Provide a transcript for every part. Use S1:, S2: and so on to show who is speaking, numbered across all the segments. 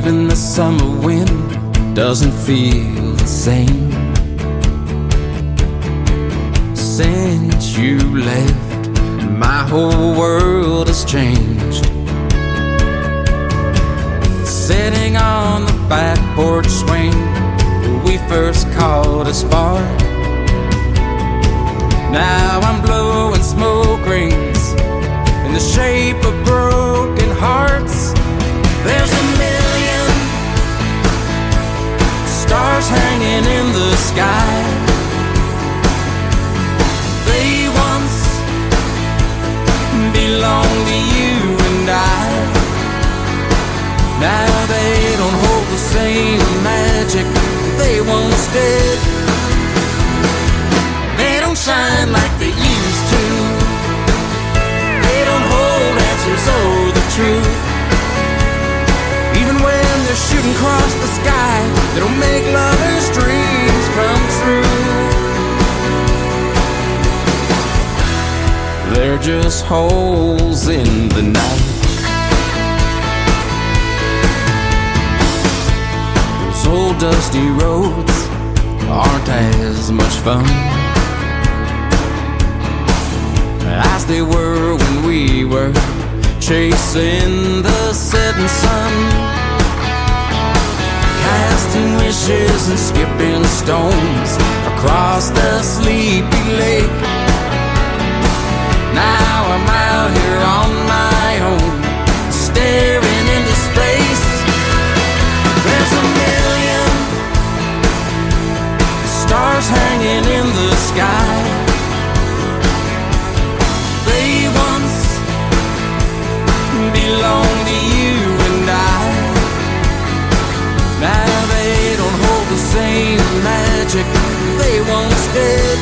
S1: Even the summer wind doesn't feel the same. Since you left, my whole world has changed. Sitting on the back porch swing where we first caught a spark. Now I'm blowing smoke rings in the shape of broken hearts. There's a million stars hanging in the sky. They once belonged to you and I. Now they don't hold the same magic they once did. They don't shine like they used to. They don't hold answers or the truth. Even when they're shooting across the sky, they don't make lovers' dreams come true. They're just holes in the night. Those old dusty roads aren't as much fun as they were when we were chasing the setting sun, casting wishes and skipping stones across the sleepy lake. Now I'm out here on my own, staring into space. There's a million stars hanging in the sky. They once belonged to you and I. Now they don't hold the same magic they once did.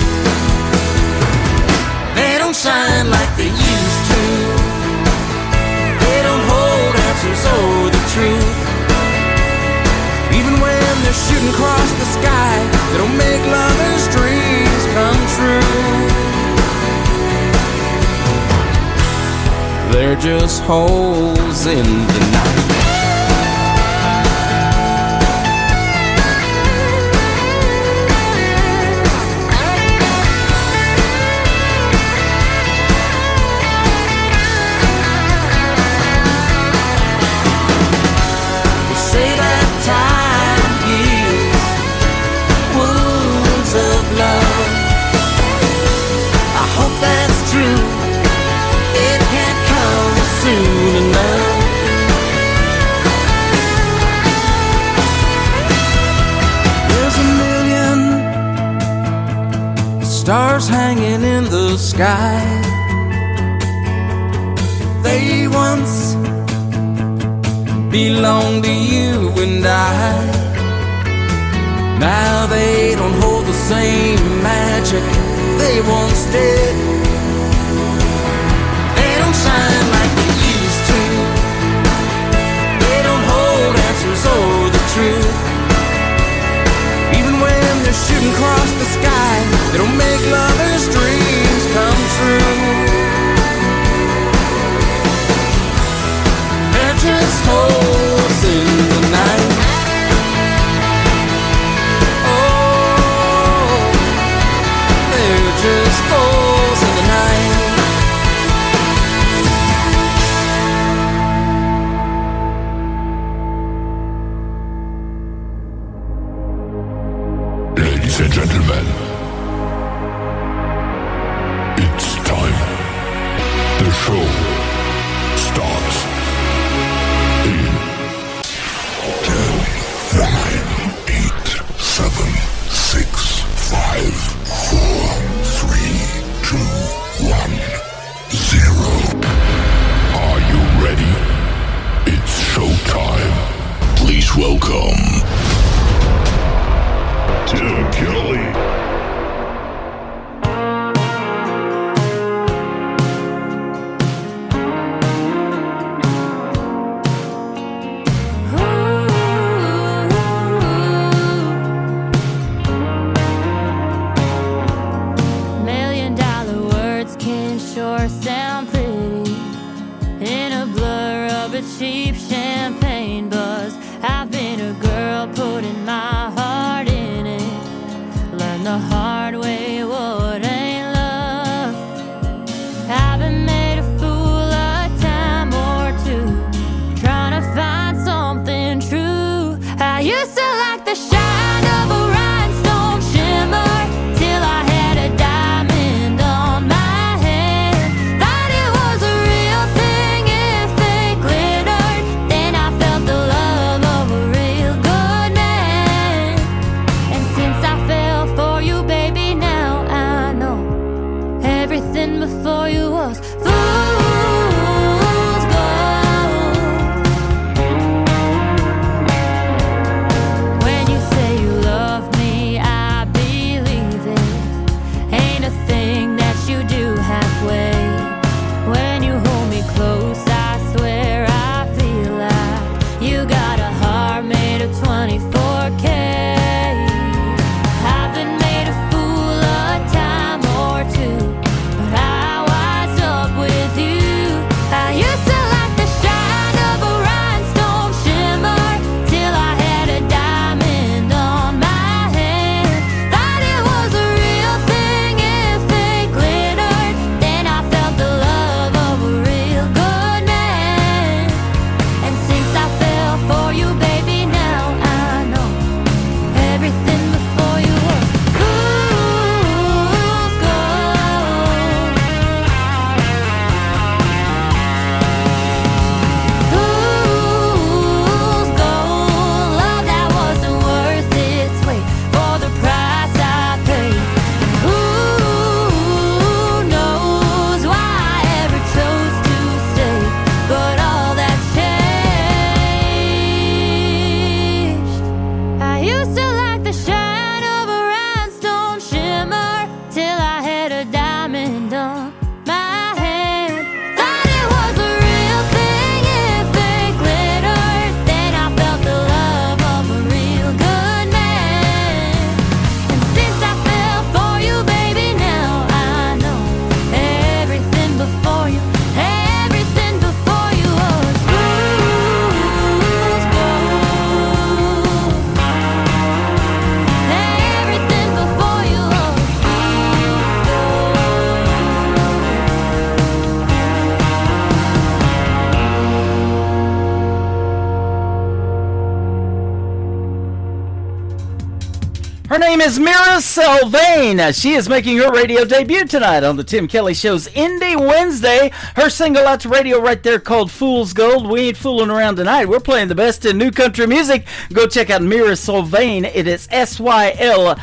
S1: They don't shine like they used to. They don't hold answers or the truth. Even when they're shooting across the sky, they don't make lovers' dreams come true. They're just holes in the night. They say that time heals wounds of love. I hope that's true. It can't come soon enough. There's a million stars hanging in the sky. They once belonged to you and I. Now they don't hold the same magic they once did. They don't shine like they used to. They don't hold answers or the truth. Even when they're shooting across the sky, they don't make lovers' dreams come true. They're just holes in the night. Oh, they're just holes in the night.
S2: Ladies and gentlemen, it's time. The show starts in 10, 9, 8, 7, 6, 5, 4, 3, 2, 1, 0. Are you ready? It's showtime. Please welcome Tim Kelly.
S3: learned the hard way what ain't love. I've been made a fool a time or two, trying to find something true. I used to like the shine of a rhinestone shimmer till I had a diamond on my head. Thought it was a real thing if it glittered. Then I felt the love of a real good man. And since I fell for you, baby, now I know everything before you was fool's gold. When you say you love me, I believe it. Ain't a thing that you do halfway. When you hold me close, I swear I feel like you got a heart made of 24K. I've been made a fool a time or two, but I wised up with you. I used to like the shine of a rhinestone shimmer till I had a diamond on my head. Thought it was a real thing if it glittered. Then I felt the love of a real good man. And since I fell for you, baby, now I know everything before you was fool's gold. Fool's gold, love that wasn't worth its weight for the price I paid. Who knows why I ever chose to stay? But all that's changed. I used to like the shine of a rhinestone shimmer till I had a diamond on my head. Thought it was a real thing if it glittered. Then I felt the love of a real good man. And since I fell for you, baby, now I know everything before you, everything before you was fool's gold. Everything before you was fool's
S4: Her name is Mira Sylvain. She is making her radio debut tonight on the Tim Kelly Show's Indie Wednesday. Her single out to radio right there called Fool's Gold. We ain't fooling around tonight. We're playing the best in new country music. Go check out Mira Sylvain. It is Sylvain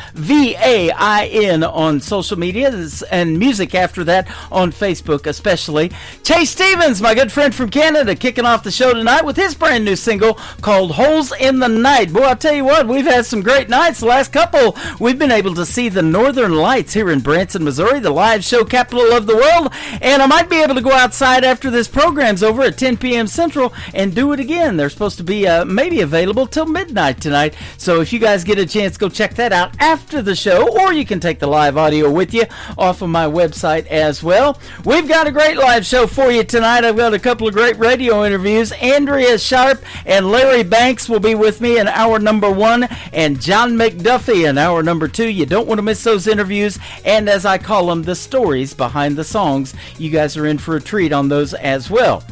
S4: on social media and music after that on Facebook especially. Chase Stevens, my good friend from Canada, kicking off the show tonight with his brand new single called Holes in the Night. Boy, I'll tell you what, we've had some great nights the last couple. We've been able to see the Northern Lights here in Branson, Missouri, the live show capital of the world, and I might be able to go outside after this program's over at 10 p.m. Central and do it again. They're supposed to be maybe available till midnight tonight, so if you guys get a chance, go check that out after the show, or you can take the live audio with you off of my website as well. We've got a great live show for you tonight. I've got a couple of great radio interviews. Andrea Sharp and Larry Banks will be with me in hour number 1, and John McDuffie in hour number 2. You don't want to miss those interviews, and as I call them, the stories behind the songs. You guys are in for a treat on those as well.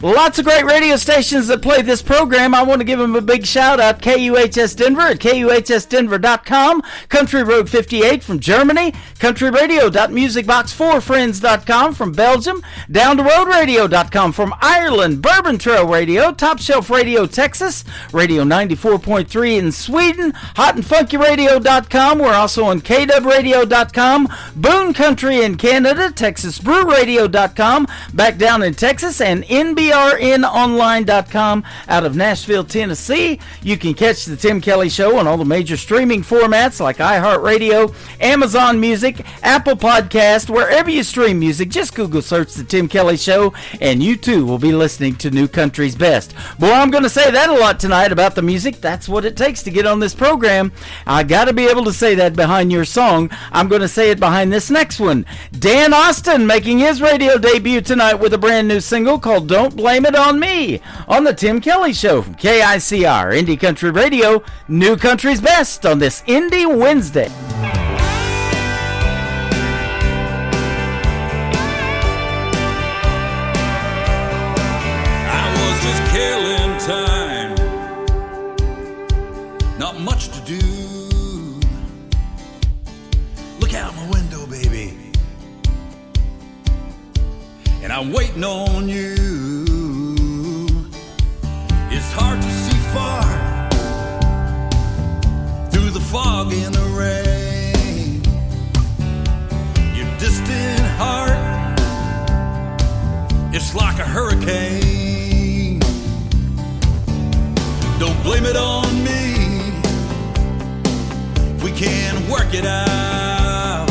S4: Lots of great radio stations that play this program. I want to give them a big shout out. KUHS Denver at KUHSdenver.com, Country Road 58 from Germany, countryradio.musicbox4friends.com from Belgium, downtheroadradio.com from Ireland, Bourbon Trail Radio, Top Shelf Radio Texas, Radio 94.3 in Sweden, Hot and Funky Radio.com. We're also on KWRadio.com, Boone Country in Canada, TexasBrewRadio.com, back down in Texas, and NBRNOnline.com out of Nashville, Tennessee. You can catch the Tim Kelly Show on all the major streaming formats like iHeartRadio, Amazon Music, Apple Podcast, wherever you stream music. Just Google search the Tim Kelly Show, and you too will be listening to New Country's Best. Boy, I'm going to say that a lot tonight about the music. That's what it takes to get on this program. I got to be able to say that behind your song. I'm going to say it behind this next one. Dan Austin making his radio debut tonight with a brand new single called Don't Blame It on Me on the Tim Kelly Show from KICR, Indie Country Radio, New Country's Best on this Indie Wednesday.
S1: my window, baby, and I'm waiting on you. It's hard to see far through the fog and the rain. Your distant heart, it's like a hurricane. Don't blame it on me if we can't work it out.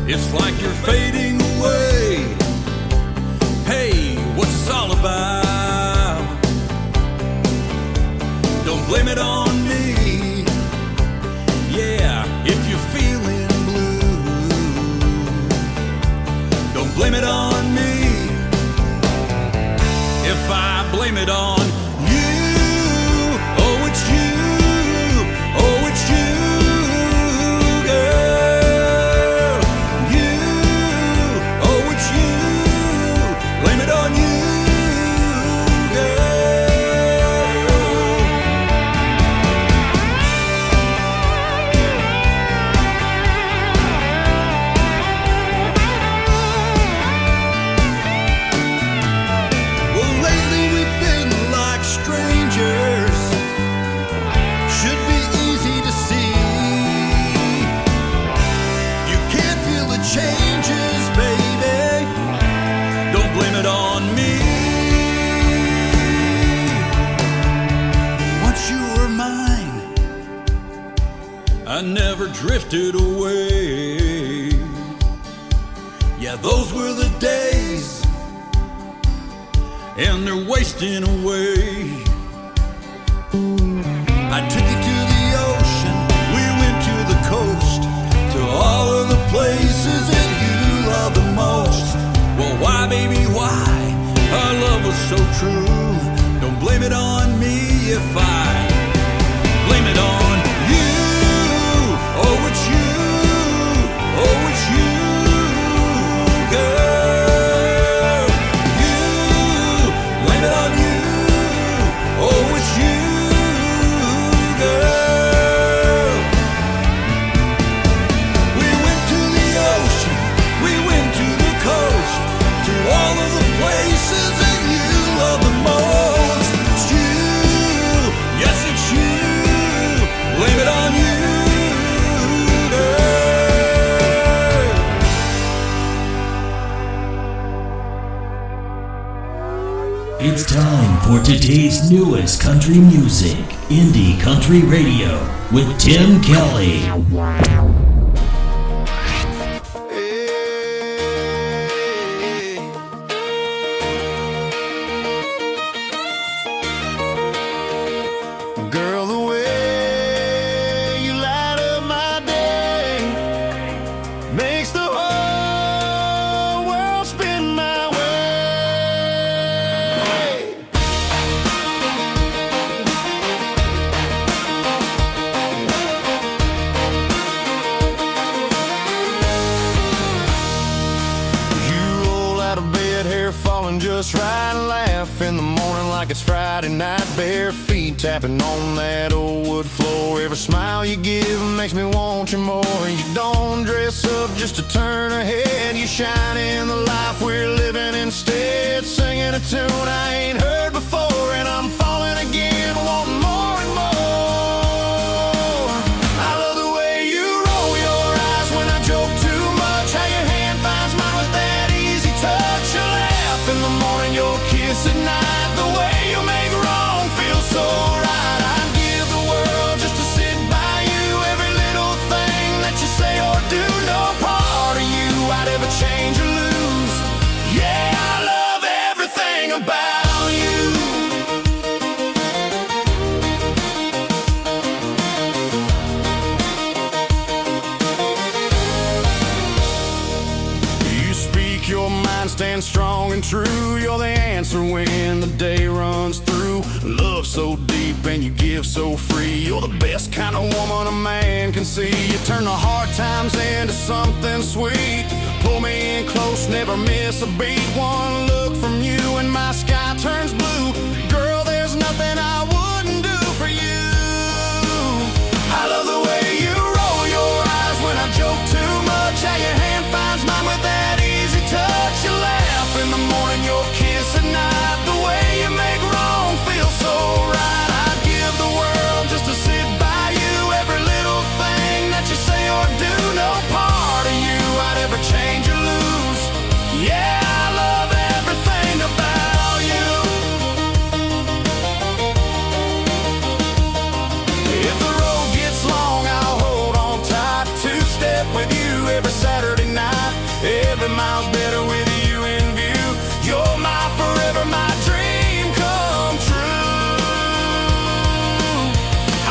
S1: It's like you're fading away. Hey, what's this all about? Don't blame it on me. Yeah, if you're feeling blue, don't blame it on me. If I blame it on you, oh, it's you, oh, it's you, girl. You, oh, it's you. Blame it on you, changes, baby. Don't blame it on me. Once you were mine, I never drifted away. Yeah, those were the days, and they're wasting away. I took you to the ocean, we went to the coast, to all of the places that you love the most. Well, why, baby, why? Our love was so true. Don't blame it on me if I blame it on you. Oh, it's you. Oh, it's you, girl. You, blame it on you. Oh, it's you, girl. All of the places that you love the most. It's you, yes, it's you. Blame it on you, girl.
S5: It's time for today's newest country music, Indie Country Radio, with Tim Kelly.
S6: Just right and laugh in the morning like it's Friday night. Bare feet tapping on that old wood floor. Every smile you give makes me want you more. You don't dress up just to turn a head. You shine in the life we're living instead. Singing a tune I ain't heard before, and I'm falling again, wanting more and more. I love the way you roll your eyes when I joke too much. How your hand finds mine with that easy touch. You laugh in the morning, your kiss at night. The way you make wrong feel so right. I'd give the world just to sit by you. Every little thing that you say or do, no part of you I'd ever change or lose. Yeah, I love everything about you. You speak your mind, stand strong and true. You're the answer when the day runs through. Love so deep and you give so free. You're the best kind of woman a man can see. You turn the hard times into something sweet. Pull me in close, never miss a beat. One look from you and my sky turns blue. Girl, there's nothing I wouldn't do for you. I love the way you roll your eyes when I joke with you every Saturday night. Every mile's better with you in view. You're my forever, my dream come true.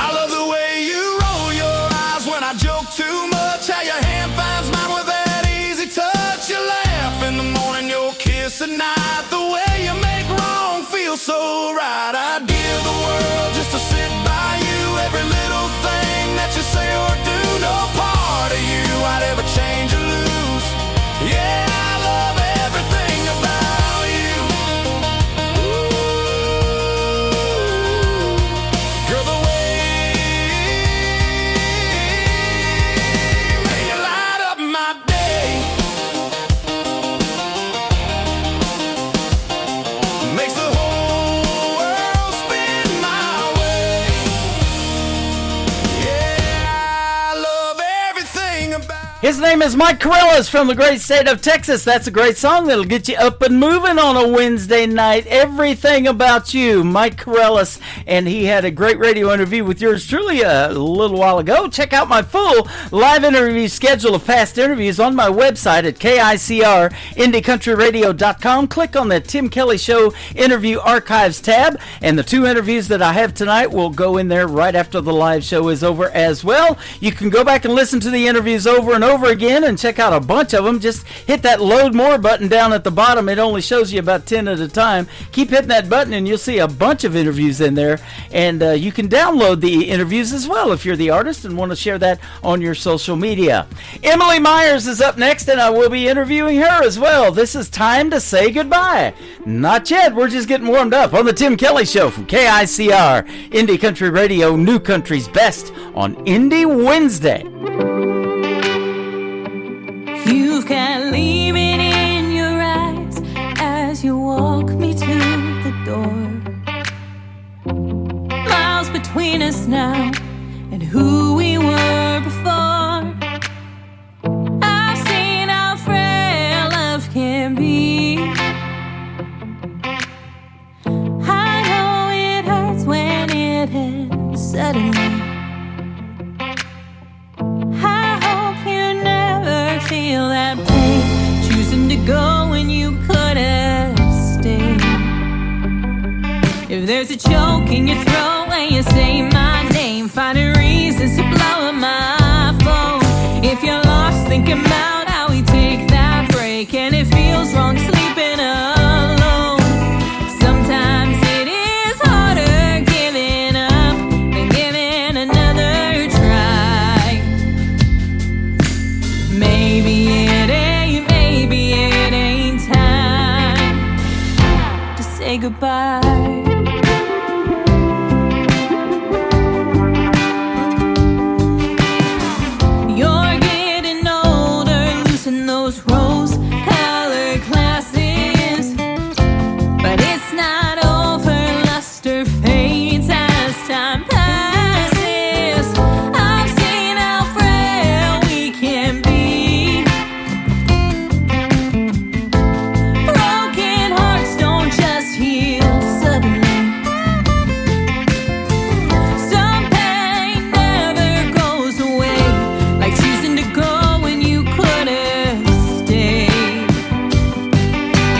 S6: I love the way you roll your eyes when I joke too much. How your hand finds mine with that easy touch. You laugh in the morning, you'll kiss at night. The way you make wrong feel so right. I'd give the world just to sit by you. Every little thing that you say or do, no part of you I'd ever change or lose. Yeah, I love everything about you. Ooh, girl, the way you light up my day makes the whole world spin my way. Yeah, I love everything about.
S4: His name is Mike Corellis from the great state of Texas. That's a great song that'll get you up and moving on a Wednesday night. Everything About You, Mike Corellis. And he had a great radio interview with yours truly a little while ago. Check out my full live interview schedule of past interviews on my website at KICRIndieCountryRadio.com. Click on the Tim Kelly Show Interview Archives tab, and the 2 interviews that I have tonight will go in there right after the live show is over as well. You can go back and listen to the interviews over and over again and check out a bunch of them. Just hit that load more button down at the bottom. It only shows you about 10 at a time. Keep hitting that button and you'll see a bunch of interviews in there, and you can download the interviews as well if you're the artist and want to share that on your social media. Emily Myers is up next, and I will be interviewing her as well. This is Time to Say Goodbye. Not yet, we're just getting warmed up on the Tim Kelly Show from KICR Indie Country Radio, New Country's Best on Indie Wednesday.
S3: You've got lemon in your eyes as you walk me to the door. Miles between us now and who we were before. I've seen how frail love can be. I know it hurts when it ends suddenly. Feel that pain, choosing to go when you could have stayed. If there's a choke in your throat when you say my name, finding reasons to blow up my phone. If you're lost, thinking about how we take that break, and it feels wrong sleeping alone. Sometimes it is harder giving up than giving another try. Maybe it ain't time to say goodbye. You're getting older, losing those rose-colored glasses, but it's not over. Luster fades as time passes. I've seen how frail we can be. Broken hearts don't just heal suddenly. Some pain never goes away, like choosing to go when you could have stayed.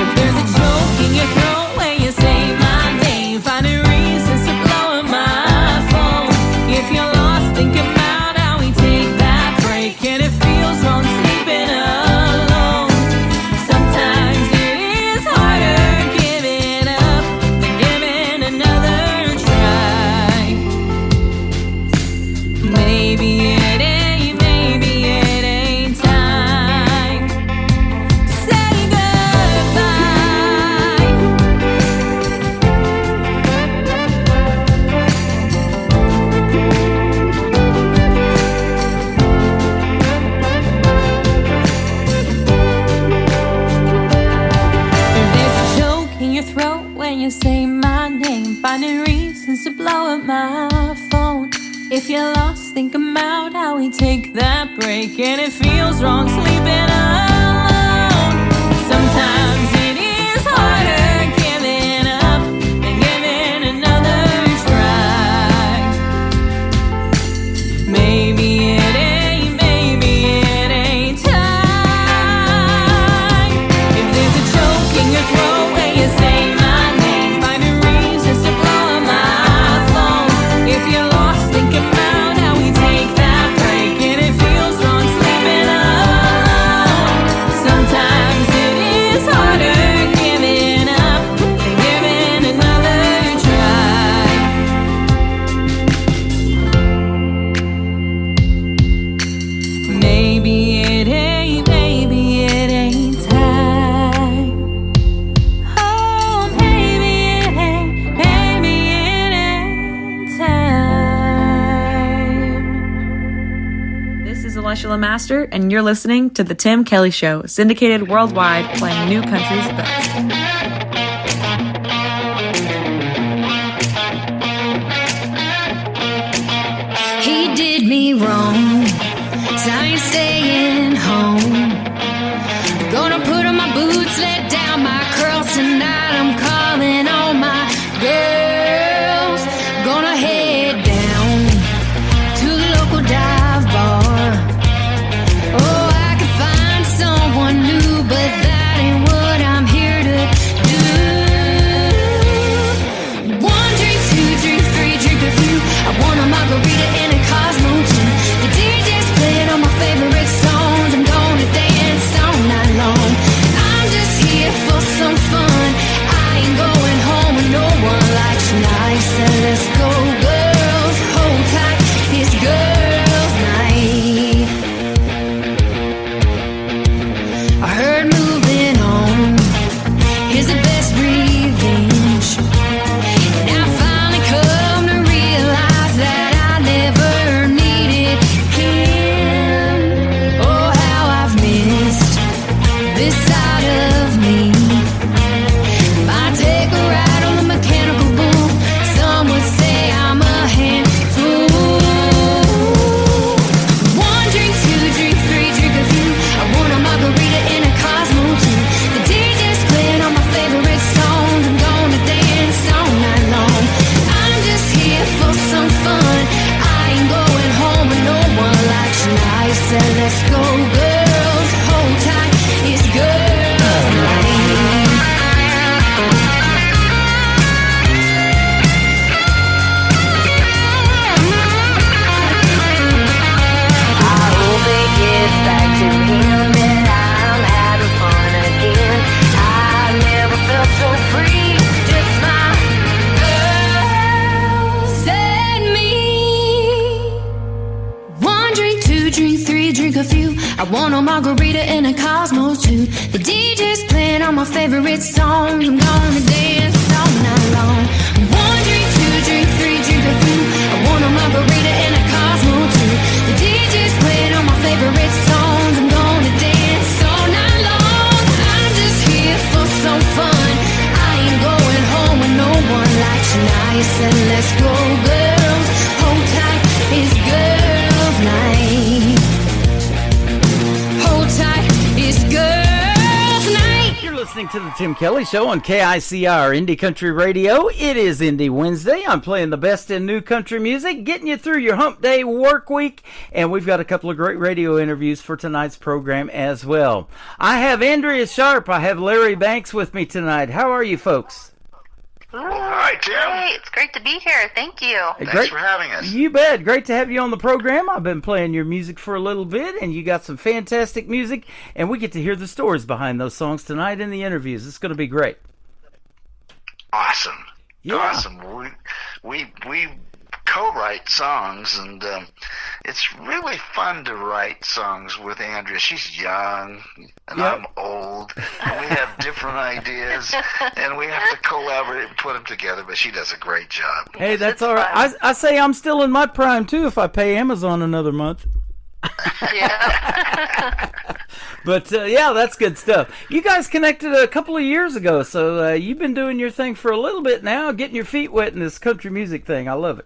S3: If there's a choke in your throat when you say my name, finding reasons to blow up my phone. If you're lost, thinking about how we take that break, and it feels wrong sleeping alone. Sometimes it is harder giving up than giving another try. Maybe it ain't time to say goodbye. If there's a choke in your throat when you say my name, finding reasons to blow up my phone. If you're lost, think about how we take that break, and it feels wrong sleeping alone. Sometimes it is harder giving up than giving another try. Maybe it ain't
S7: Angela Master, and you're listening to The Tim Kelly Show, syndicated worldwide, playing new country's best.
S3: He did me wrong, so I ain't staying home. Gonna put on my boots, let down my curls tonight. I'm calling all my girls. Gonna head down to the local dive bar. Oh, I could find someone new, but that ain't what I'm here to do. One drink, two drink, three drink a few. I want a margarita and a Cosmo too. The DJ's playing all my favorite songs. I'm gonna dance all night long. I'm just here for some fun. I ain't going home with no one likes you nice. And let's go, girls. Hold tight, it's girls' night. I heard moving on is the best revenge. And I finally come to realize that I never needed him. Oh, how I've missed this side of me. I take a ride on the mechanical bull. Some would say I'm a handful. One drink, two drink, three drink a few. I want a margarita and a Cosmo too. The DJ's playing all my favorite songs. I'm gonna dance all night long. I'm just here for some fun. I ain't going home with no one likes you nice. And let's go, girls. Hold tight, it's girls' night. I hope it gets back to him that I'm having fun again. I never felt so free, just my girls and me. One drink, two drink, three drink a few. I want a margarita and a Cosmo too. The DJ's playing all my favorite songs. I'm gonna dance all night long. One drink, two drink, three drink a few. I want a margarita and a Cosmo too. The DJ's playing all my favorite songs. I'm gonna dance all night long. I'm just here for some fun. I ain't going home with no one likes you nice. And let's go, girls. Hold tight, it's girls' night. Hold tight, it's girls' night.
S4: You're listening to the Tim Kelly Show on KICR Indie Country Radio. It is Indie Wednesday. I'm playing the best in new country music, getting you through your hump day work week, and we've got a couple of great radio interviews for tonight's program as well. I have Andrea Sharp. I have Larry Banks with me tonight. How are you folks?
S8: Hi, Tim.
S9: Great. It's great to be here. Thank you.
S8: Thanks for having us.
S4: You bet. Great to have you on the program. I've been playing your music for a little bit, and you got some fantastic music, and we get to hear the stories behind those songs tonight in the interviews. It's going to be great.
S8: Awesome.
S4: Yeah.
S8: Awesome. We co-write songs, and it's really fun to write songs with Andrea. She's young, and
S4: Yep.
S8: I'm old, and we have different ideas, and we have to collaborate and put them together, but she does a great job.
S4: Hey, that's
S9: It's
S4: all right.
S9: fun.
S4: I say I'm still in my prime, too, if I pay Amazon another month.
S9: Yeah.
S4: But, yeah, that's good stuff. You guys connected a couple of years ago, so you've been doing your thing for a little bit now, getting your feet wet in this country music thing. I love it.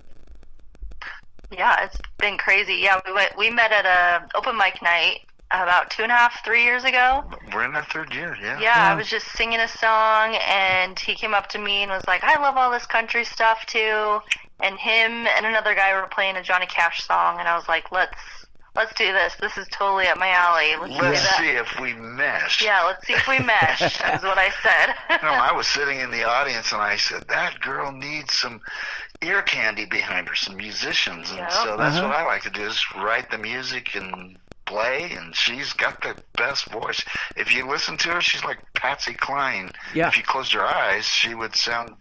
S9: Yeah, it's been crazy. Yeah, we met at a open mic night about 2.5, 3 years ago.
S8: We're in our third year, yeah.
S9: Yeah, I was just singing a song, and he came up to me and was like, I love all this country stuff, too. And him and another guy were playing a Johnny Cash song, and I was like, let's do this. This is totally up my alley. Let's
S8: Let's
S9: do that.
S8: see if we mesh.
S9: Yeah, let's see if we mesh, is what I said.
S8: No, I was sitting in the audience, and I said, that girl needs some ear candy behind her, some musicians. And
S9: Yeah.
S8: so that's what I like to do, is write the music and play, and she's got the best voice. If you listen to her, she's like Patsy Cline.
S4: Yeah.
S8: If you closed your eyes, she would sound,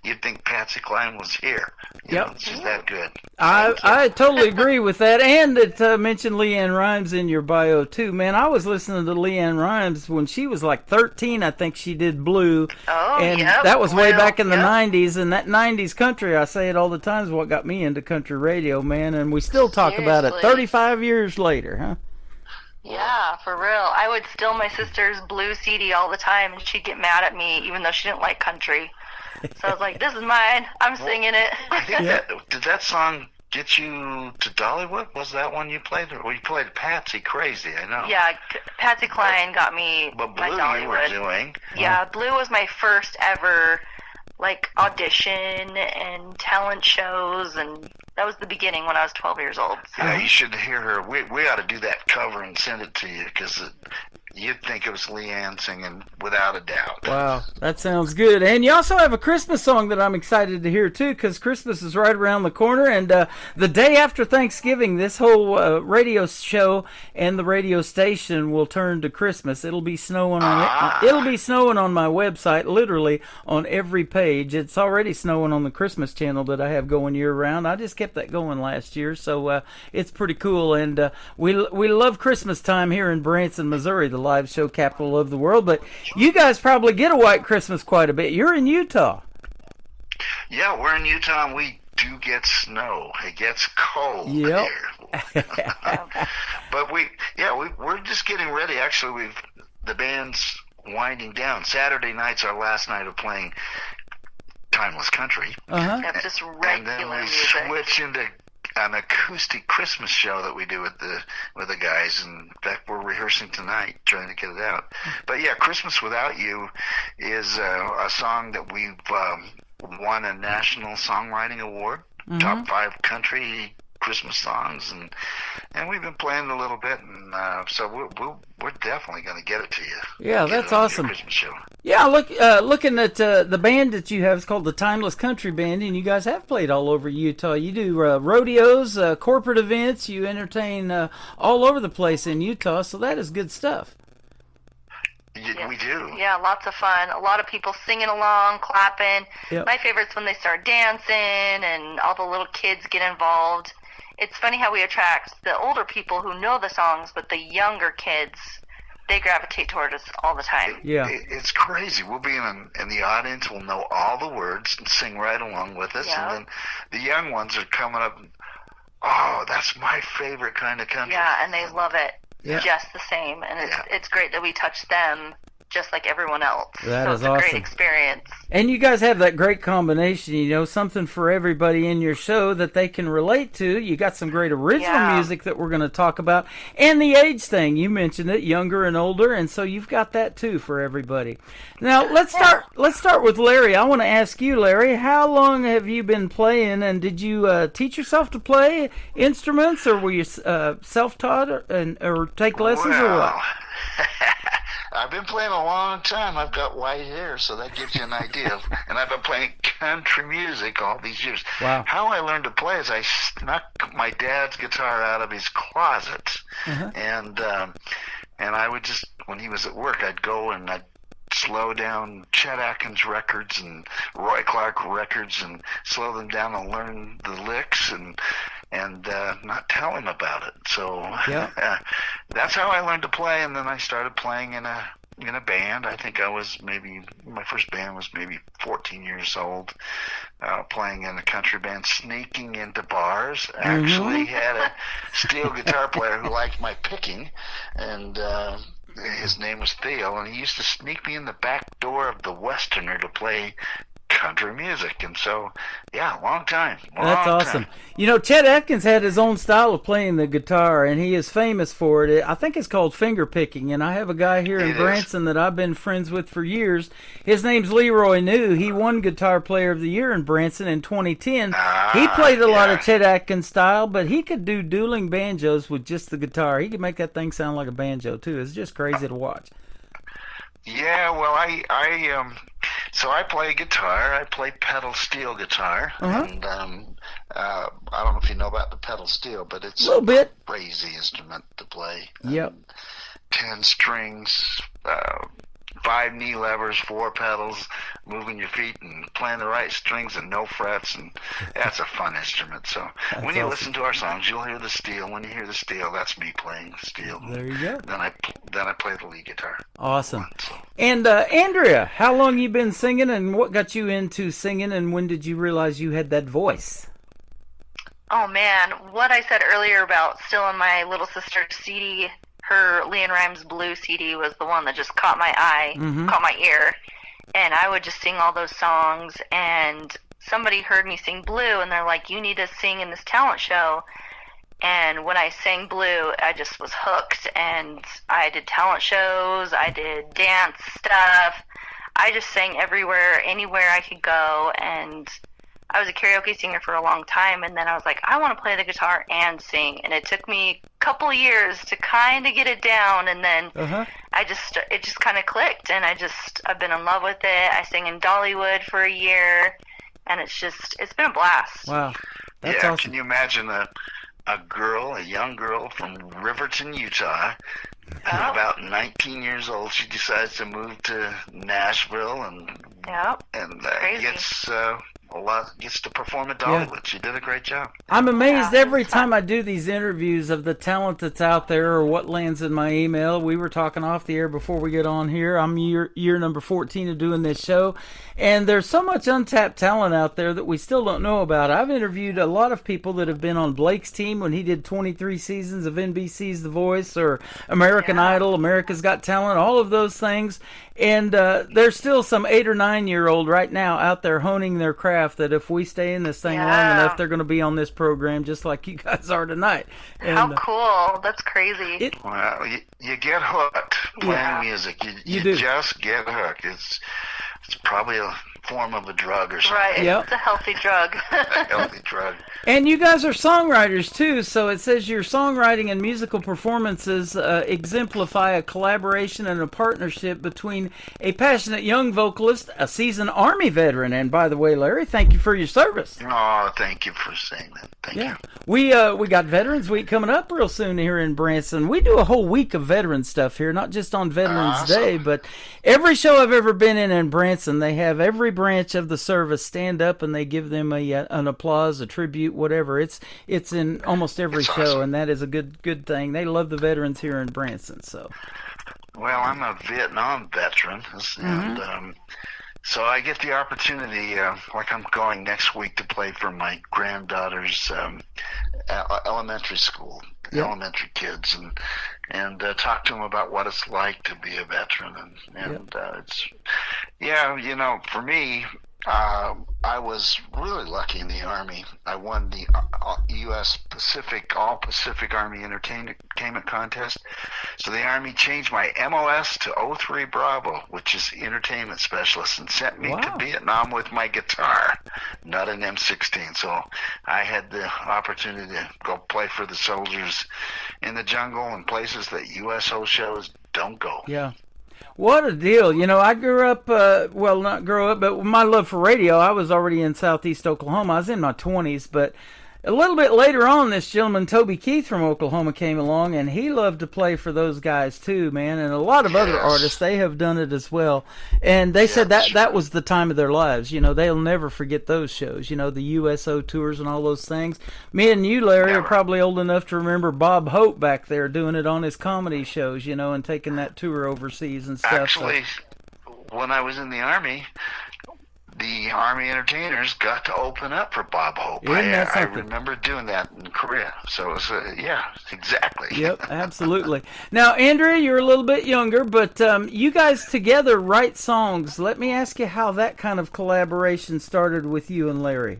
S8: you'd think Patsy Cline was here. You
S4: Yep.
S8: know, she's that good.
S4: I totally agree with that. And it mentioned Leanne Rhymes in your bio, too. Man, I was listening to Leanne Rhymes when she was like 13. I think she did Blue.
S9: Oh,
S4: and
S9: yep,
S4: that was way
S9: Blue,
S4: back in the
S9: yep.
S4: 90s. And that 90s country, I say it all the time, is what got me into country radio, man. And we still talk about it
S9: Seriously.
S4: 35 years later, huh?
S9: Yeah, for real. I would steal my sister's blue CD all the time, and she'd get mad at me, even though she didn't like country. So I was like, "This is mine. I'm singing it."
S8: I think did that song get you to Dollywood? Was that one you played? Or you played Patsy Crazy, I know.
S9: Yeah, Patsy Cline got me
S8: But
S9: my
S8: Blue
S9: Dollywood.
S8: you were doing.
S9: Yeah, Blue was my first ever audition and talent shows, and that was the beginning when I was 12 years old. So.
S8: Yeah, you should hear her. We ought to do that cover and send it to you, because you'd think it was Leanne singing without a doubt.
S4: Wow, that sounds good. And you also have a Christmas song that I'm excited to hear, too, because Christmas is right around the corner. And the day after Thanksgiving, this whole radio show and the radio station will turn to Christmas. It'll be snowing on It'll be snowing on my website, literally on every page. It's already snowing on the Christmas channel that I have going year-round. I just kept that going last year, so it's pretty cool. And we love Christmas time here in Branson, Missouri, the live show capital of the world. But you guys probably get a white Christmas quite a bit. You're in Utah.
S8: Yeah, we're in Utah, and we do get snow. It gets cold
S4: Yep.
S8: here. But we're just getting ready. Actually, the band's winding down. Saturday night's our last night of playing Timeless Country.
S9: Yeah, just
S8: And
S9: regular
S8: then we
S9: music.
S8: switch into an acoustic Christmas show that we do with the guys, and in fact we're rehearsing tonight, trying to get it out. But yeah, Christmas Without You is a song that we've won a National Songwriting Award, top 5 country Christmas songs, and we've been playing a little bit, and so we're definitely going to get it to you.
S4: Yeah,
S8: Get
S4: that's
S8: it on your
S4: awesome.
S8: Christmas show.
S4: Yeah, looking at the band that you have is called the Timeless Country Band, and you guys have played all over Utah. You do rodeos, corporate events, you entertain all over the place in Utah, so that is good stuff.
S8: We do.
S9: Yeah, lots of fun. A lot of people singing along, clapping.
S4: Yep.
S9: My favorite's when they start dancing and all the little kids get involved. It's funny how we attract the older people who know the songs, but the younger kids, they gravitate toward us all the time.
S4: Yeah.
S8: It's crazy. We'll be in the audience, we'll know all the words and sing right along with us,
S9: Yeah.
S8: and then the young ones are coming up and, oh, that's my favorite kind of country.
S9: Yeah, and they love it
S4: Yeah.
S9: just the same. And it's great that we touch them just like everyone else.
S4: That
S9: so
S4: is
S9: it's a great
S4: awesome.
S9: experience.
S4: And you guys have that great combination, something for everybody in your show that they can relate to. You got some great original
S9: Yeah.
S4: music that we're going to talk about. And the age thing, you mentioned it, younger and older, and so you've got that too for everybody. Now, let's start with Larry. I want to ask you, Larry, how long have you been playing, and did you teach yourself to play instruments, or were you self-taught or take lessons, or what?
S8: I've been playing a long time. I've got white hair, so that gives you an idea. And I've been playing country music all these years.
S4: Wow.
S8: How I learned to play is I snuck my dad's guitar out of his closet, and I would just, when he was at work, I'd go and I'd slow down Chet Atkins records and Roy Clark records and slow them down and learn the licks and not tell him about it. So that's how I learned to play, and then I started playing in a band. I think my first band was maybe 14 years old, playing in a country band, sneaking into bars. Actually had a steel guitar player who liked my picking, and his name was Theo, and he used to sneak me in the back door of the Westerner to play country music. And so, yeah, long time.
S4: That's awesome. Chet Atkins had his own style of playing the guitar, and he is famous for it. I think it's called finger picking, and I have a guy here in Branson that I've been friends with for years. His name's Leroy New. He won Guitar Player of the Year in Branson in 2010. He played a lot of Chet Atkins style, but he could do dueling banjos with just the guitar. He could make that thing sound like a banjo, too. It's just crazy to watch.
S8: Yeah, well, so I play guitar. I play pedal steel guitar, and I don't know if you know about the pedal steel, but it's
S4: a little bit
S8: crazy instrument to play.
S4: Yep.
S8: 10 strings, 5 knee levers, 4 pedals, moving your feet and playing the right strings and no frets, and that's a fun instrument. So when you listen to our songs, you'll hear the steel. When you hear the steel, that's me playing the steel.
S4: There you go.
S8: Then I play the lead guitar.
S4: Awesome. And Andrea, how long you been singing, and what got you into singing, and when did you realize you had that voice?
S9: Oh man, what I said earlier about stealing my little sister's CD her Leanne Rimes Blue CD was the one that just caught my eye, caught my ear, and I would just sing all those songs. And somebody heard me sing Blue, and they're like, "You need to sing in this talent show." And when I sang Blue, I just was hooked, and I did talent shows, I did dance stuff, I just sang everywhere, anywhere I could go, and I was a karaoke singer for a long time, and then I was like, I want to play the guitar and sing, and it took me a couple years to kind of get it down, and then it just kind of clicked, and I've been in love with it. I sang in Dollywood for a year, and it's been a blast.
S4: Wow. That's
S8: yeah,
S4: awesome.
S8: Can you imagine a young girl from Riverton, Utah, about 19 years old. She decides to move to Nashville and gets to perform at Dollywood. Yeah. She did a great job.
S4: I'm amazed every time I do these interviews of the talent that's out there or what lands in my email. We were talking off the air before we get on here. I'm year number 14 of doing this show, and there's so much untapped talent out there that we still don't know about. I've interviewed a lot of people that have been on Blake's team when he did 23 seasons of NBC's The Voice or American Idol, America's Got Talent, all of those things. And there's still some 8 or 9 year old right now out there honing their craft that if we stay in this thing long enough, they're going to be on this program just like you guys are tonight. And,
S9: how cool. That's crazy.
S8: Well, you get hooked playing music. You
S4: do.
S8: Just get hooked. It's probably a form of a drug or something.
S9: Right.
S4: Yep.
S9: It's a healthy drug.
S8: A healthy drug.
S4: And you guys are songwriters too, so it says your songwriting and musical performances exemplify a collaboration and a partnership between a passionate young vocalist, a seasoned Army veteran, and by the way, Larry, thank you for your service.
S8: Oh, thank you for saying that. Thank you.
S4: We got Veterans Week coming up real soon here in Branson. We do a whole week of veteran stuff here, not just on Veterans Day, but every show I've ever been in Branson, they have every branch of the service stand up and they give them an applause, a tribute, whatever. It's in almost every show, awesome. And that is a good thing. They love the veterans here in Branson. So,
S8: well, I'm a Vietnam veteran, and so I get the opportunity. Like I'm going next week to play for my granddaughter's elementary school, elementary kids, and talk to them about what it's like to be a veteran, and it's for me. I was really lucky in the Army. I won the U.S. All Pacific Army Entertainment Contest. So the Army changed my MOS to 03 Bravo, which is Entertainment Specialist, and sent me to Vietnam with my guitar, not an M16. So I had the opportunity to go play for the soldiers in the jungle and places that USO shows don't go.
S4: Yeah. What a deal. I grew up, not grow up, but my love for radio, I was already in Southeast Oklahoma. I was in my 20s, but a little bit later on, this gentleman, Toby Keith from Oklahoma, came along, and he loved to play for those guys too, man. And a lot of other artists, they have done it as well. And they said that was the time of their lives. They'll never forget those shows, the USO tours and all those things. Me and you, Larry, are probably old enough to remember Bob Hope back there doing it on his comedy shows, and taking that tour overseas and stuff.
S8: Actually, when I was in the Army, the Army entertainers got to open up for Bob Hope. I remember doing that in Korea. So it was, exactly.
S4: Yep, absolutely. Now, Andrea, you're a little bit younger, but you guys together write songs. Let me ask you how that kind of collaboration started with you and Larry.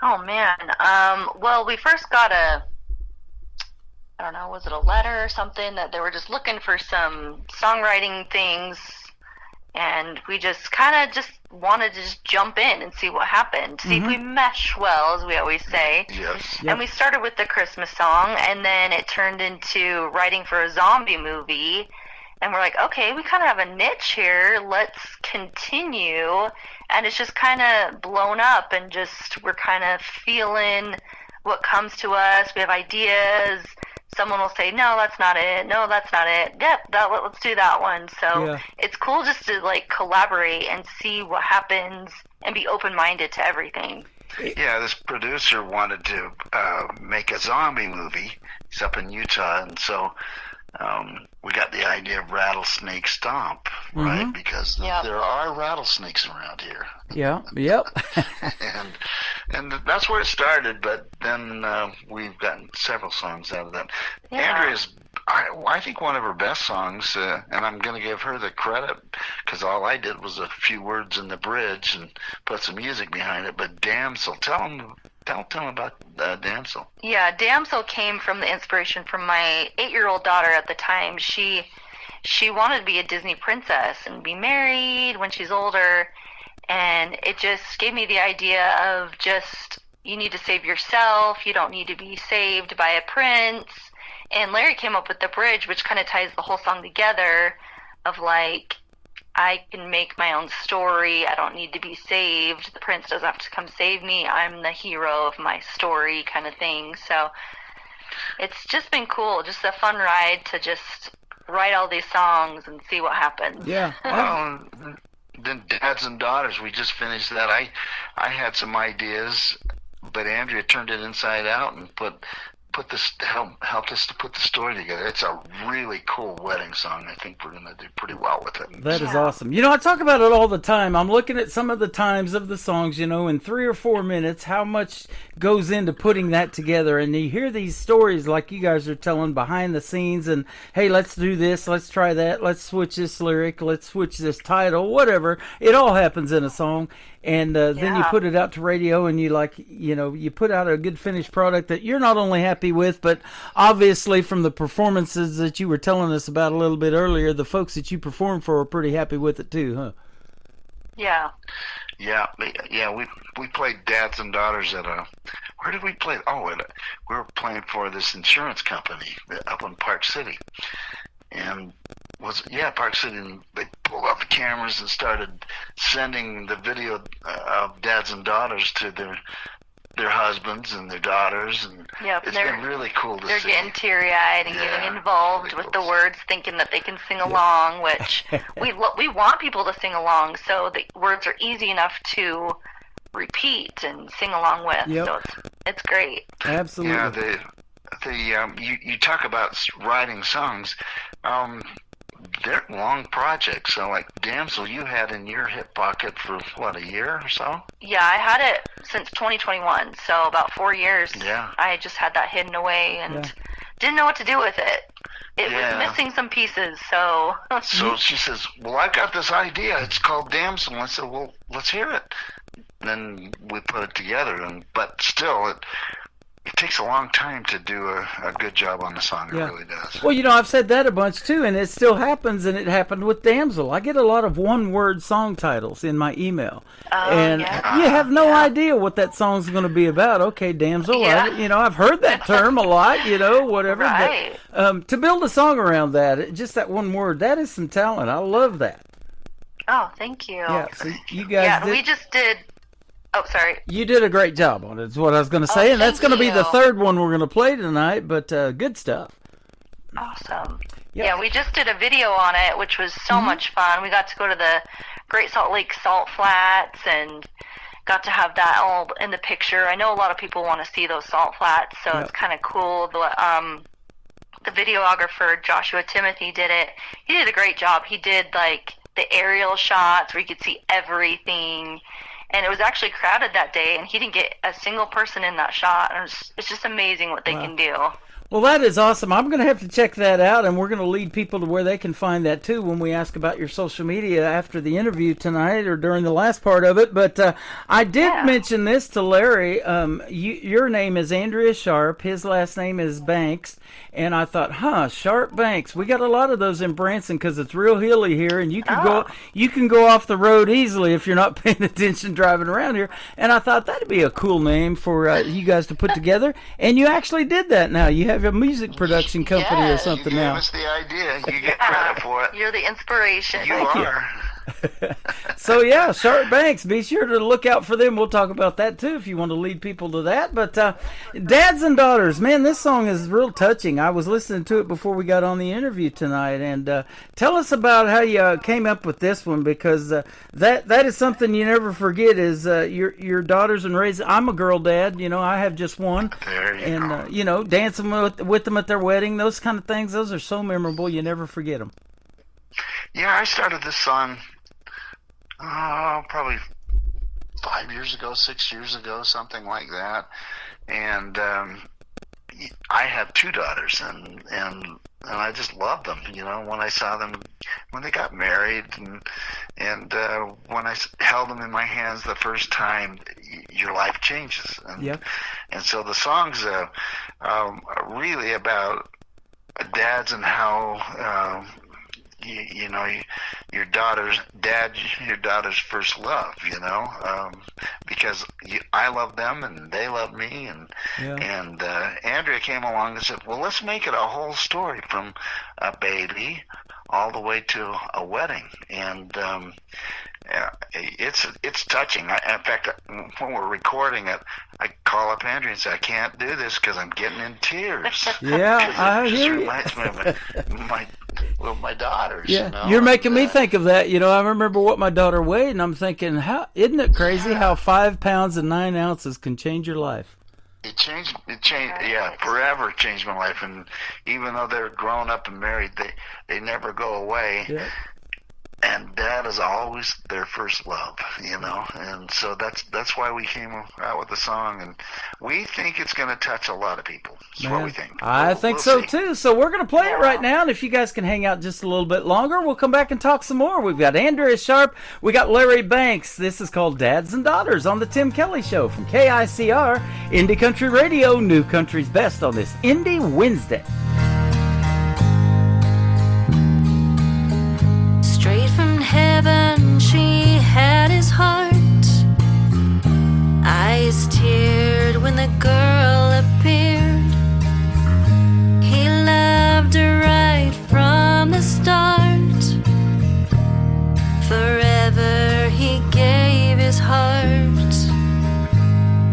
S9: Oh, man. Well, we first got was it a letter or something that they were just looking for some songwriting things. And we just kind of wanted to just jump in and see what happened, see if we mesh well, as we always say.
S8: Yes.
S9: And we started with the Christmas song, and then it turned into writing for a zombie movie. And we're like, okay, we kind of have a niche here. Let's continue. And it's just kind of blown up, and we're kind of feeling what comes to us. We have ideas. Someone will say, no, that's not it. No, that's not it. Yep, let's do that one. So it's cool just to collaborate and see what happens and be open-minded to everything.
S8: Yeah, this producer wanted to make a zombie movie. He's up in Utah, and so we got the idea of Rattlesnake Stomp, right? Because there are rattlesnakes around here.
S4: Yeah, yep.
S8: and that's where it started, but then we've gotten several songs out of that. Yeah. Andrea's I think one of her best songs, and I'm going to give her the credit because all I did was a few words in the bridge and put some music behind it. But Damsel, tell them about Damsel.
S9: Yeah, Damsel came from the inspiration from my 8-year-old daughter at the time. She wanted to be a Disney princess and be married when she's older, and it just gave me the idea of just, you need to save yourself. You don't need to be saved by a prince. And Larry came up with the bridge, which kind of ties the whole song together of like, I can make my own story. I don't need to be saved. The prince doesn't have to come save me. I'm the hero of my story kind of thing. So it's just been cool. Just a fun ride to just write all these songs and see what happens.
S4: Yeah.
S8: Well, then Dads and Daughters, we just finished that. I had some ideas, but Andrea turned it inside out and helped us to put the story together. It's a really cool wedding song. I think we're going to do pretty well with it.
S4: That is awesome. I talk about it all the time. I'm looking at some of the times of the songs, in 3 or 4 minutes, how much goes into putting that together. And you hear these stories like you guys are telling behind the scenes and, hey, let's do this, let's try that, let's switch this lyric, let's switch this title, whatever. It all happens in a song. And then you put it out to radio and you put out a good finished product that you're not only happy with, but obviously from the performances that you were telling us about a little bit earlier, the folks that you perform for are pretty happy with it too, huh?
S9: Yeah.
S8: Yeah. We played Dads and Daughters at where did we play? We were playing for this insurance company up in Park City. And Park City, and they pulled out the cameras and started sending the video of Dads and Daughters to their husbands and their daughters, and it's been really cool to see.
S9: They're getting teary-eyed and getting involved with the words, thinking that they can sing along, which we want people to sing along, so the words are easy enough to repeat and sing along with.
S4: Yep.
S9: So it's great.
S4: Absolutely.
S8: You talk about writing songs. They're long projects. So, like Damsel, you had in your hip pocket for a year or so?
S9: Yeah, I had it since 2021, so about 4 years.
S8: Yeah.
S9: I just had that hidden away and didn't know what to do with it. It was missing some pieces, so.
S8: So she says, "Well, I've got this idea. It's called Damsel." And I said, "Well, let's hear it." And then we put it together, but still, it takes a long time to do a good job on the song. It really does.
S4: Well, I've said that a bunch too, and it still happens, and it happened with Damsel. I get a lot of one-word song titles in my email, and you have no idea what that song's going to be about. Okay, Damsel, I've heard that term a lot, whatever.
S9: Right.
S4: But, to build a song around that, just that one word, that is some talent. I love that.
S9: Oh, thank you.
S4: Yeah, so you guys
S9: we just did. Oh, sorry.
S4: You did a great job on it, is what I was going to say. And that's going to be the third one we're going to play tonight, but good stuff.
S9: Awesome.
S4: Yep.
S9: Yeah, we just did a video on it, which was so much fun. We got to go to the Great Salt Lake Salt Flats and got to have that all in the picture. I know a lot of people want to see those salt flats, so it's kind of cool. The videographer, Joshua Timothy, did it. He did a great job. He did, like, the aerial shots where you could see everything. And it was actually crowded that day, and he didn't get a single person in that shot. And it's just amazing what they can do.
S4: Well, that is awesome. I'm going to have to check that out, and we're going to lead people to where they can find that, too, when we ask about your social media after the interview tonight or during the last part of it. But I did mention this to Larry. Your name is Andrea Sharp. His last name is Banks. And I thought, Sharp Banks. We got a lot of those in Branson because it's real hilly here, and you can go off the road easily if you're not paying attention driving around here. And I thought that'd be a cool name for you guys to put together. And you actually did that now. You have a music production company or something now.
S8: You gave us the idea. You get credit for it.
S9: You're the inspiration.
S8: You are.
S4: So Sharp Banks, be sure to look out for them. We'll talk about that too if you want to lead people to that. But Dads and Daughters, man, this song is real touching. I was listening to it before we got on the interview tonight, and tell us about how you came up with this one, because that is something you never forget. Is your daughters and raising. I'm a girl dad, I have just one, and dancing with them at their wedding, those kind of things. Those are so memorable. You never forget them.
S8: Yeah, I started this song probably 5 years ago, 6 years ago, something like that. And I have two daughters, and I just loved them. When I saw them, when they got married, and when I held them in my hands the first time, your life changes. And so the songs are really about dads and how your daughter's first love, because I love them and they love me, and Andrea came along and said, well, let's make it a whole story from a baby all the way to a wedding, and it's touching. In fact, when we're recording it, I call up Andrea and say, I can't do this because I'm getting in tears.
S4: Yeah, I
S8: it just
S4: hear you.
S8: reminds me of my daughters.
S4: Yeah, you're making me think of that. I remember what my daughter weighed, and I'm thinking, isn't it crazy how 5 pounds and 9 ounces can change your life?
S8: It changed, forever changed my life. And even though they're grown up and married, they never go away.
S4: Yeah.
S8: And Dad is always their first love, and so that's why we came out with the song, and we think it's going to touch a lot of people. That's what we think.
S4: I think so too. So we're going to play it right now, and if you guys can hang out just a little bit longer, we'll come back and talk some more. We've got Andrea Sharp, we got Larry Banks. This is called Dads and Daughters on the Tim Kelly Show from KICR, Indie Country Radio, New Country's Best on this Indie Wednesday.
S3: Straight from heaven, she had his heart. Eyes teared when the girl appeared. He loved her right from the start. Forever he gave his heart.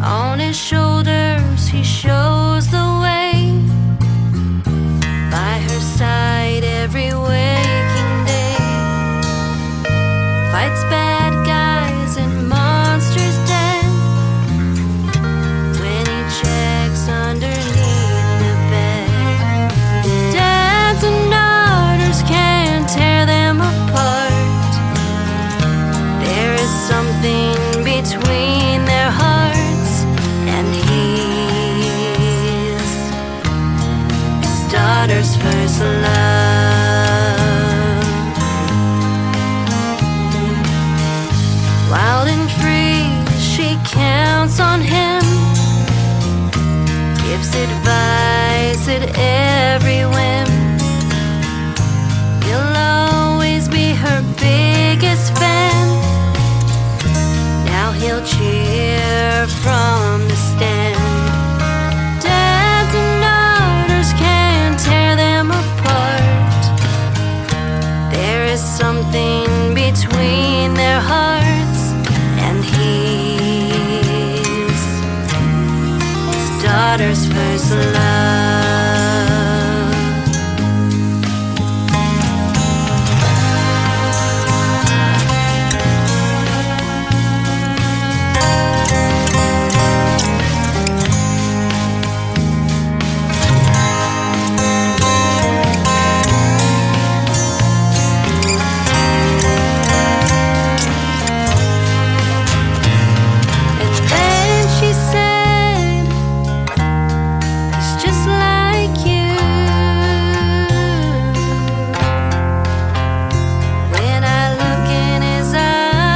S3: On his shoulders he shows the way. By her side every waking day. Fights bad guys and monsters dead. When he checks underneath the bed, dads and daughters can't tear them apart. There is something between their hearts, and he's his daughter's first love. Wild and free, she counts on him. Gives advice at every whim. He'll always be her biggest fan. Now he'll cheer from the stand. Dads and daughters can't tear them apart. There is something between their hearts, and he's his daughter's first love. And then she said, he's just like you. When I look in his eyes,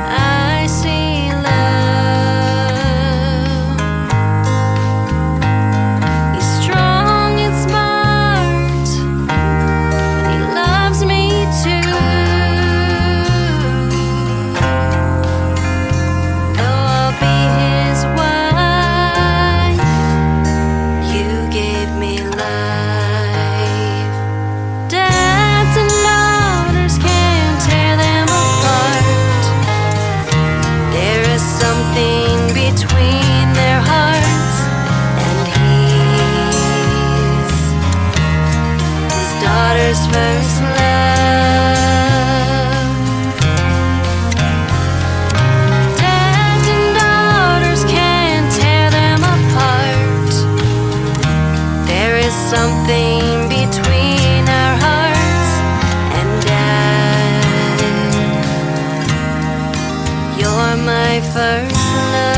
S3: I see love. He's strong and smart, and he loves me too. Though I'll be his wife, you gave me life. Dads and daughters can't tear them apart. There is something between their hearts, and he's his daughter's first love. Dads and daughters can't tear them apart. There is something between our hearts, and Dad, you're my first love.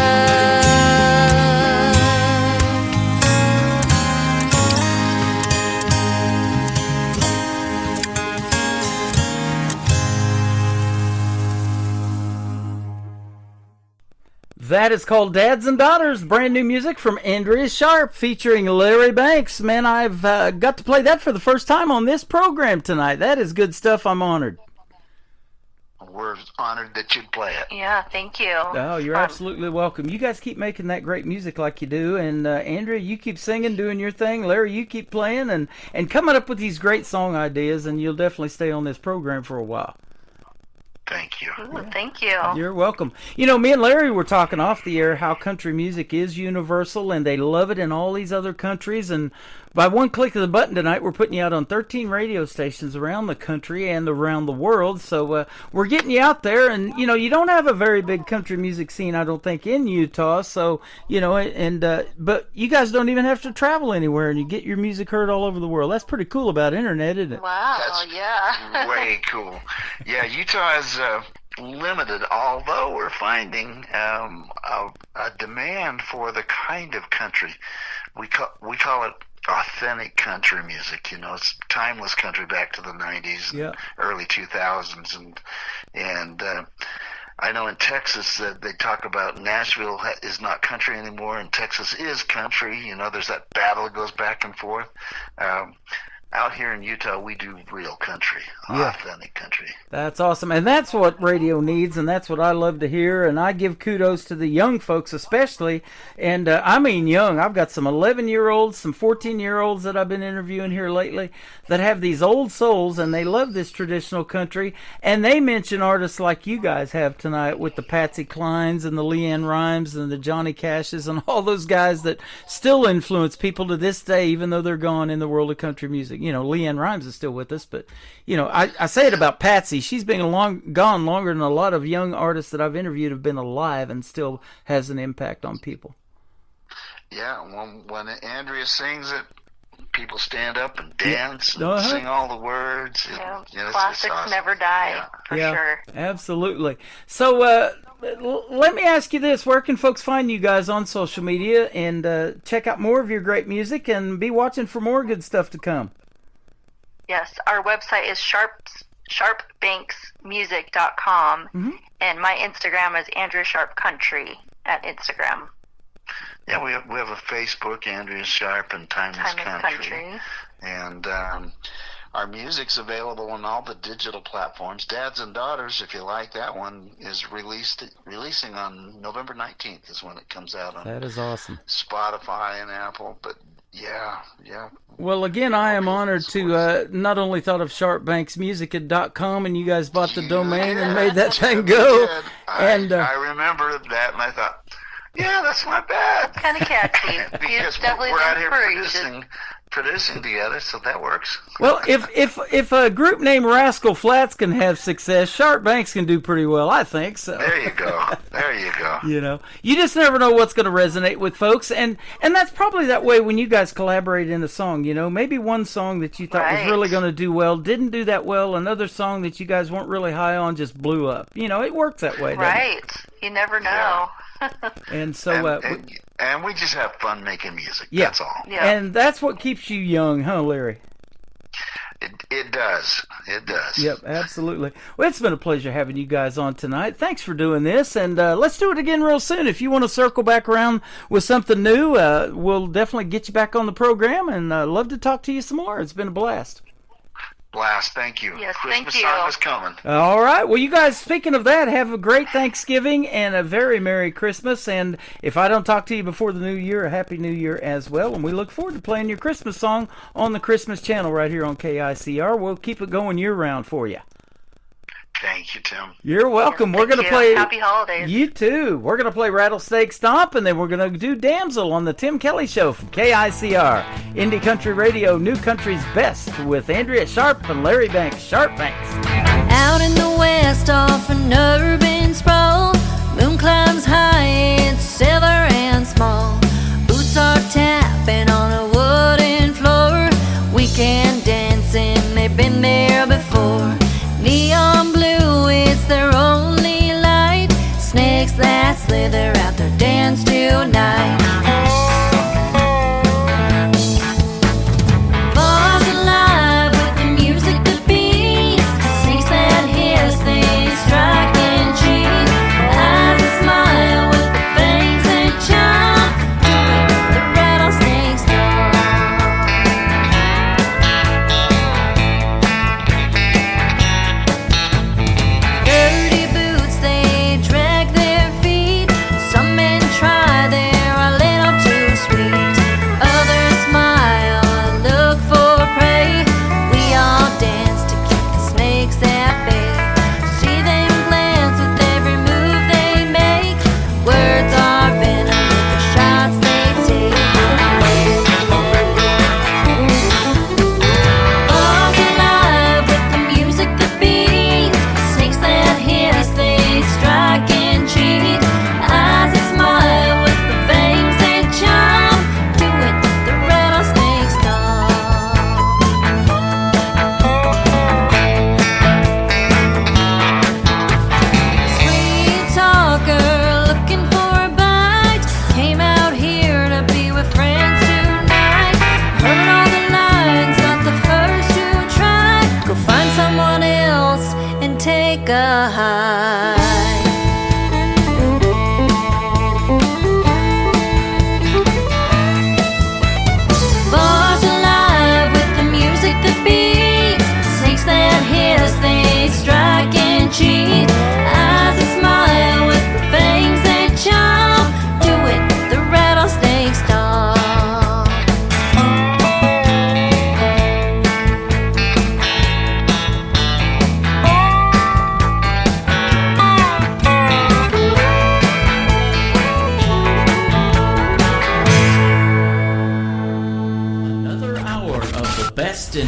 S4: That is called Dads and Daughters, brand new music from Andrea Sharp featuring Larry Banks. Man, I've got to play that for the first time on this program tonight. That is good stuff. I'm honored.
S8: We're honored that you'd play it.
S9: Yeah, thank you.
S4: Oh, you're absolutely welcome. You guys keep making that great music like you do. And Andrea, you keep singing, doing your thing. Larry, you keep playing and coming up with these great song ideas, and you'll definitely stay on this program for a while.
S8: Thank you.
S9: Ooh, thank you.
S4: You're welcome. You know, me and Larry were talking off the air how country music is universal and they love it in all these other countries. And by one click of the button tonight, we're putting you out on 13 radio stations around the country and around the world. So we're getting you out there. And, you know, you don't have a very big country music scene, I don't think, in Utah. So, you know, but you guys don't even have to travel anywhere and you get your music heard all over the world. That's pretty cool about internet, isn't it?
S9: Wow,
S8: That's
S9: yeah.
S8: way cool. Yeah, Utah is limited, although we're finding a demand for the kind of country we call it authentic country music. You know, it's timeless country back to the 90s, and early 2000s, and I know in Texas that they talk about Nashville is not country anymore, and Texas is country. You know, there's that battle that goes back and forth. Out here in Utah, we do real country, authentic country.
S4: That's awesome. And that's what radio needs, and that's what I love to hear. And I give kudos to the young folks especially. And I mean young. I've got some 11-year-olds, some 14-year-olds that I've been interviewing here lately that have these old souls, and they love this traditional country. And they mention artists like you guys have tonight with the Patsy Clines and the Leanne Rimes and the Johnny Cashes and all those guys that still influence people to this day, even though they're gone in the world of country music. You know, Leanne Rimes is still with us, but, you know, I say it about Patsy. She's been gone longer than a lot of young artists that I've interviewed have been alive and still has an impact on people.
S8: Yeah, when Andrea sings it, people stand up and dance and sing all the words.
S9: Classics awesome. Never die, for sure.
S4: Absolutely. So let me ask you this. Where can folks find you guys on social media and check out more of your great music and be watching for more good stuff to come?
S9: Yes, our website is sharpbanksmusic.com, and my Instagram is Andrea Sharp Country at Instagram.
S8: Yeah, we have a Facebook, Andrea Sharp and Timeless Country. And our music's available on all the digital platforms. Dads and Daughters, if you like that one, is releasing on November 19th is when it comes out on
S4: That is awesome.
S8: Spotify and Apple, but yeah.
S4: Well, again, I am honored to not only thought of sharpbanksmusic.com, and you guys bought the domain and made that thing go.
S8: I remember that, and I thought, yeah, that's not bad.
S9: Kind of catchy.
S8: Because we're out here producing together, so that works.
S4: Well, if a group named Rascal Flatts can have success, Sharp Banks can do pretty well, I think. So
S8: there you go.
S4: You know, you just never know what's going to resonate with folks, and that's probably that way when you guys collaborate in a song. You know, maybe one song that you thought was really going to do well didn't do that well. Another song that you guys weren't really high on just blew up. You know, it works that way.
S9: Right. You never know.
S8: Yeah.
S4: And so,
S8: and we just have fun making music.
S4: Yeah.
S8: That's all.
S9: Yeah.
S4: And that's what keeps you young, huh, Larry?
S8: It does. It does.
S4: Yep, absolutely. Well, it's been a pleasure having you guys on tonight. Thanks for doing this, and let's do it again real soon. If you want to circle back around with something new, we'll definitely get you back on the program, and love to talk to you some more. It's been a blast.
S8: Thank you.
S9: Yes,
S8: Christmas
S9: thank you.
S8: time is coming.
S4: All right. Well, you guys, speaking of that, have a great Thanksgiving and a very Merry Christmas. And if I don't talk to you before the new year, a Happy New Year as well. And we look forward to playing your Christmas song on the Christmas channel right here on KICR. We'll keep it going year-round for you.
S8: Thank you, Tim.
S4: You're welcome.
S9: Yes,
S4: we're going to play...
S9: Happy holidays.
S4: You too. We're going to play Rattlesnake Stomp, and then we're going to do Damsel on the Tim Kelly Show from KICR. Indie Country Radio, New Country's Best, with Andrea Sharp and Larry Banks. Sharp Banks.
S3: Out in the west off an urban sprawl, moon climbs high, it's silver and small. Boots are tapping on a wooden floor. Weekend dancing, they've been there before. Neon blue, it's their only light. Snakes that slither out their dance tonight. Falls alive with the music that beats. Snakes that hiss, they strike and cheat. Eyes that smile with the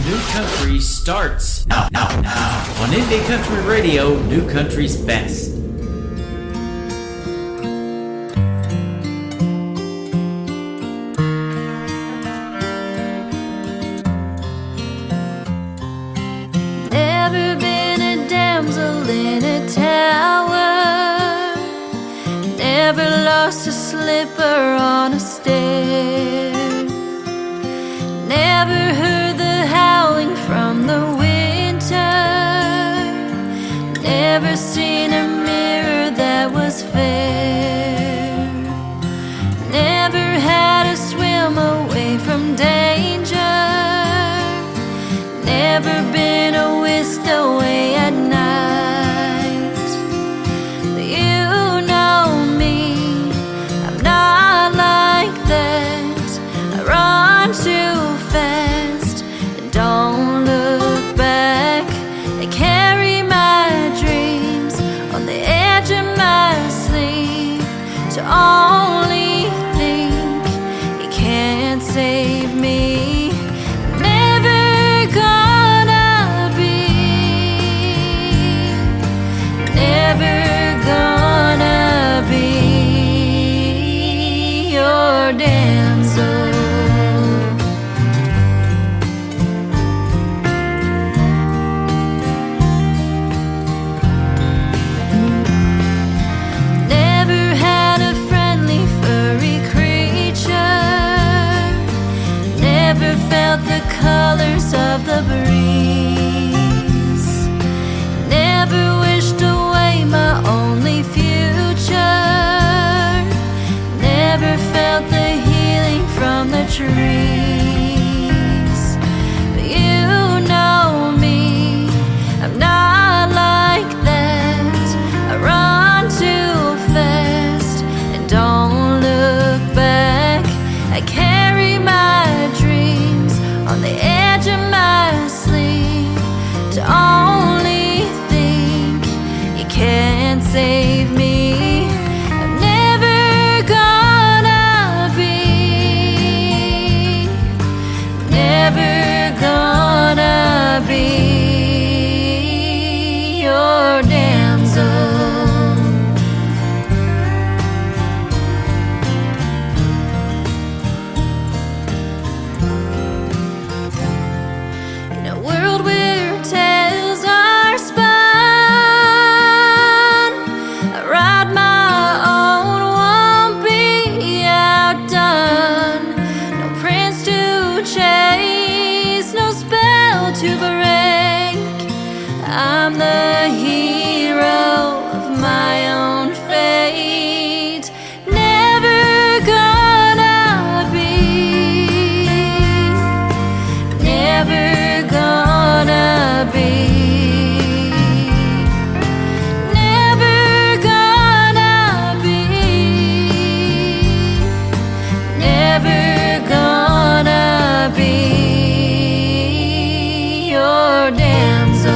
S5: New Country starts now on Indie Country Radio, New Country's best.
S3: Never been a damsel in a tower, never lost a slipper on a stair, never heard the howling from the winter, never seen a mirror that was fair, never had a swim away from danger, never been a whisked away at night. But you know me, I'm not like that. I run too fast and don't look back. I carry my dreams on the edge of my sleeve. To only think you can't save me. Never gonna be, never gonna be your damsel. Never had a friendly furry creature, never felt the colors of the breeze, never wished away my only future, never felt the healing from the trees. But you know me, I'm not like that. I run too fast and don't look back. I carry my dreams on the edge of my sleeve. To only think you can't save me. I'm never gonna be, never gonna be your damsel. In a world where tales are spun, I ride my own, won't be outdone. No prince to chase, no spell to break. I'm the hero of my own fate. Never gonna be, never gonna be, never gonna be, never gonna be your damsel.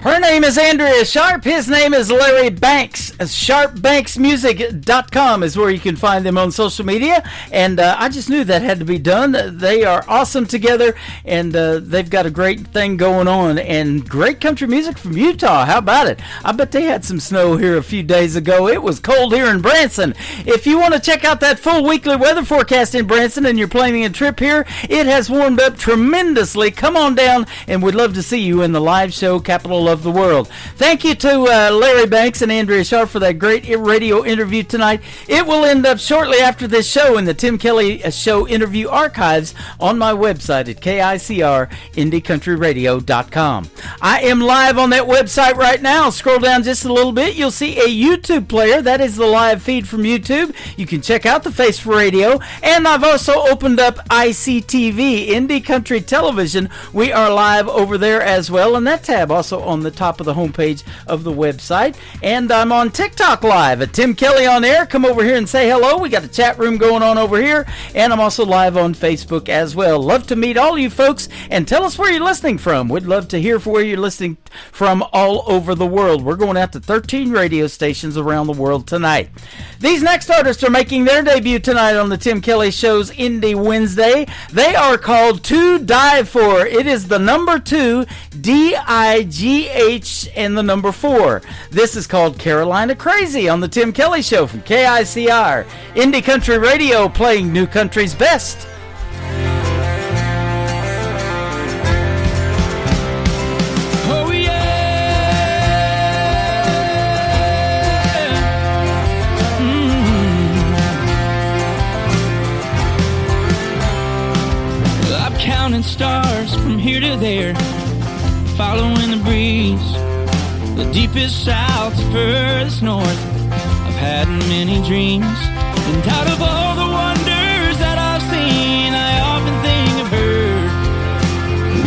S4: Her name is Andrea Sharp. His name is Larry Banks. SharpBanksMusic.com is where you can find them on social media. And I just knew that had to be done. They are awesome together, and they've got a great thing going on. And great country music from Utah. How about it? I bet they had some snow here a few days ago. It was cold here in Branson. If you want to check out that full weekly weather forecast in Branson and you're planning a trip here, it has warmed up tremendously. Come on down, and we'd love to see you in the live show, capital of the world. Thank you to Larry Banks and Andrea Sharp for that great radio interview tonight. It will end up shortly after this show in the Tim Kelly Show interview archives on my website at KICR-IndieCountryRadio.com. I am live on that website right now. Scroll down just a little bit. You'll see a YouTube player. That is the live feed from YouTube. You can check out the Face for Radio. And I've also opened up ICTV, Indie Country Television. We are live over there as well. And that tab also on the top of the homepage of the website. And I'm on TikTok Live at Tim Kelly on Air. Come over here and say hello. We got a chat room going on over here. And I'm also live on Facebook as well. Love to meet all you folks and tell us where you're listening from. We'd love to hear from where you're listening from all over the world. We're going out to 13 radio stations around the world tonight. These next artists are making their debut tonight on the Tim Kelly Show's Indie Wednesday. They are called To Die For. It is the number 2, D-I-G-H, and the number 4. This is called Carolina Crazy on the Tim Kelly Show from KICR. Indie Country Radio, playing new country's best.
S1: Oh yeah. Well, I'm counting stars from here to there, following the breeze. The deepest south, the furthest north, I've had many dreams. And out of all the wonders that I've seen, I often think of her.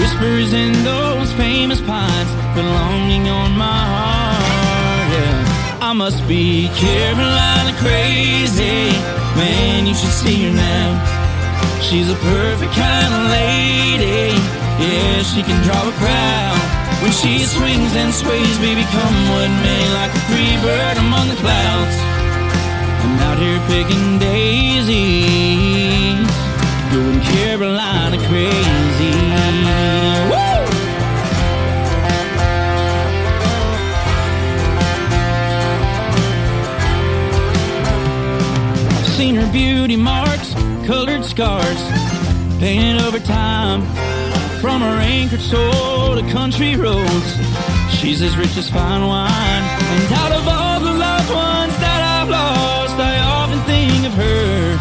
S1: Whispers in those famous pines, belonging on my heart, yeah. I must be Carolina crazy, man, you should see her now. She's a perfect kind of lady, yeah, she can draw a crowd. When she swings and sways, baby, come with me like a free bird among the clouds. I'm out here picking daisies, going Carolina crazy. Woo! I've seen her beauty marks, colored scars, painted over time. From her anchored soul to country roads, she's as rich as fine wine. And out of all the loved ones that I've lost, I often think of her.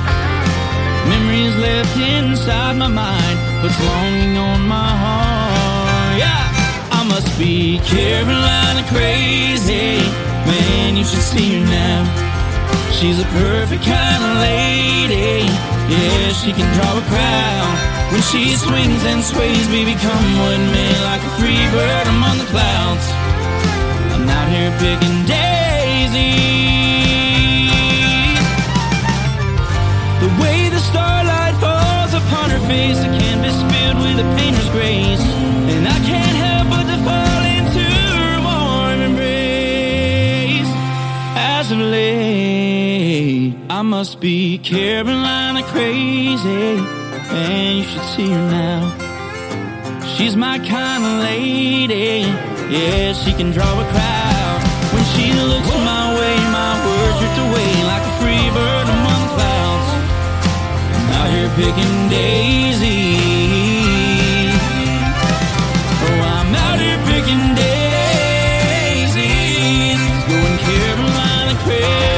S1: Memories left inside my mind, puts longing on my heart. Yeah, I must be Carolina crazy, man, you should see her now. She's a perfect kind of lady, yeah, she can draw a crowd. When she swings and sways, baby, come with me like a free bird among the clouds. I'm out here picking daisies. The way the starlight falls upon her face, a canvas filled with a painter's grace, and I can't help but to fall into her warm embrace. As of late, I must be Carolina crazy, and you should see her now. She's my kind of lady, yeah, she can draw a crowd. When she looks my way, my words drift away like a free bird among clouds. I'm out here picking daisies. Oh, I'm out here picking daisies, going Carolina crazy.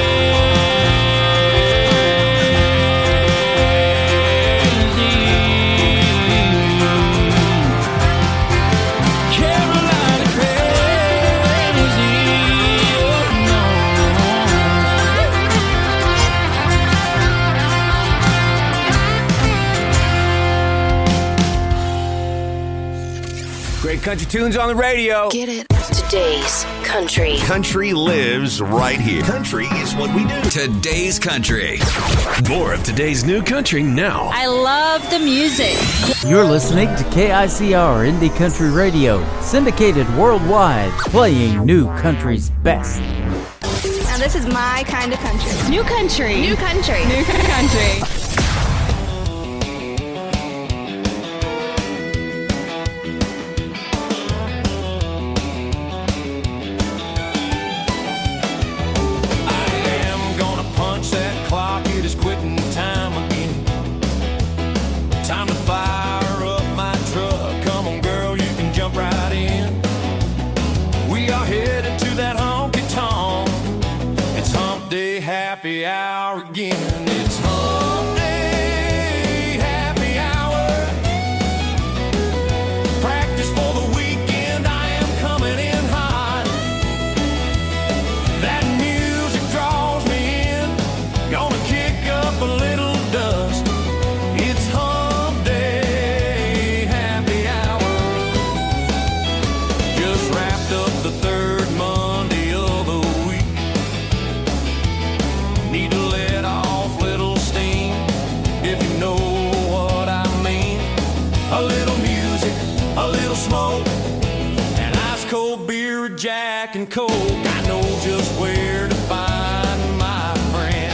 S10: Great country tunes on the radio.
S11: Get it? Today's country.
S12: Country lives right here. Country is what we do. Today's country.
S13: More of today's new country now.
S14: I love the music.
S4: You're listening to KICR Indie Country Radio, syndicated worldwide, playing new country's best.
S14: Now this is my kind of country. New country. New country. New country.
S6: Happy hour again. It's hump day. Jack and Coke, I know just where to find my friend.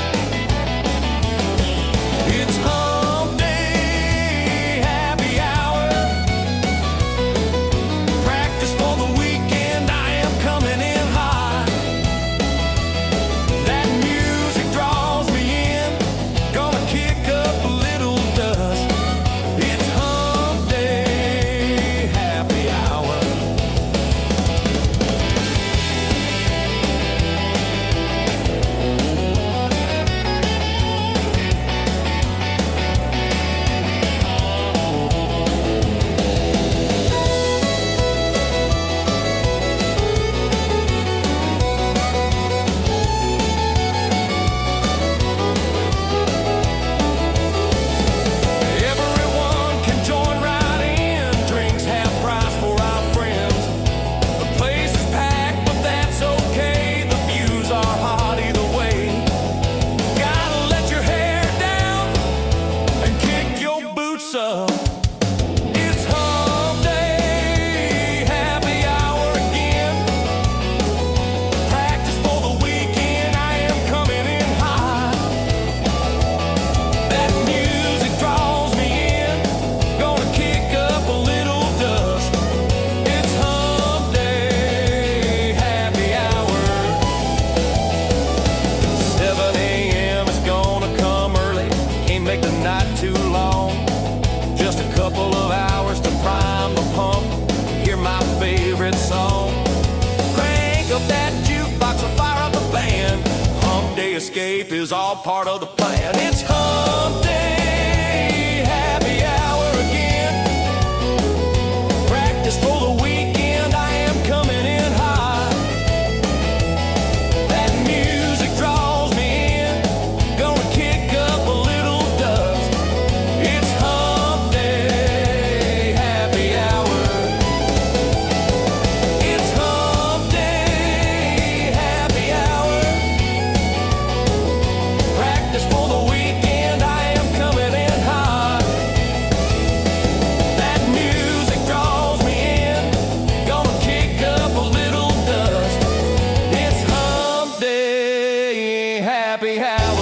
S6: It's hump day, happy hour. Practice for the weekend, I am coming in hot. That music draws me in, gonna kick up a little dust. It's hump day, happy hour. Everyone can join right in. Drinks half price for our friends. The place is packed, but that's okay. The views are hot either way. Gotta let your hair down and kick your boots up. It's hump day, happy hour again. Practice for the weekend, I am coming in hot. That music draws me in, gonna kick up a little dust. It's hump day, happy hour. 7 a.m. is gonna come early, can't make the night too long. Just a couple of hours to prime the pump, hear my favorite song. Crank up that jukebox and fire up the band. Hump day escape is all part of the plan. It's hump day, happy hour again. Practice for the weekend, I am coming in hot. That music draws me in, gonna kick up a little dust. It's hump day, happy hour. It's hump day, happy hour. Practice for the weekend, I am coming in hot. That music draws me in, gonna kick up a little dust. It's hump day, happy hour.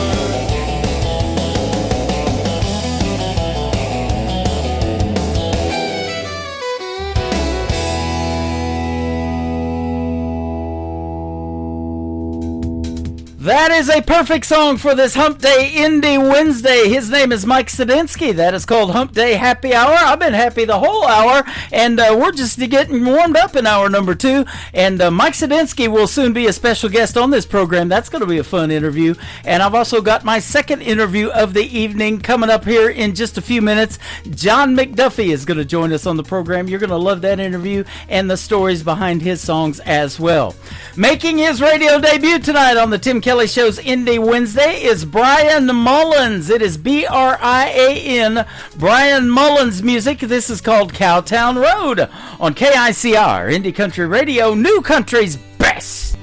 S4: That is a perfect song for this Hump Day Indie Wednesday. His name is Mike Sadinsky. That is called Hump Day Happy Hour. I've been happy the whole hour, and we're just getting warmed up in hour number 2. And Mike Sadinsky will soon be a special guest on this program. That's going to be a fun interview. And I've also got my second interview of the evening coming up here in just a few minutes. John McDuffie is going to join us on the program. You're going to love that interview and the stories behind his songs as well. Making his radio debut tonight on the Tim Kelly Show's Indie Wednesday is Brian Mullins. It is B-R-I-A-N, Brian Mullins music. This is called Cowtown Road on KICR, Indie Country Radio, New Country's best.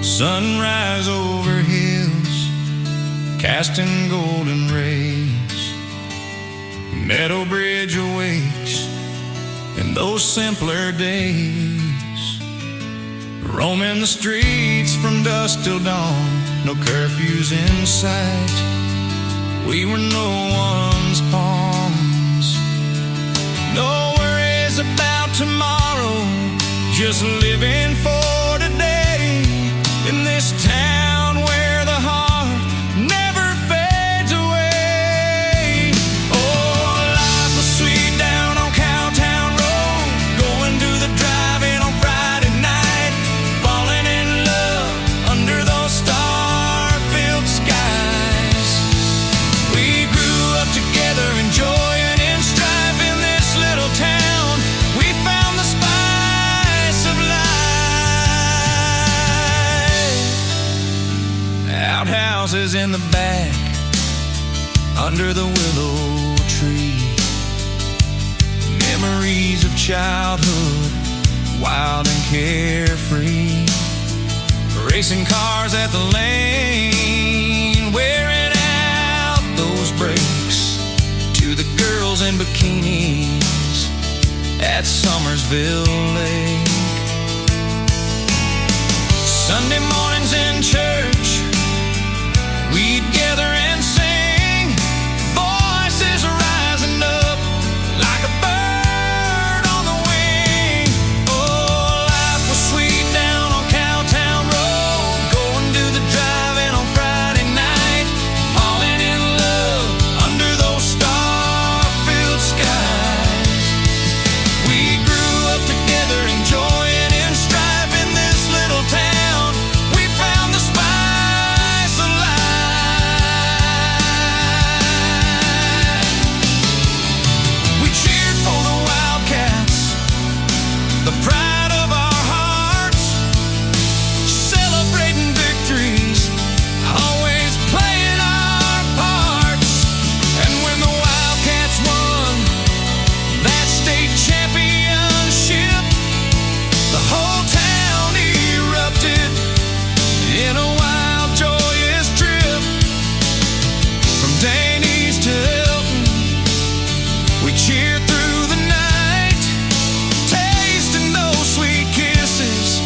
S6: Sunrise over hills, casting golden rays. Meadow Bridge awakes in those simpler days. Roaming the streets from dusk till dawn, no curfews in sight. We were no one's pawns. No worries about tomorrow, just living for today. In this town where the heart never fades away. Oh, life was sweet down on Cowtown Road, going to the drive-in on Friday night, falling in love under those star-filled skies. We grew up together, enjoying in strife in this little town. We found the spice of life. Outhouses in the back, under the willow tree. Memories of childhood, wild and carefree. Racing cars at the lane, wearing out those brakes. To the girls
S1: girls in bikinis at Summersville Lake. Sunday mornings in church, we'd gather and sing, voices rising up like a bird on the wing. Oh, life was sweet down on Cowtown Road, going to the drive-in on Friday night, falling in love under those star-filled skies. We grew up together, enjoying in strife in this little town. We found the spice of life. We cheered for the Wildcats, the pride of our hearts, celebrating victories, always playing our parts. And when the Wildcats won that state championship, the whole town erupted in a wild, joyous trip. From Danny's to Hilton, we cheered through the night, tasting those sweet kisses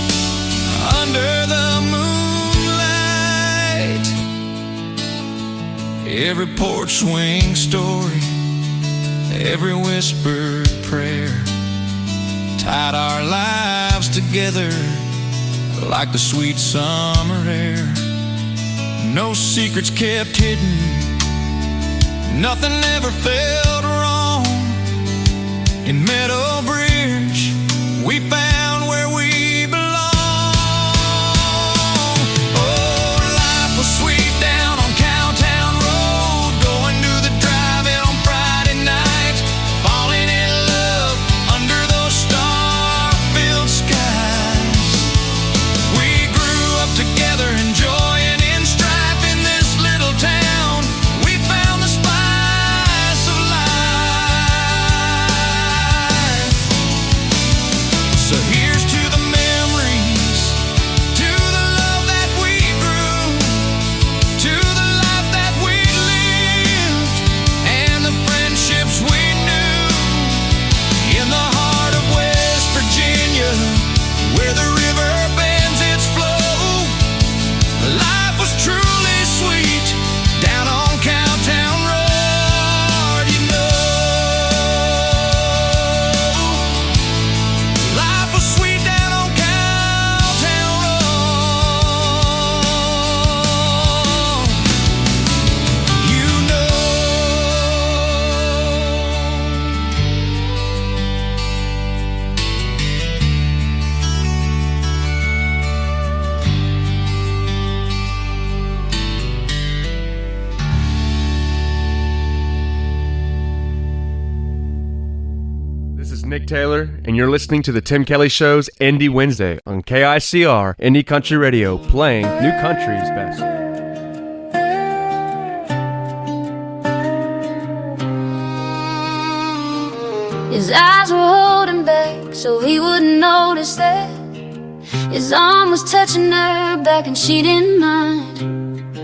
S1: under the moonlight. Every porch swing story, every whispered prayer tied our lives together like the sweet summer air. No secrets kept hidden, nothing ever felt wrong. In Meadow Bridge, we found where we belong. Oh, life was sweet down on Cowtown Road, going to the drive-in on Friday night, falling in love under those star-filled skies. We grew up together, enjoying in strife in this little town. We found the spice of life. So here's to the memories, to the love that we grew, to the life that we lived, and the friendships we knew. In the heart of West Virginia, where the river bends its flow, life was truly sweet down on Cowtown Road. You know, life was sweet down on Cowtown Road. You know.
S10: This is Nick Taylor, and you're listening to The Tim Kelly Show's Indie Wednesday on KICR, Indie Country Radio, playing new country's best.
S3: His eyes were holding back so he wouldn't notice that his arm was touching her back and she didn't mind.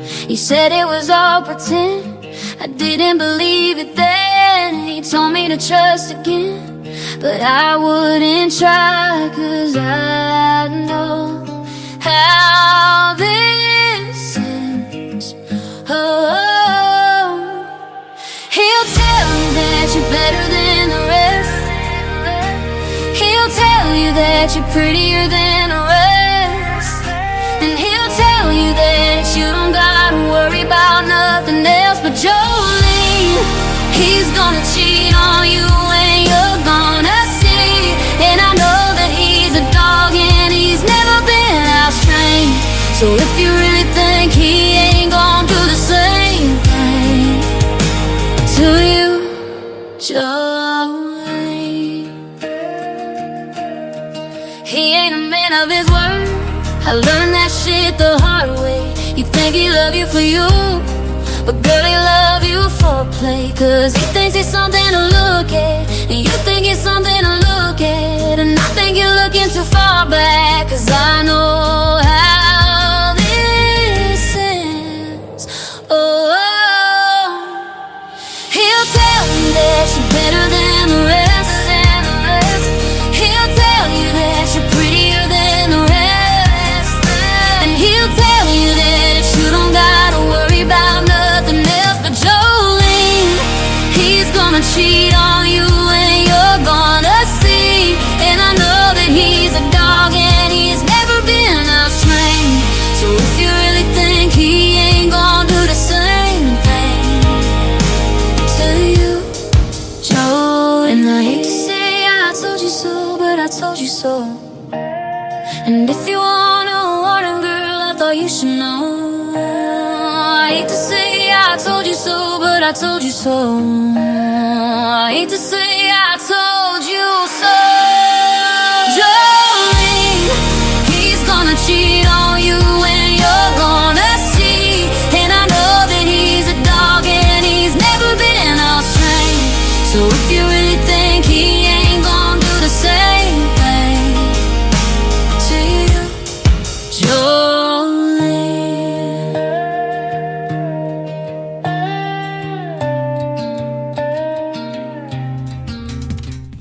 S3: He said it was all pretend, I didn't believe it then. He told me to trust again, but I wouldn't try, 'cause I know how this ends. Oh, he'll tell you that you're better than the rest. He'll tell you that you're prettier than the rest. And he'll tell you that you don't gotta worry about nothing else. But Jolene, he's gonna cheat on you and you're gonna see. And I know that he's a dog and he's never been out-trained. So if you really think he ain't gonna do the same thing to you, Jolene, he ain't a man of his word. I learned that shit the hard way. You think he love you for you, but girl, he love you for play. 'Cause he thinks he's something to look at, and you think he's something to look at. And I think you're looking too far back, 'cause I know how this ends. Oh, he'll tell you that you're better And I hate to say I told you so, but I told you so. And if you want a warning, girl, I thought you should know. I hate to say I told you so, but I told you so. I hate to say I told you so. Jolene, he's gonna cheat on you and you're gonna see. And I know that he's a dog and he's never been out-trained. So if you really think he ain't gonna do the same thing to you, Jolene.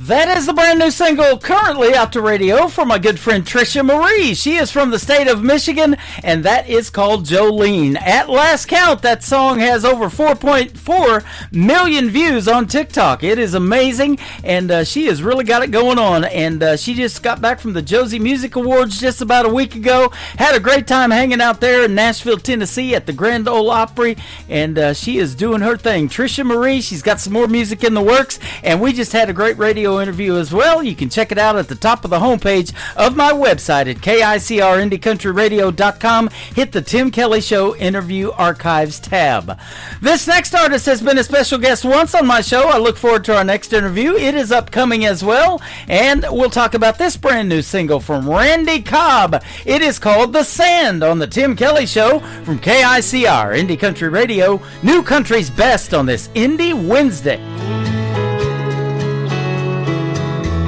S4: That is the brand new single currently out to radio from my good friend Trisha Marie. She is from the state of Michigan, and that is called Jolene. At last count, that song has over 4.4 million views on TikTok. It is amazing, and she has really got it going on. And she just got back from the Josie Music Awards just about a week ago. Had a great time hanging out there in Nashville, Tennessee at the Grand Ole Opry, and she is doing her thing. Trisha Marie, she's got some more music in the works, and we just had a great radio interview as well. You can check it out at the top of the homepage of my website at KICRIndieCountryRadio.com. Hit the Tim Kelly Show Interview Archives tab. This next artist has been a special guest once on my show. I look forward to our next interview. It is upcoming as well, and we'll talk about this brand new single from Randy Cobb. It is called The Sand on the Tim Kelly Show from KICR Indie Country Radio, New Country's Best on this Indie Wednesday.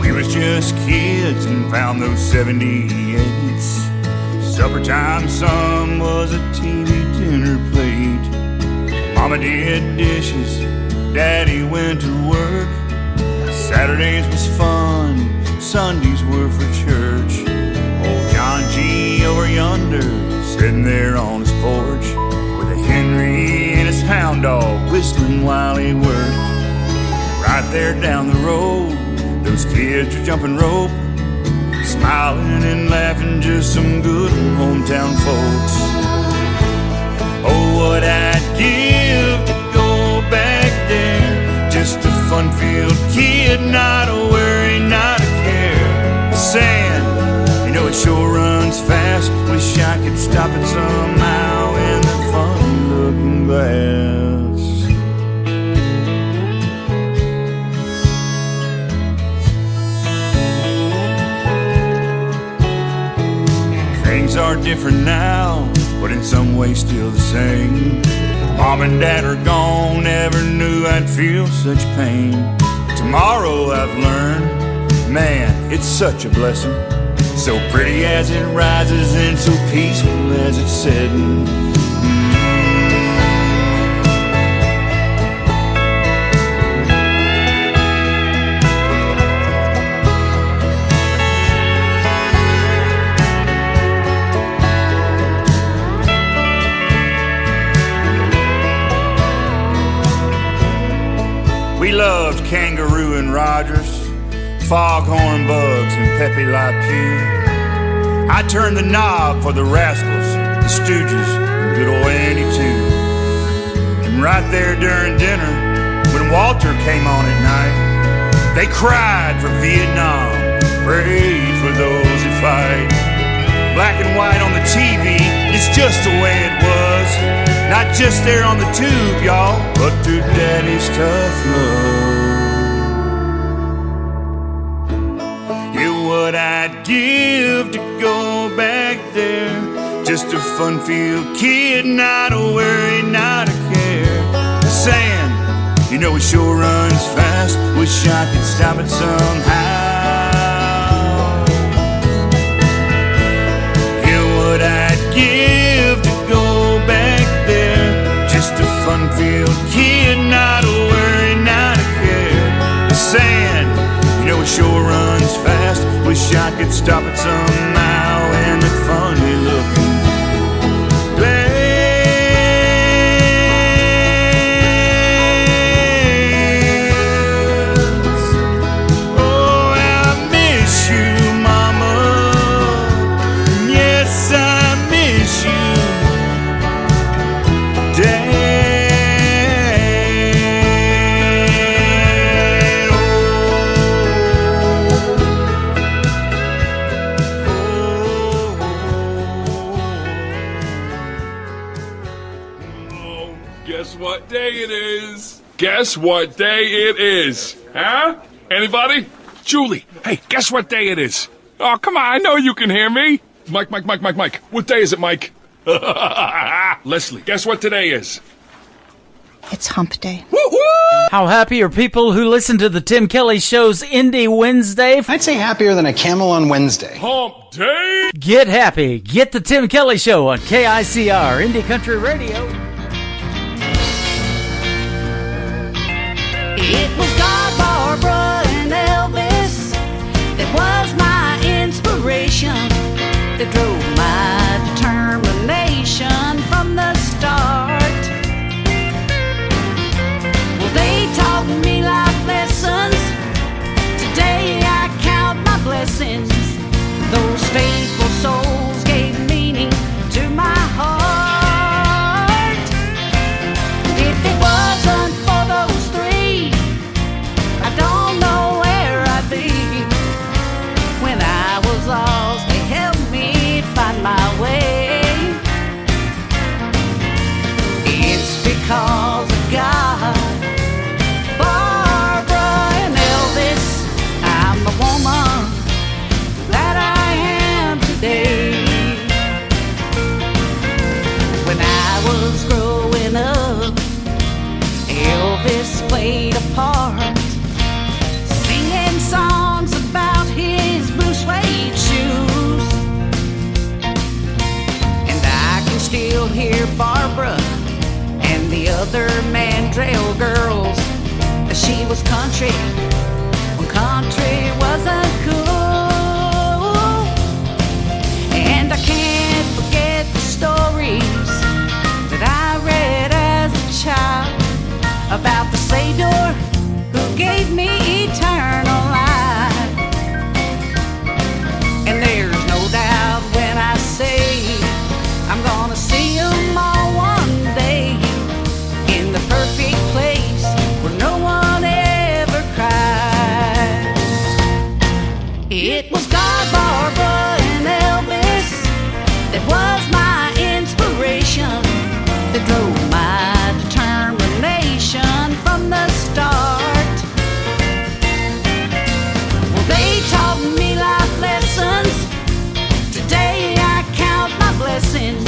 S15: We was just kids and found those 78s. Suppertime sun was a TV dinner plate. Mama did dishes, Daddy went to work. Saturdays was fun, Sundays were for church. Old John G. over yonder, sitting there on his porch with a Henry and his hound dog whistling while he worked. Right there down the road, those kids are jumping rope, smiling and laughing, just some good hometown folks. Oh, what I'd give to go back there, just a fun-filled kid, not a worry, not a care. The sand, you know it sure runs fast, wish I could stop it somehow in that funny-looking glass. Things are different now, but in some ways still the same. Mom and Dad are gone, never knew I'd feel such pain. Tomorrow I've learned, man, it's such a blessing. So pretty as it rises and so peaceful as it's setting. We loved Kangaroo and Rogers, Foghorn Bugs and Pepe Le Pew. I turned the knob for the Rascals, the Stooges, and good old Andy too. And right there during dinner, when Walter came on at night, they cried for Vietnam, prayed for those who fight. Black and white on the TV, it's just the way it was. Not just there on the tube, y'all, but through Daddy's tough love. Yeah, what I'd give to go back there, just a fun-filled kid, not a worry, not a care. Sand, you know it sure runs fast, wish I could stop it somehow. Yeah, what I'd give to go back there, just a fun-filled kid, not a worry, not a care. The sand, you know it sure runs fast, wish I could stop it somehow in that funny-looking glass. Oh, I miss you, Mama. Yes, I miss you, Dad. Oh,
S16: day it is? Guess what day it is? Huh? Anybody? Julie, hey, guess what day it is? Oh, come on, I know you can hear me. Mike. What day is it, Mike? Leslie, guess what today is?
S17: It's hump day.
S4: How happy are people who listen to the Tim Kelly Show's Indie Wednesday?
S18: I'd say happier than a camel on Wednesday.
S16: Hump day!
S4: Get happy. Get the Tim Kelly Show on KICR, Indie Country Radio.
S19: It was God, Barbara, and Elvis that was my inspiration, that drove my determination from the start. Well, they taught me life lessons. Today I count my blessings. Those faithful souls gave meaning to my heart. If it wasn't for those three, I don't know where I'd be. When I was lost, they helped me find my way. It's because of God, Barbara and Elvis, I'm the woman that I am today. When I was growing up, Elvis played a part, singing songs about his blue suede shoes. And I can still hear Barbara and the other Mandrell girls. She was country when country wasn't cool. And I can't forget the stories that I read as a child about the Savior who gave me eternal life. And there's no doubt when I say I'm gonna see them all one day in the perfect place where no one ever cried. It was God, Barbara, and Elvis that was my inspiration, that drove my determination from the start. Well, they taught me life lessons. Today I count my blessings.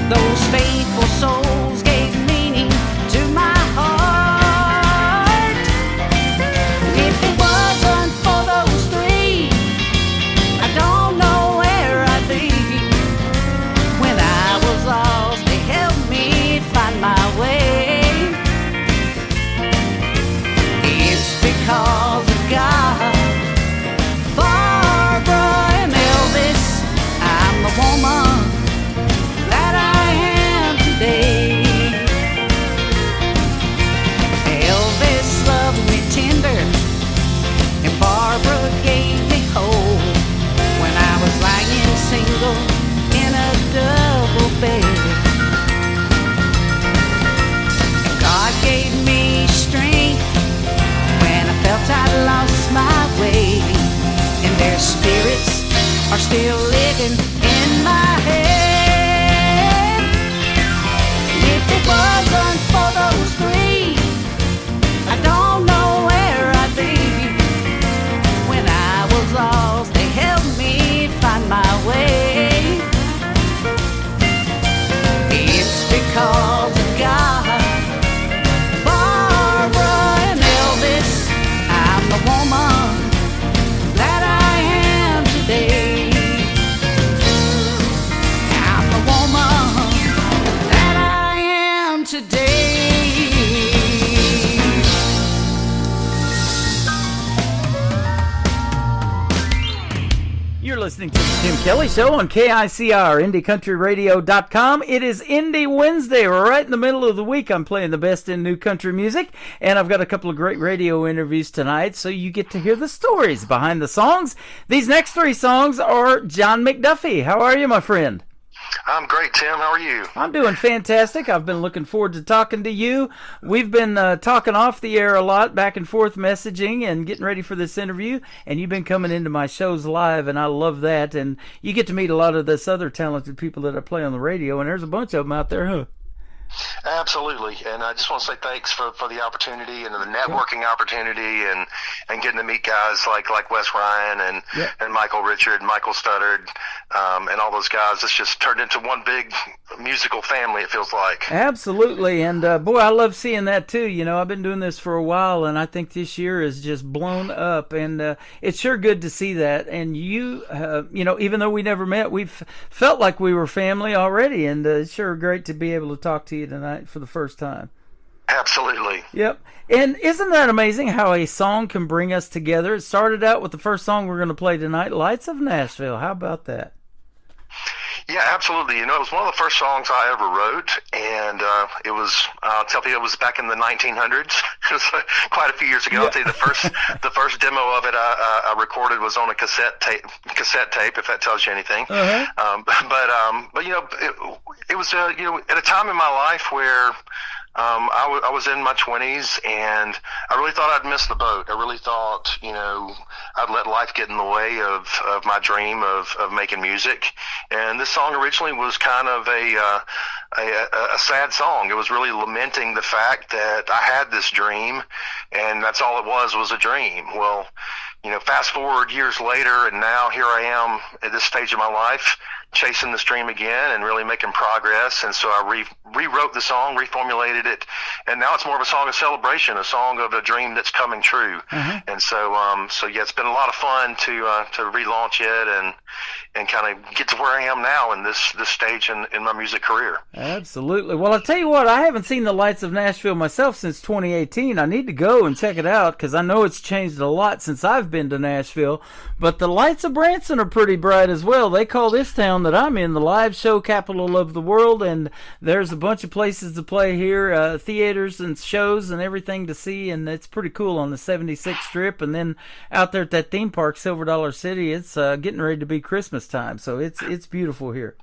S19: Those faithful souls gave meaning to my heart. If it wasn't for those three, I don't know where I'd be. When I was lost, they helped me find my way. It's because of God, Barbara and Elvis, I'm the woman that I am today. Elvis loved me tender, and Barbara gave me hope when I was lying single in a double bed. And God gave me strength when I felt I'd lost my way, and their spirits are still living in my head. If it wasn't for those three, I don't know where I'd be. When I was lost, they helped me find my way. It's because of God, Barbara and Elvis, I'm the woman that I am today. I'm the woman that I am today.
S4: You're listening to the Tim Kelly Show on KICR, IndieCountryRadio.com. It is Indie Wednesday. We're right in the middle of the week. I'm playing the best in new country music, and I've got a couple of great radio interviews tonight, so you get to hear the stories behind the songs. These next three songs are John McDuffie. How are you, my friend?
S8: I'm great, Tim. How are you?
S4: I'm doing fantastic. I've been looking forward to talking to you. We've been talking off the air a lot, back and forth messaging and getting ready for this interview, and you've been coming into my shows live, and I love that. And you get to meet a lot of this other talented people that I play on the radio, and there's a bunch of them out there, huh?
S8: Absolutely, and I just want to say thanks for the opportunity and the networking opportunity, and getting to meet guys like Wes Ryan and Michael Richard, Michael Studdard, and all those guys. It's just turned into one big musical family, it feels like.
S4: Absolutely, and boy, I love seeing that too. You know, I've been doing this for a while, and I think this year is just blown up, and it's sure good to see that. And you know, even though we never met, we've felt like we were family already, and it's sure great to be able to talk to you tonight for the first time.
S8: Absolutely.
S4: Yep. And isn't that amazing how a song can bring us together? It started out with the first song we're going to play tonight, Lights of Nashville. How about that?
S8: Yeah, absolutely. You know, it was one of the first songs I ever wrote, and it was, I'll tell you, it was back in the 1900s. It was quite a few years ago. I'll tell you, the first demo of it I recorded was on a cassette tape, if that tells you anything. But you know, it was, you know, at a time in my life where I was in my 20s, and I really thought I'd missed the boat. I really thought, you know, I'd let life get in the way of my dream of making music. And this song originally was kind of a sad song. It was really lamenting the fact that I had this dream, and that's all it was a dream. Well, you know, fast forward years later, and now here I am at this stage of my life, chasing this dream again and really making progress. And so I rewrote the song, reformulated it, and now it's more of a song of celebration, a song of a dream that's coming true. And so yeah, it's been a lot of fun to relaunch it and kind of get to where I am now in this stage in my music career.
S4: Absolutely. Well, I'll tell you what, I haven't seen the Lights of Nashville myself since 2018. I need to go and check it out because I know it's changed a lot since I've been to Nashville. But the Lights of Branson are pretty bright as well. They call this town that I'm in the live show capital of the world, and there's a bunch of places to play here, theaters and shows and everything to see, and it's pretty cool on the 76th Strip. And then out there at that theme park, Silver Dollar City, it's getting ready to be Christmas time, so it's beautiful here.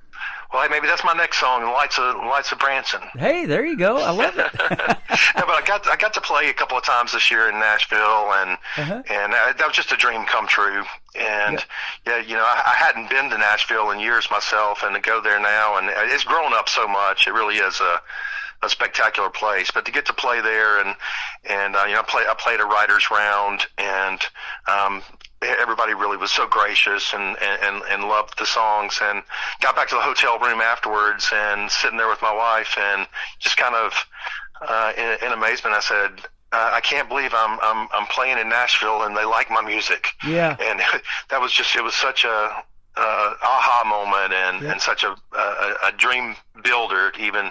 S8: Well, hey, maybe that's my next song, Lights of Branson.
S4: Hey, there you go. I love it.
S8: Yeah, but I got to play a couple of times this year in Nashville, and that was just a dream come true. And yeah, you know, I hadn't been to Nashville in years myself, and to go there now, and it's grown up so much. It really is a spectacular place. But to get to play there, and you know, I played a writers round, and everybody really was so gracious and loved the songs, and got back to the hotel room afterwards and sitting there with my wife and just kind of in amazement, I said, I can't believe I'm playing in Nashville and they like my music.
S4: Yeah.
S8: And that was just, it was such a aha moment and such a dream builder even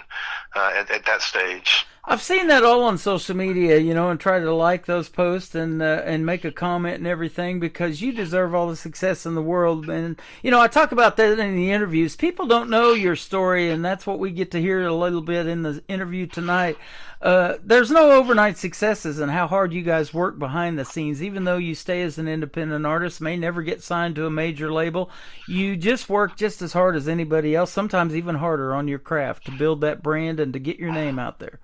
S8: at that stage.
S4: I've seen that all on social media, you know, and try to like those posts and make a comment and everything, because you deserve all the success in the world. And, you know, I talk about that in the interviews. People don't know your story, and that's what we get to hear a little bit in the interview tonight. There's no overnight successes and how hard you guys work behind the scenes. Even though you stay as an independent artist, may never get signed to a major label, you just work just as hard as anybody else, sometimes even harder on your craft to build that brand and to get your name out there.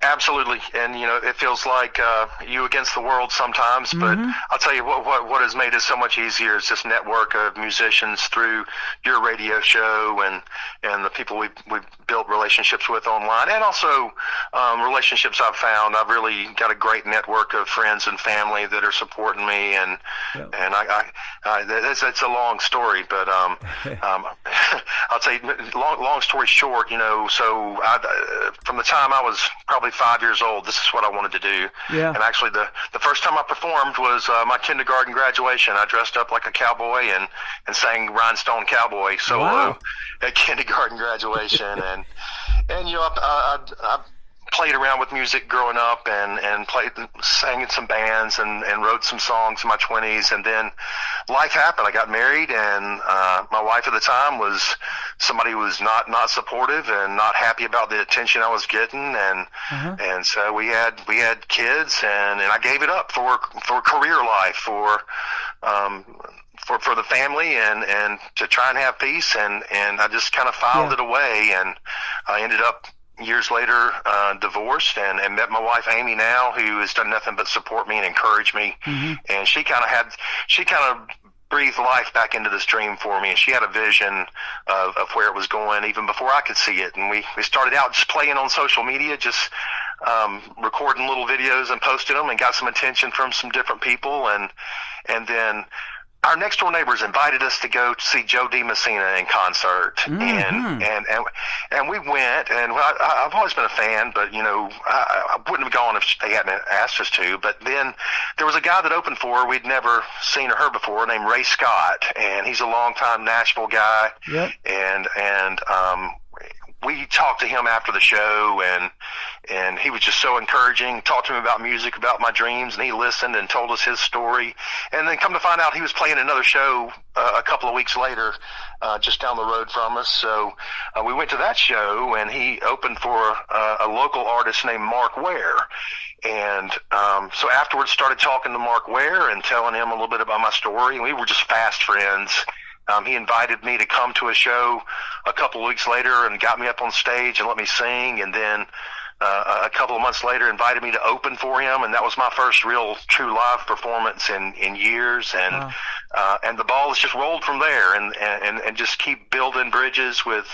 S8: Absolutely, and you know, it feels like you against the world sometimes. But I'll tell you what has made it so much easier is this network of musicians through your radio show and the people we've built relationships with online, and also relationships I've found. I've really got a great network of friends and family that are supporting me, and I it's a long story, but I'll tell you, long story short, you know, so from the time I was probably 5 years old, this is what I wanted to do.
S4: Yeah.
S8: And actually the first time I performed was my kindergarten graduation. I dressed up like a cowboy and sang Rhinestone Cowboy solo at kindergarten graduation. and you know, I played around with music growing up and sang in some bands and wrote some songs in my 20s, and then life happened. I got married, and my wife at the time was somebody who was not supportive and not happy about the attention I was getting, and so we had kids, and I gave it up for career life, for the family and to try and have peace, and I just kind of filed it away, and I ended up years later divorced and met my wife Amy now, who has done nothing but support me and encourage me. And she kind of
S20: breathed life back into this dream for me, and she had a vision of where it was going even before I could see it. And we started out just playing on social media, just recording little videos and posting them, and got some attention from some different people, and then our next door neighbors invited us to go see Joe DiMessina in concert, and we went. And I've always been a fan, but I wouldn't have gone if they hadn't asked us to. But then there was a guy that opened for her we'd never seen or heard before, named Ray Scott, and he's a longtime Nashville guy.
S4: Yep.
S20: And we talked to him after the show, and he was just so encouraging. Talked to him about music, about my dreams, and he listened and told us his story. And then come to find out, he was playing another show a couple of weeks later, just down the road from us. So we went to that show, and he opened for a local artist named Mark Ware. And so afterwards started talking to Mark Ware and telling him a little bit about my story, and we were just fast friends. He invited me to come to a show a couple of weeks later and got me up on stage and let me sing. And then a couple of months later invited me to open for him. And that was my first real true live performance in years. And and the ball has just rolled from there, and just keep building bridges with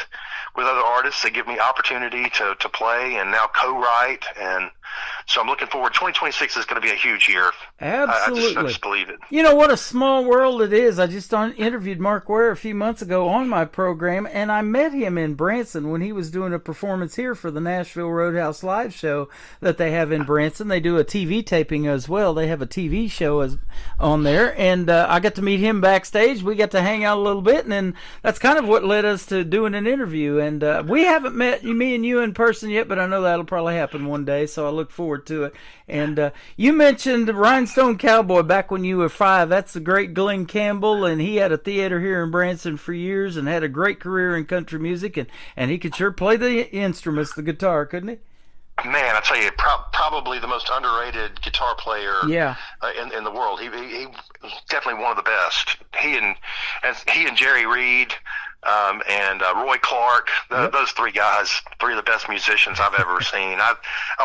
S20: other artists that give me opportunity to play and now co-write. And so I'm looking forward. 2026 is going to be a huge year.
S4: Absolutely.
S20: I just believe it.
S4: You know what a small world it is. I just interviewed Mark Ware a few months ago on my program, and I met him in Branson when he was doing a performance here for the Nashville Roadhouse Live show that they have in Branson. They do a TV taping as well. They have a TV show on there, and I got to meet him backstage. We got to hang out a little bit, and then that's kind of what led us to doing an interview. And we haven't met me and you in person yet, but I know that'll probably happen one day, so I look forward to it. And you mentioned Rhinestone Cowboy back when you were 5. That's the great Glenn Campbell, and he had a theater here in Branson for years and had a great career in country music, and he could sure play the instruments, the guitar, couldn't he?
S20: Man, I tell you, probably the most underrated guitar player in the world. He definitely one of the best. He and Jerry Reed and Roy Clark, those three guys, three of the best musicians I've ever seen. I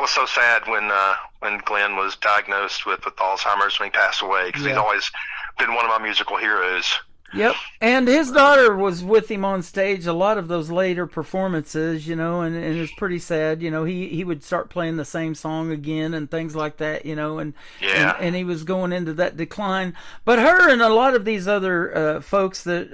S20: was so sad when Glenn was diagnosed with Alzheimer's when he passed away, because he's always been one of my musical heroes.
S4: Yep, and his daughter was with him on stage a lot of those later performances, and it was pretty sad. He would start playing the same song again and things like that, and he was going into that decline. But her and a lot of these other folks that,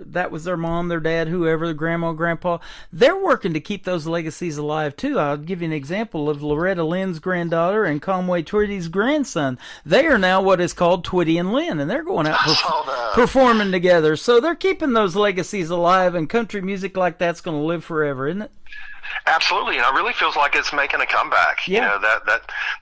S4: that was their mom, their dad, whoever, their grandma, grandpa, they're working to keep those legacies alive too. I'll give you an example of Loretta Lynn's granddaughter and Conway Twitty's grandson. They are now what is called Twitty and Lynn, and they're going out performing together, so they're keeping those legacies alive, and country music like that's going to live forever, isn't it?
S20: Absolutely, and it really feels like it's making a comeback.
S4: Yeah.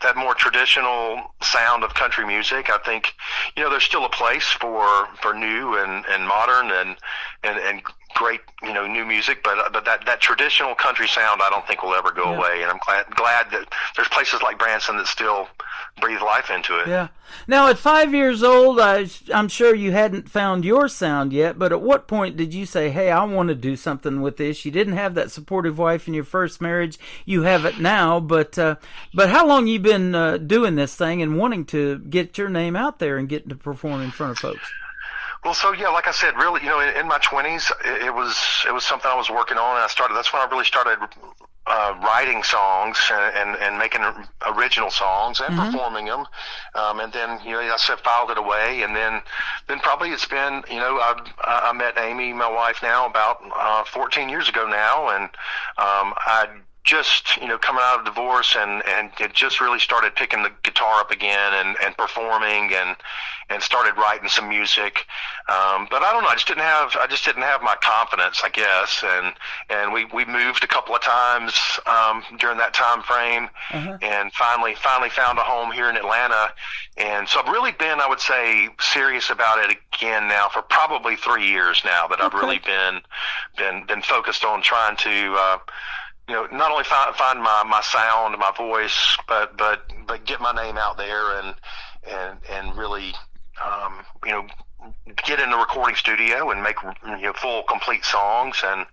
S20: That more traditional sound of country music. I think there's still a place for new and modern and great new music, but that traditional country sound I don't think will ever go away, and I'm glad that there's places like Branson that still breathe life into it.
S4: Yeah. Now at 5 years old, I'm sure you hadn't found your sound yet, but at what point did you say, hey, I want to do something with this? You didn't have that supportive wife in your first marriage. You have it now, but how long you been doing this thing and wanting to get your name out there and get to perform in front of folks?
S20: Well, so like I said, really, in my 20s, it was something I was working on, and that's when I really started writing songs and making original songs and performing them, and then I filed it away, and then probably it's been I met Amy, my wife, now about 14 years ago now, and I just coming out of divorce and it just really started picking the guitar up again and performing and started writing some music, but I don't know, I just didn't have my confidence, I guess, and we moved a couple of times during that time frame, and finally found a home here in Atlanta, and so I've really been, I would say, serious about it again now for probably 3 years now, that I've really been focused on trying to not only find my sound, my voice, but get my name out there and really, get in the recording studio and make full, complete songs. And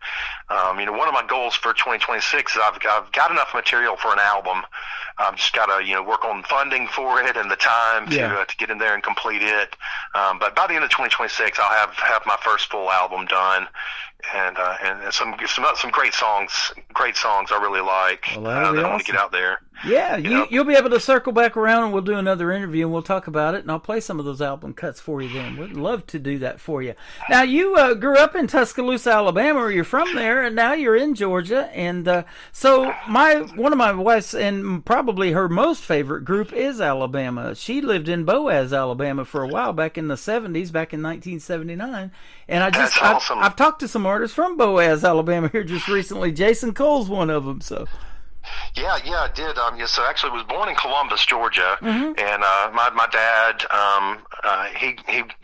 S20: one of my goals for 2026 is I've got enough material for an album. I've just got to work on funding for it and the time to get in there and complete it. But by the end of 2026, I'll have my first full album done, and some great songs I really like
S4: Well,
S20: that
S4: that'll be
S20: I want
S4: awesome.
S20: to get out there.
S4: Yeah, you'll be able to circle back around, and we'll do another interview, and we'll talk about it, and I'll play some of those album cuts for you then. We'd love to do that for you. Now, you grew up in Tuscaloosa, Alabama, or you're from there, and now you're in Georgia, and so one of my wife's, and probably her most favorite group is Alabama. She lived in Boaz, Alabama for a while back in the 70s, back in 1979, and I've talked to some artists from Boaz, Alabama here just recently. Jason Cole's one of them, so...
S20: Yeah, I did. So actually, I was born in Columbus, Georgia, and my dad, he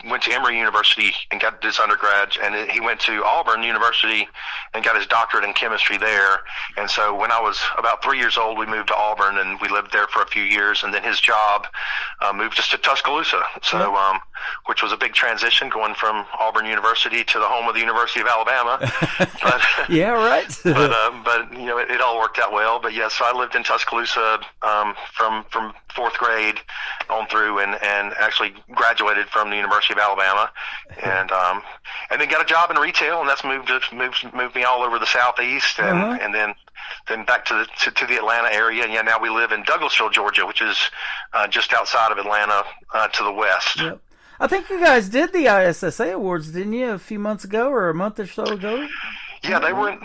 S20: went to Emory University and got his undergrad, and he went to Auburn University and got his doctorate in chemistry there. And so when I was about 3 years old, we moved to Auburn, and we lived there for a few years. And then his job moved us to Tuscaloosa, which was a big transition going from Auburn University to the home of the University of Alabama. But,
S4: yeah, right.
S20: but it all worked out well. But yes, so I lived in Tuscaloosa from fourth grade on through, and actually graduated from the University of Alabama, and then got a job in retail, and that's moved me all over the Southeast, and then back to the Atlanta area. And now we live in Douglasville, Georgia, which is just outside of Atlanta to the west.
S4: Yep. I think you guys did the ISSA Awards, didn't you, a few months ago or a month or so ago?
S20: Yeah, they were.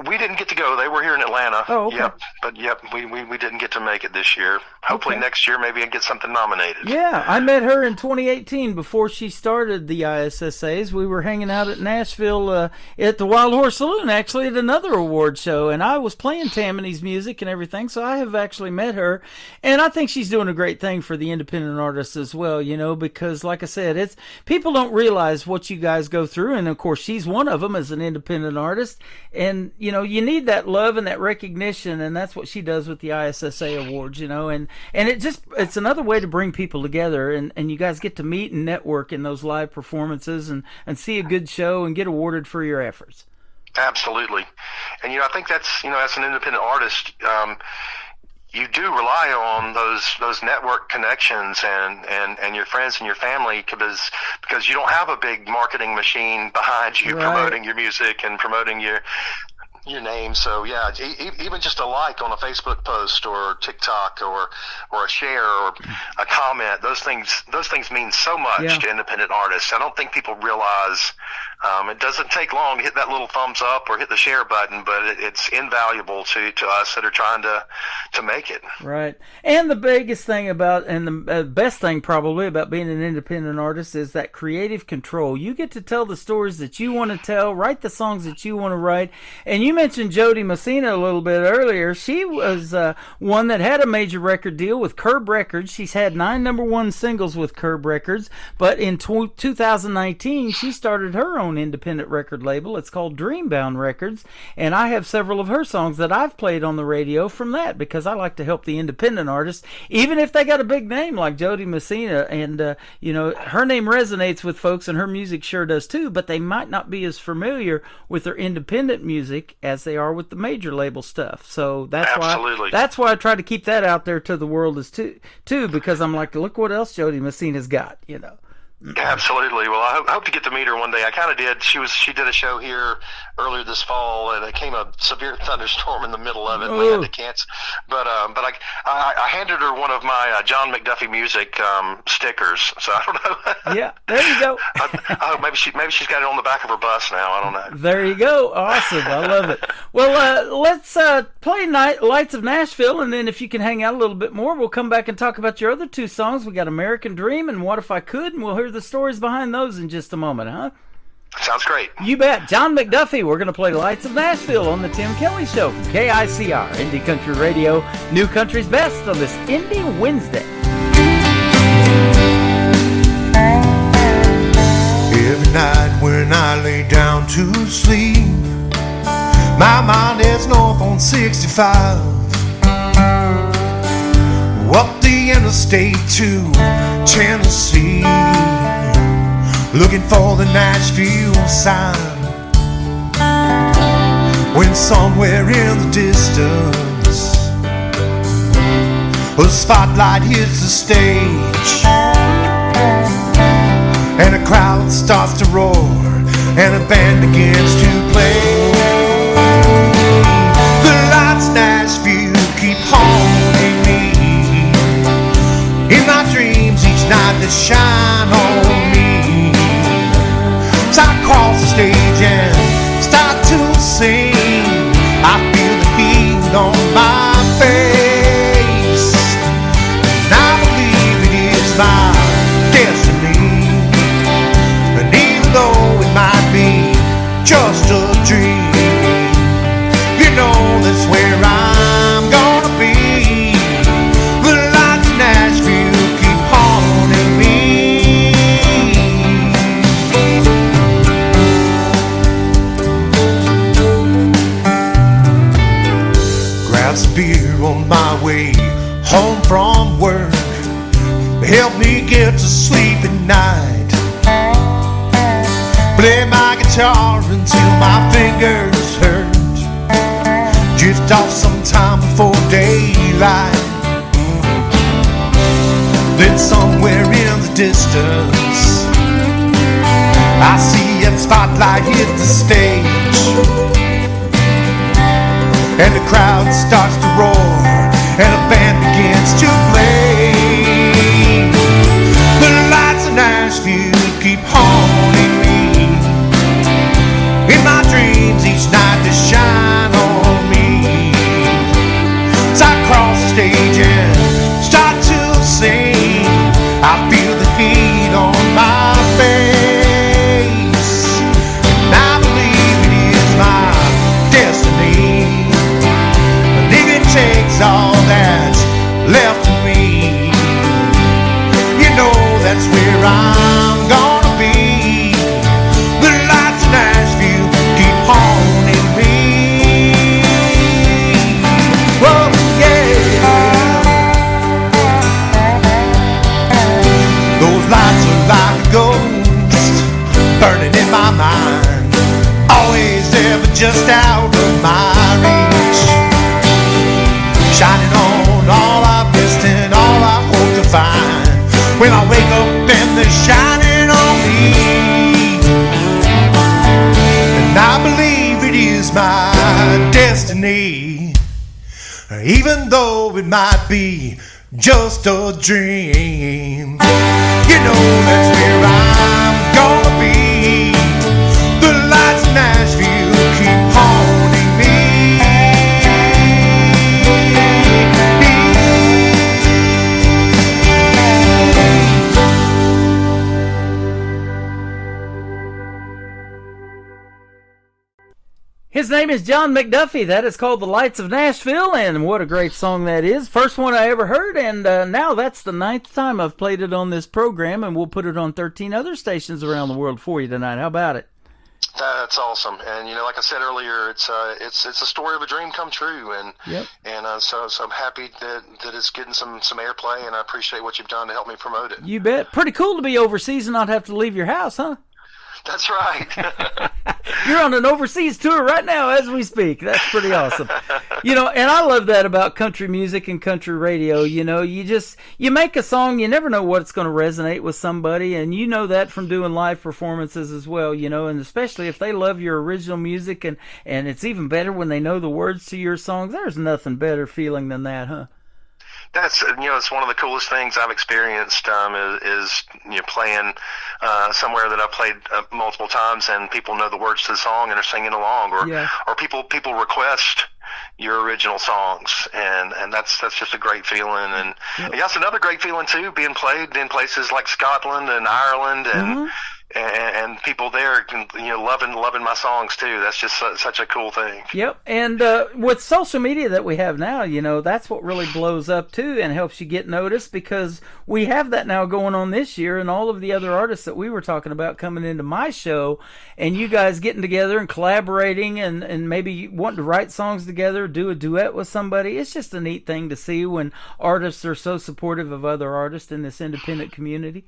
S20: We didn't get to go. They were here in Atlanta.
S4: Oh, okay.
S20: Yep. We didn't get to make it this year. Hopefully next year, maybe I get something nominated.
S4: Yeah, I met her in 2018 before she started the ISSAs. We were hanging out at Nashville at the Wild Horse Saloon, actually, at another award show, and I was playing Tammany's music and everything, so I have actually met her, and I think she's doing a great thing for the independent artists as well, because, like I said, it's people don't realize what you guys go through, and of course, she's one of them as an independent artist. And you need that love and that recognition, and that's what she does with the ISSA Awards, and it's another way to bring people together, and you guys get to meet and network in those live performances and see a good show and get awarded for your efforts.
S20: Absolutely. And I think that's as an independent artist, you do rely on those network connections and your friends and your family, because you don't have a big marketing machine behind you promoting your music and promoting your name. So yeah, even just a like on a Facebook post or TikTok or a share or a comment, those things mean so much to independent artists. I don't think people realize it doesn't take long to hit that little thumbs up or hit the share button, but it's invaluable to us that are trying to make it.
S4: Right. And the biggest thing and the best thing probably about being an independent artist is that creative control. You get to tell the stories that you want to tell, write the songs that you want to write. And you mentioned Jody Messina a little bit earlier. She was one that had a major record deal with Curb Records. She's had 9 #1 singles with Curb Records, but in 2019 she started her own independent record label. It's called Dreambound Records, and I have several of her songs that I've played on the radio from that, because I like to help the independent artists, even if they got a big name like Jody Messina, and her name resonates with folks, and her music sure does too, but they might not be as familiar with their independent music as they are with the major label stuff. So that's why I try to keep that out there to the world too, because I'm like, look what else Jody Messina's got,
S20: Absolutely. Well, I hope to get to meet her one day. I kind of did. She did a show here earlier this fall, and it came a severe thunderstorm in the middle of it. We had to cancel. But I handed her one of my John McDuffie music stickers. So I don't know.
S4: Yeah, there you go.
S20: I hope maybe she's got it on the back of her bus now. I don't know.
S4: There you go. Awesome. I love it. Well, let's play Lights of Nashville, and then if you can hang out a little bit more, we'll come back and talk about your other 2 songs. We got American Dream and What If I Could, and we'll hear the stories behind those in just a moment, huh?
S20: Sounds great.
S4: You bet. John McDuffie. We're going to play Lights of Nashville on the Tim Kelly Show from KICR, Indie Country Radio, New Country's Best on this Indie Wednesday.
S6: Every night when I lay down to sleep, my mind is north on 65, up the interstate to Tennessee, looking for the Nashville sign, when somewhere in the distance a spotlight hits the stage, and a crowd starts to roar, and a band begins to play. The lights Nashville keep haunting me. In my dreams each night they shine on me. So I cross the stage and start to sing. I feel the heat on my face, and I believe it is my destiny. And even though it might be just a dream, you know that's where I'm gonna be. The lights in Nashville keep haunting me. Grab some beer on my way home from work, help me get to sleep at night. Play my guitar until my fingers hurt. Drift off sometime before daylight. Then somewhere in the distance I see a spotlight hit the stage, and the crowd starts to roar, and a band begins to play. The lights of Nashville keep haunting me. In my dreams each night they shine on me. So I cross the stage and start to sing. I feel the heat on my face, and I believe it is my destiny. And if it takes all that's left of me, you know that's where I'm gonna be. The lights in Nashville keep haunting me. Whoa, yeah. Those lights are like a ghost burning in my mind, always there but just out of my reach, shining on all I've missed and all I hope to find. When I wake up and they're shining on me, and I believe it is my destiny, even though it might be just a dream. You know that's where I'm gonna be. The lights in Nashville keep haunting me.
S4: His name is John McDuffie. That is called The Lights of Nashville, and what a great song that is. First one I ever heard, and now that's the 9th time I've played it on this program, and we'll put it on 13 other stations around the world for you tonight. How about it?
S20: That's awesome, and you know, like I said earlier, it's a story of a dream come true, and so I'm happy that it's getting some airplay, and I appreciate what you've done to help me promote it.
S4: You bet. Pretty cool to be overseas and not have to leave your house, huh?
S20: That's right.
S4: You're on an overseas tour right now as we speak. That's pretty awesome. You know, and I love that about country music and country radio. You know, you make a song, you never know what's going to resonate with somebody, and you know that from doing live performances as well, you know, and especially if they love your original music, and it's even better when they know the words to your songs. There's nothing better feeling than that, huh?
S20: That's, you know, it's one of the coolest things I've experienced, is you know, playing somewhere that I've played multiple times, and people know the words to the song and are singing along, or people request your original songs, and that's just a great feeling. And that's another great feeling too, being played in places like Scotland and Ireland, and and people there can, you know, loving my songs too. That's just such a cool thing.
S4: Yep. And with social media that we have now, you know, that's what really blows up too and helps you get noticed, because we have that now going on this year, and all of the other artists that we were talking about coming into my show, and you guys getting together and collaborating, and maybe wanting to write songs together, do a duet with somebody. It's just a neat thing to see when artists are so supportive of other artists in this independent community.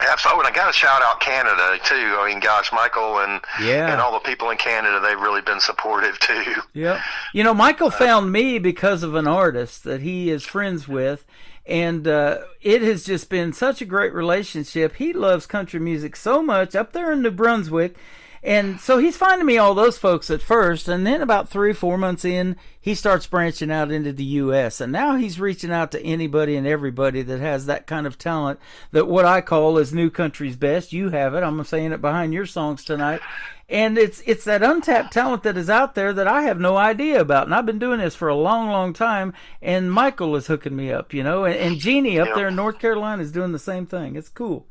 S20: Absolutely, and I got to shout out Canada too. I mean, gosh, Michael and all the people in Canada, they've really been supportive too.
S4: Yep. You know, Michael found me because of an artist that he is friends with, And it has just been such a great relationship. He loves country music so much up there in New Brunswick. And so he's finding me all those folks at first, and then about 3 or 4 months in, he starts branching out into the U.S., and now he's reaching out to anybody and everybody that has that kind of talent, that what I call is new country's best. You have it. I'm saying it behind your songs tonight. And it's that untapped talent that is out there that I have no idea about. And I've been doing this for a long, long time, and Michael is hooking me up, and Jeannie up there in North Carolina is doing the same thing. It's cool.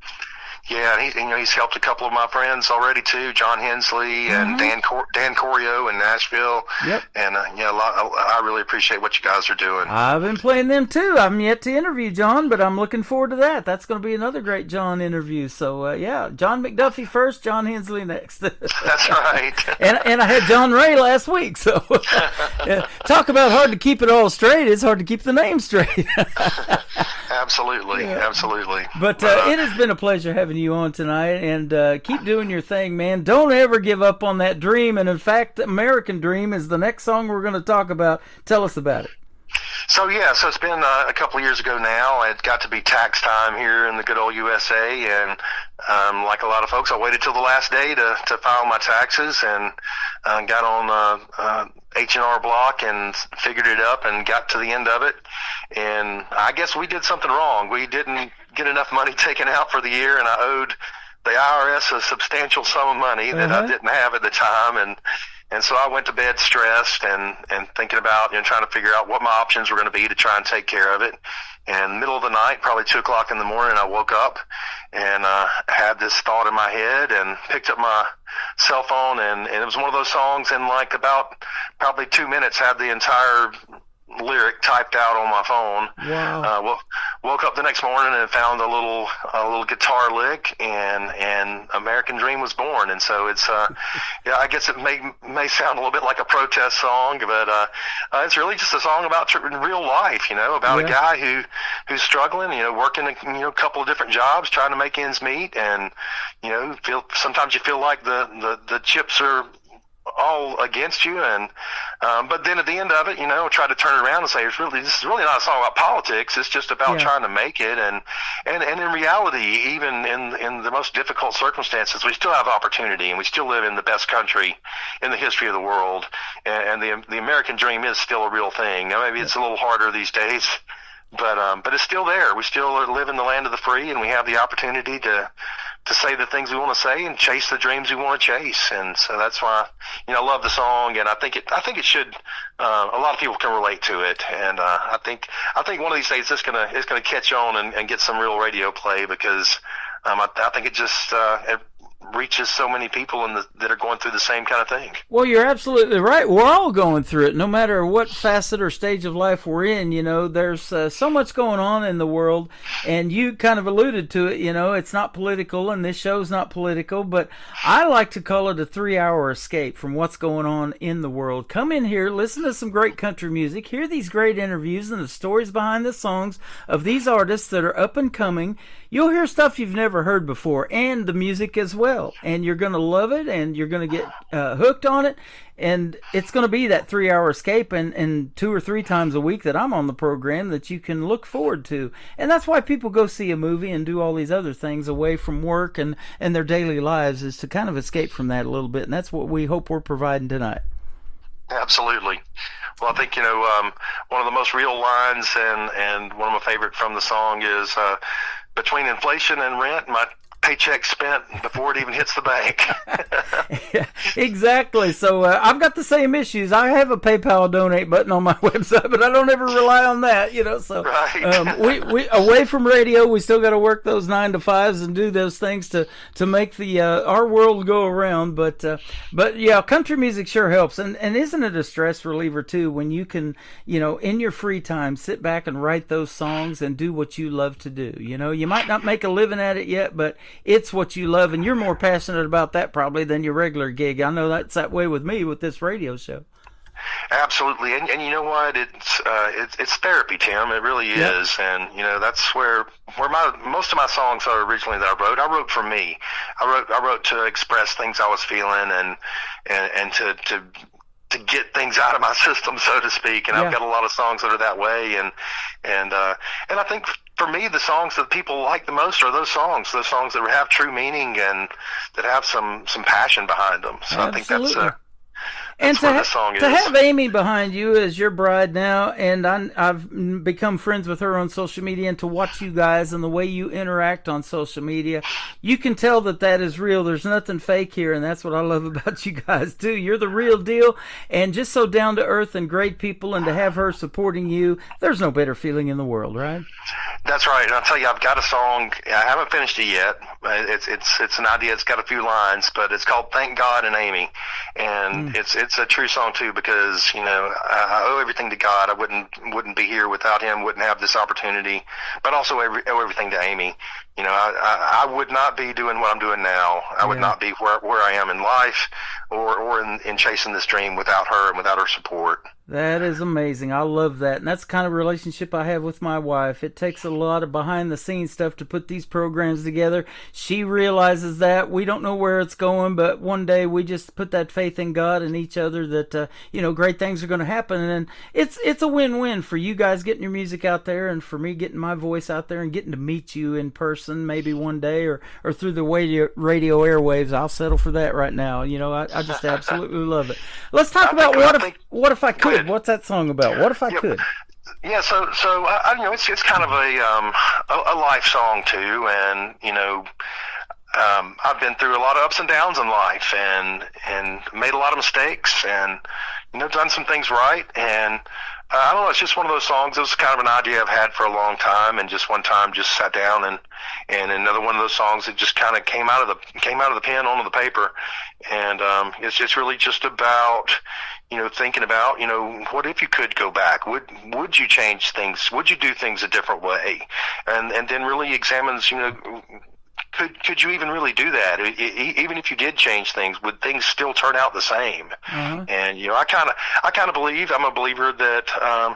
S20: Yeah, and he's helped a couple of my friends already too, John Hensley and Dan Corio in Nashville.
S4: Yep.
S20: And I really appreciate what you guys are doing.
S4: I've been playing them too. I'm yet to interview John, but I'm looking forward to that. That's going to be another great John interview. So John McDuffie first, John Hensley next.
S20: That's right.
S4: and I had John Ray last week. So talk about hard to keep it all straight. It's hard to keep the name straight.
S20: Absolutely.
S4: But it has been a pleasure having you on tonight, and keep doing your thing, man. Don't ever give up on that dream. And in fact, American Dream is the next song we're going to talk about. Tell us about it.
S20: So it's been a couple of years ago now. It got to be tax time here in the good old USA, and like a lot of folks, I waited till the last day to file my taxes, and got on H&R Block and figured it up and got to the end of it. And I guess we did something wrong. We didn't get enough money taken out for the year, and I owed the IRS a substantial sum of money that I didn't have at the time, and so I went to bed stressed and thinking about trying to figure out what my options were going to be to try and take care of it. And middle of the night, probably 2 o'clock in the morning, I woke up and had this thought in my head and picked up my cell phone, and it was one of those songs in like about probably 2 minutes, had the entire lyric typed out on my phone.
S4: Wow.
S20: Woke up the next morning and found a little guitar lick, and American Dream was born. And so it's I guess it may sound a little bit like a protest song, but it's really just a song about real life, about a guy who's struggling, working a couple of different jobs, trying to make ends meet, and sometimes you feel like the chips are all against you, and but then at the end of it, try to turn it around and say this is really not a song about politics. It's just about trying to make it, and in reality, even in the most difficult circumstances, we still have opportunity, and we still live in the best country in the history of the world, and the American dream is still a real thing. Now, maybe it's a little harder these days, but it's still there. We still live in the land of the free, and we have the opportunity to say the things we want to say and chase the dreams we want to chase. And so that's why, I love the song, and I think it should, a lot of people can relate to it. And, I think one of these days it's going to catch on and get some real radio play, because, I think it just, it reaches so many people that are going through the same kind of thing.
S4: Well, you're absolutely right. We're all going through it, no matter what facet or stage of life we're in. There's so much going on in the world, and you kind of alluded to it. It's not political, and this show's not political, but I like to call it a 3-hour escape from what's going on in the world. Come in here, listen to some great country music, hear these great interviews and the stories behind the songs of these artists that are up and coming. You'll hear stuff you've never heard before, and the music as well. And you're going to love it, and you're going to get hooked on it. And it's going to be that 3-hour escape, and 2 or 3 times a week that I'm on the program that you can look forward to. And that's why people go see a movie and do all these other things away from work and their daily lives, is to kind of escape from that a little bit. And that's what we hope we're providing tonight.
S20: Absolutely. Well, I think, one of the most real lines and one of my favorite from the song is, between inflation and rent, my paycheck spent before it even hits the bank.
S4: Yeah, exactly. So I've got the same issues. I have a PayPal donate button on my website, but I don't ever rely on that, So
S20: right.
S4: We away from radio, we still got to work those 9 to 5s and do those things to make the our world go around. But yeah, country music sure helps, and isn't it a stress reliever too when you can in your free time sit back and write those songs and do what you love to do. You might not make a living at it yet, but it's what you love, and you're more passionate about that probably than your regular gig. I know that's that way with me with this radio show.
S20: Absolutely, and you know what? It's therapy, Tim. It really is, and that's where most of my songs are originally that I wrote. I wrote for me. I wrote to express things I was feeling and to get things out of my system, so to speak. And I've got a lot of songs that are that way. And I think for me, the songs that people like the most are those songs that have true meaning and that have some passion behind them. So I think that's
S4: and
S20: what this song
S4: to
S20: is.
S4: have Amy behind you as your bride now, and I've become friends with her on social media, and to watch you guys and the way you interact on social media, you can tell that is real. There's nothing fake here, and that's what I love about you guys too. You're the real deal, and just so down to earth and great people, and to have her supporting you, there's no better feeling in the world, right?
S20: That's right. And I'll tell you, I've got a song. I haven't finished it yet. It's an idea. It's got a few lines, but it's called "Thank God and Amy," and it's a true song too, because I owe everything to God. I wouldn't be here without Him. Wouldn't have this opportunity, but also owe everything to Amy. I would not be doing what I'm doing now. I would not be where I am in life or in chasing this dream without her and without her support.
S4: That is amazing. I love that. And that's the kind of relationship I have with my wife. It takes a lot of behind-the-scenes stuff to put these programs together. She realizes that. We don't know where it's going, but one day we just put that faith in God and each other that, great things are going to happen. And it's a win-win for you guys getting your music out there and for me getting my voice out there and getting to meet you in person maybe one day or through the radio airwaves. I'll settle for that right now. I just absolutely love it. Let's talk about What If I Could. What's that song about? What if I could?
S20: Yeah, so it's kind of a life song too, and I've been through a lot of ups and downs in life, and made a lot of mistakes, and done some things right, and I don't know. It's just one of those songs. It was kind of an idea I've had for a long time, and just one time just sat down and another one of those songs that just kind of came out of the pen onto the paper, and it's really just about thinking about what if you could go back? Would you change things? Would you do things a different way? And then really examines could you even really do that? Even if you did change things, would things still turn out the same?
S4: Uh-huh.
S20: And I kind of believe, I'm a believer that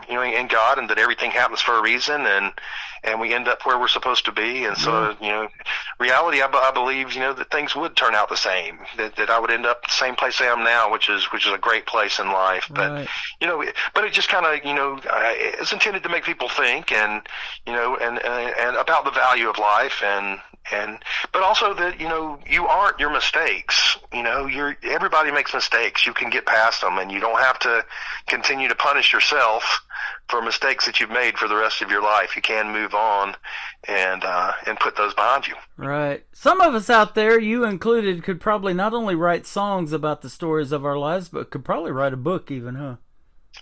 S20: in God, and that everything happens for a reason, and we end up where we're supposed to be. And so reality, I believe that things would turn out the same. That I would end up the same place I am now, which is a great place in life. But
S4: right.
S20: But it just kind of it's intended to make people think and about the value of life but also that you aren't your mistakes. Everybody makes mistakes. You can get past them, and you don't have to continue to punish yourself for mistakes that you've made for the rest of your life. You can move on and put those behind you.
S4: Right. Some of us out there, you included, could probably not only write songs about the stories of our lives, but could probably write a book even, huh?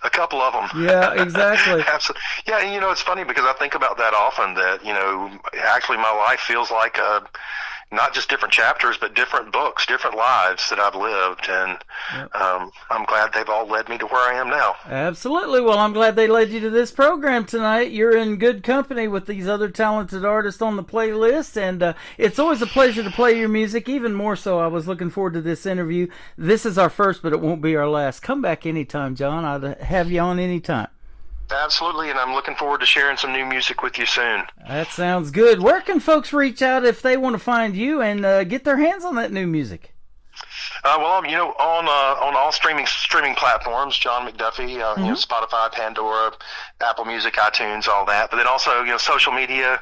S20: A couple of them.
S4: Yeah, exactly.
S20: Absolutely. Yeah, and it's funny because I think about that often, that, actually my life feels like not just different chapters, but different books, different lives that I've lived. And I'm glad they've all led me to where I am now.
S4: Absolutely. Well, I'm glad they led you to this program tonight. You're in good company with these other talented artists on the playlist, and it's always a pleasure to play your music, even more so. I was looking forward to this interview. This is our first, but it won't be our last. Come back anytime, John. I'd have you on anytime.
S20: Absolutely, and I'm looking forward to sharing some new music with you soon.
S4: That sounds good. Where can folks reach out if they want to find you and get their hands on that new music?
S20: Well, on all streaming platforms, John McDuffie, Spotify, Pandora, Apple Music, iTunes, all that. But then also, social media,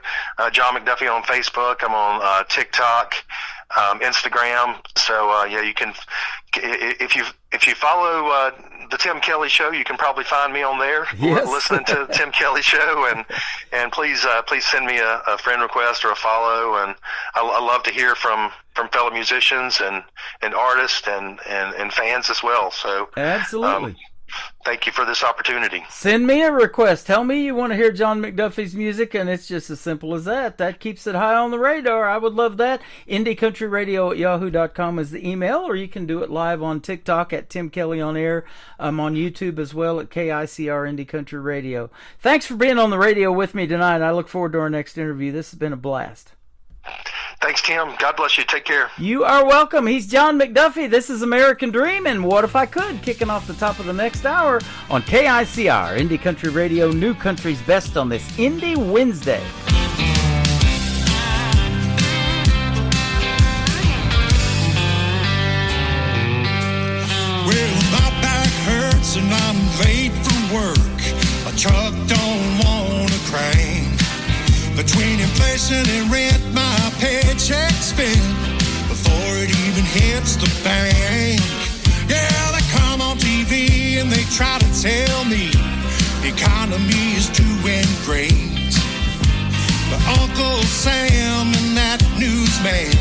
S20: John McDuffie on Facebook. I'm on TikTok, Instagram. So you can, if you follow the Tim Kelly Show, you can probably find me on there.
S4: Yes.
S20: Listening to the Tim Kelly Show, and please send me a friend request or a follow. And I love to hear from fellow musicians and artists and fans as well. So
S4: absolutely.
S20: Thank you for this opportunity.
S4: Send me a request. Tell me you want to hear John McDuffie's music, and it's just as simple as that. That keeps it high on the radar. I would love that. IndieCountryRadio@yahoo.com is the email, or you can do it live on TikTok at Tim Kelly on Air. I'm on YouTube as well at KICR Indie Country Radio. Thanks for being on the radio with me tonight. I look forward to our next interview. This has been a blast.
S20: Thanks, Tim. God bless you. Take care.
S4: You are welcome. He's John McDuffie. This is American Dream and What If I Could, kicking off the top of the next hour on KICR, Indie Country Radio, New Country's Best on this Indie Wednesday.
S2: Well, my back hurts.
S21: and I'm late for work. My truck don't wanna crank. Between inflation and rent, my paycheck's spent before it even hits the bank. Yeah, they come on TV and they try to tell me the economy is doing great. But Uncle Sam and that newsman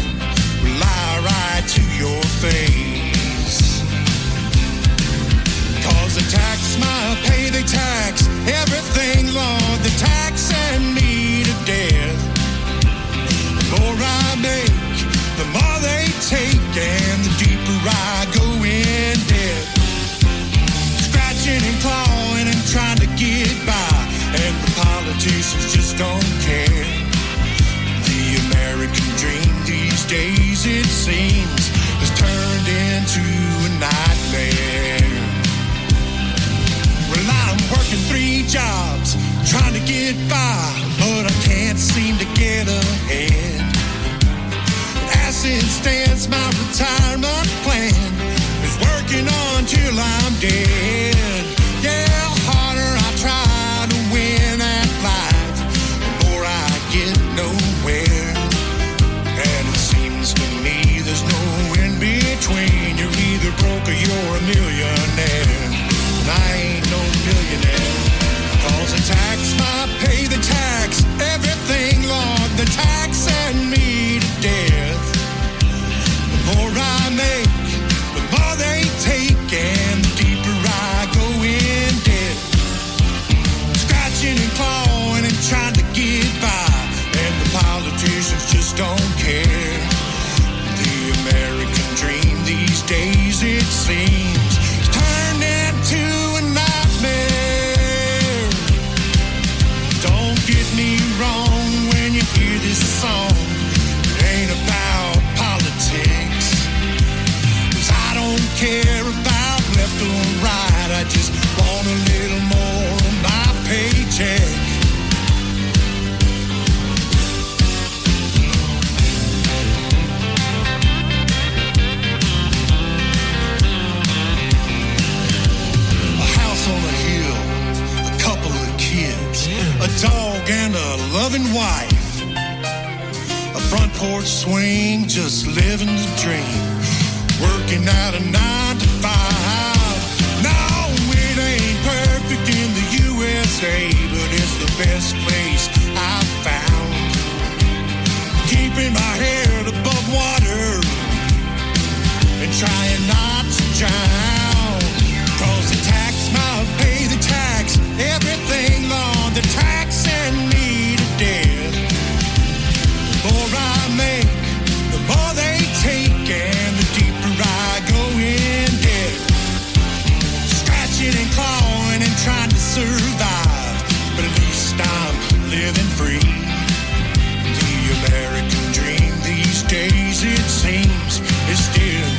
S21: will lie right to your face. 'Cause they tax my pay, they tax everything, Lord. They taxing me to death. The more I make, the more they take, and the deeper I go in debt. Scratching and clawing and trying to get by, and the politicians just don't care. The American dream these days, it seems, has turned into a nightmare. Well, I'm working 3 jobs, trying to get by, but I can't seem to get ahead. As it stands, my retirement plan is working on till I'm dead. Yeah, the harder I try to win at life, the more I get nowhere. And it seems to me there's no in between. You're either broke or you're a millionaire. And I ain't no millionaire. 'Cause they tax my pay, they tax everything, Lord. They're taxing me to death. The more I make, the more they take, and the deeper I go in debt. Scratching and clawing and trying to get by, and the politicians just don't care. The American dream these days, it seems, is turned into a nightmare. Don't get me wrong when you hear this song. It ain't about politics, 'cause I don't care about left or right. I just want a little more of my paycheck. A house on a hill, a couple of kids, a dog and a loving wife. A front porch swing, just living the dream. Working out a 9 to 5. No, it ain't perfect in the USA, but it's the best place I've found. Keeping my head above water and trying not to drown. 'Cause they tax my pay, they tax everything, Lord. They're taxing me to death. The more I make, the more they take, and the deeper I go in debt. Scratching and clawing and trying to survive, but at least I'm living free. The American dream these days, it seems, is still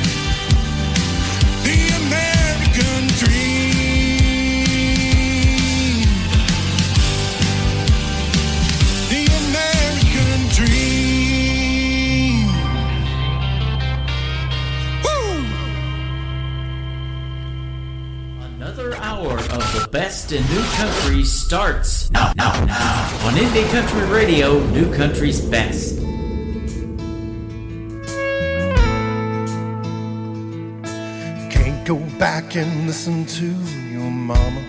S21: the American dream. The American dream. Woo!
S5: Another hour of the best in new country starts now on Indie Country Radio, New Country's best.
S21: Can't go back and listen to your mama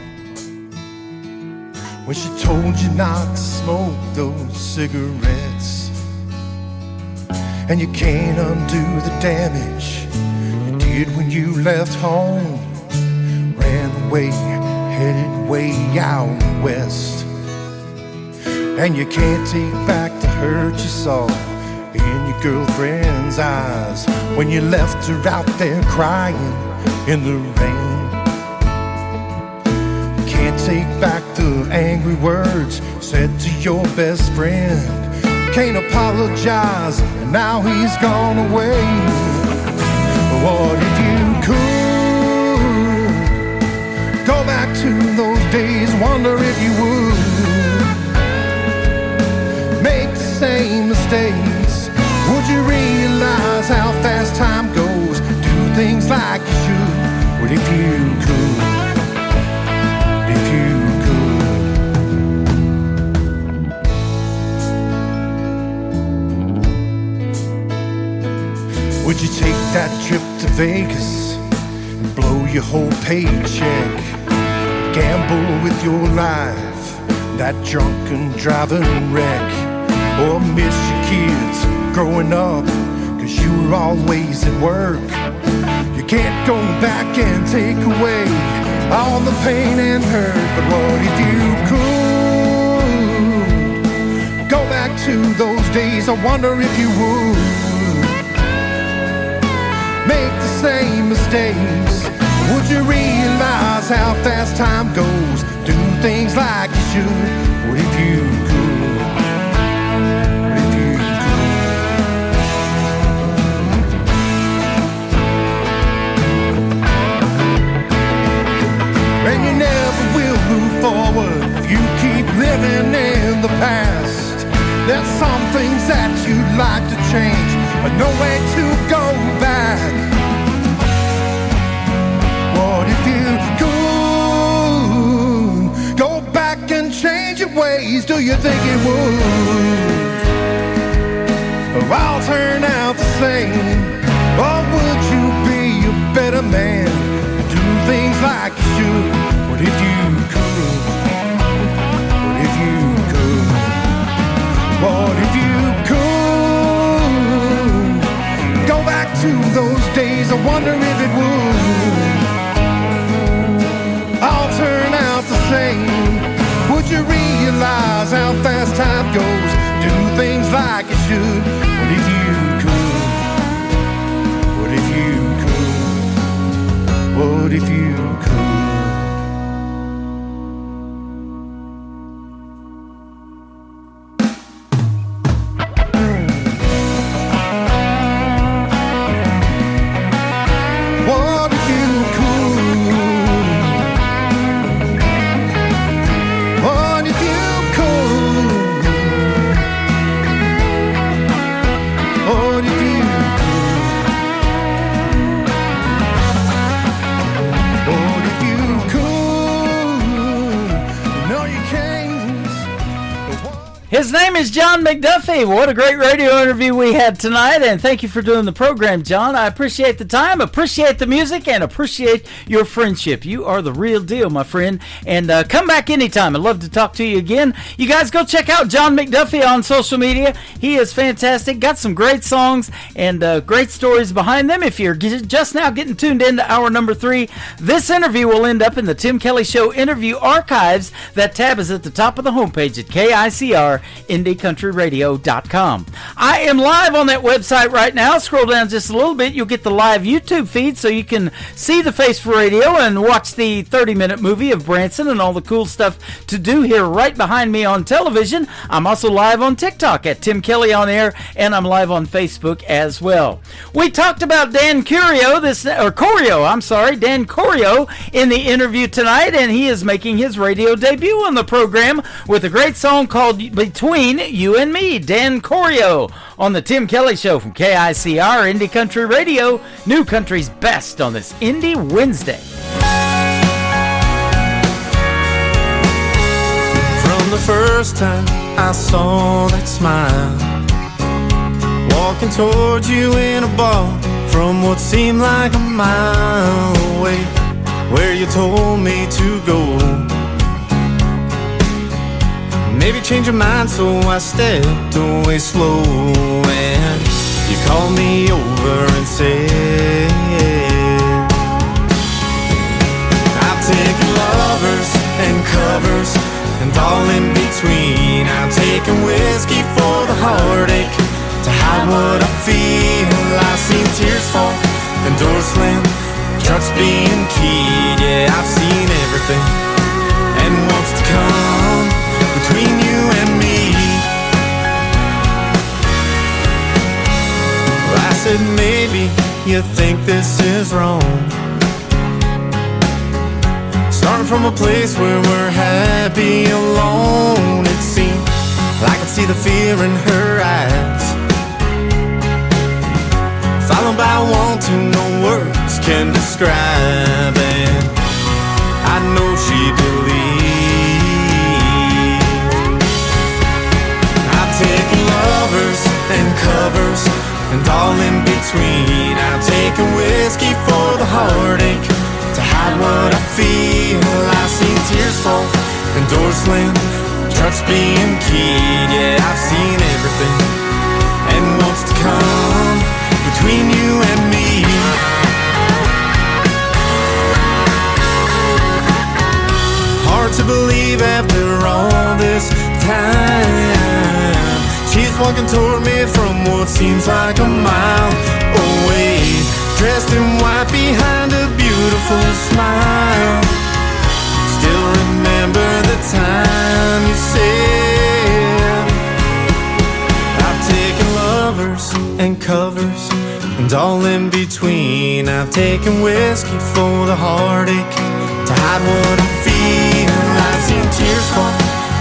S21: when she told you not to smoke those cigarettes. And you can't undo the damage you did when you left home, ran away, headed way out west. And you can't take back the hurt you saw in your girlfriend's eyes when you left her out there crying in the rain. You can't take back the angry words said to your best friend. Can't apologize, and now he's gone away. What if you could go back to those days? Wonder if you would make the same mistakes. Would you realize how fast time goes? Do things like you should. What if you could? Would you take that trip to Vegas and blow your whole paycheck? Gamble with your life, that drunken driving wreck? Or miss your kids growing up, cause you were always at work? You can't go back and take away all the pain and hurt, but what if you could go back to those days? I wonder if you would make the same mistakes. Would you realize how fast time goes? Do things like you should. What if you could? What if you could? And you never will move forward if you keep living in the past. There's some things that you'd like to change, but no way to go back. What if you could go back and change your ways? Do you think it would all turn out the same? Or would you be a better man and do things like you should? What if you could? What if you could? What if you could go back to those days? I wonder if it would all turn out the same. Would you realize how fast time goes? Do things like you should. What if you could? What if you could? What if you could?
S4: His name is John McDuffie. What a great radio interview we had tonight, and thank you for doing the program, John. I appreciate the time, appreciate the music, and appreciate your friendship. You are the real deal, my friend, and come back anytime. I'd love to talk to you again. You guys go check out John McDuffie on social media. He is fantastic, got some great songs and great stories behind them. If you're just now getting tuned into hour number 3, this interview will end up in the Tim Kelly Show interview archives. That tab is at the top of the homepage at KICR.IndieCountryRadio.com. I am live on that website right now. Scroll down just a little bit. You'll get the live YouTube feed so you can see the face for radio and watch the 30-minute movie of Branson and all the cool stuff to do here right behind me on television. I'm also live on TikTok at Tim Kelly On Air, and I'm live on Facebook as well. We talked about Dan Corio, Dan Corio in the interview tonight, and he is making his radio debut on the program with a great song called Between You and Me. Dan Corio on the Tim Kelly Show from KICR Indie Country Radio, New Country's best on this Indie Wednesday.
S1: From the first time I saw that smile, walking towards you in a bar from what seemed like a mile away, where you told me to go. Maybe change your mind, so I stepped away slow, and you called me over and said, I've taken lovers and covers and all in between. I've taken whiskey for the heartache to hide what I feel. I've seen tears fall and doors slam, trucks being keyed. Yeah, I've seen everything and what's to come between you and me. Well, I said maybe you think this is wrong, starting from a place where we're happy alone. It seemed I could see the fear in her eyes, followed by one to no words can describe, and I know she believed. I've taken lovers and covers and all in between.
S6: hearts being keyed. Yeah, I've seen everything and what's to come between you and me. Hard to believe after all this time, she's walking toward me from what seems like a mile away, dressed in white behind a beautiful smile. Still remember the time you said, I've taken lovers and covers and all in between. I've taken whiskey for the heartache to hide what I feel. I've seen tears fall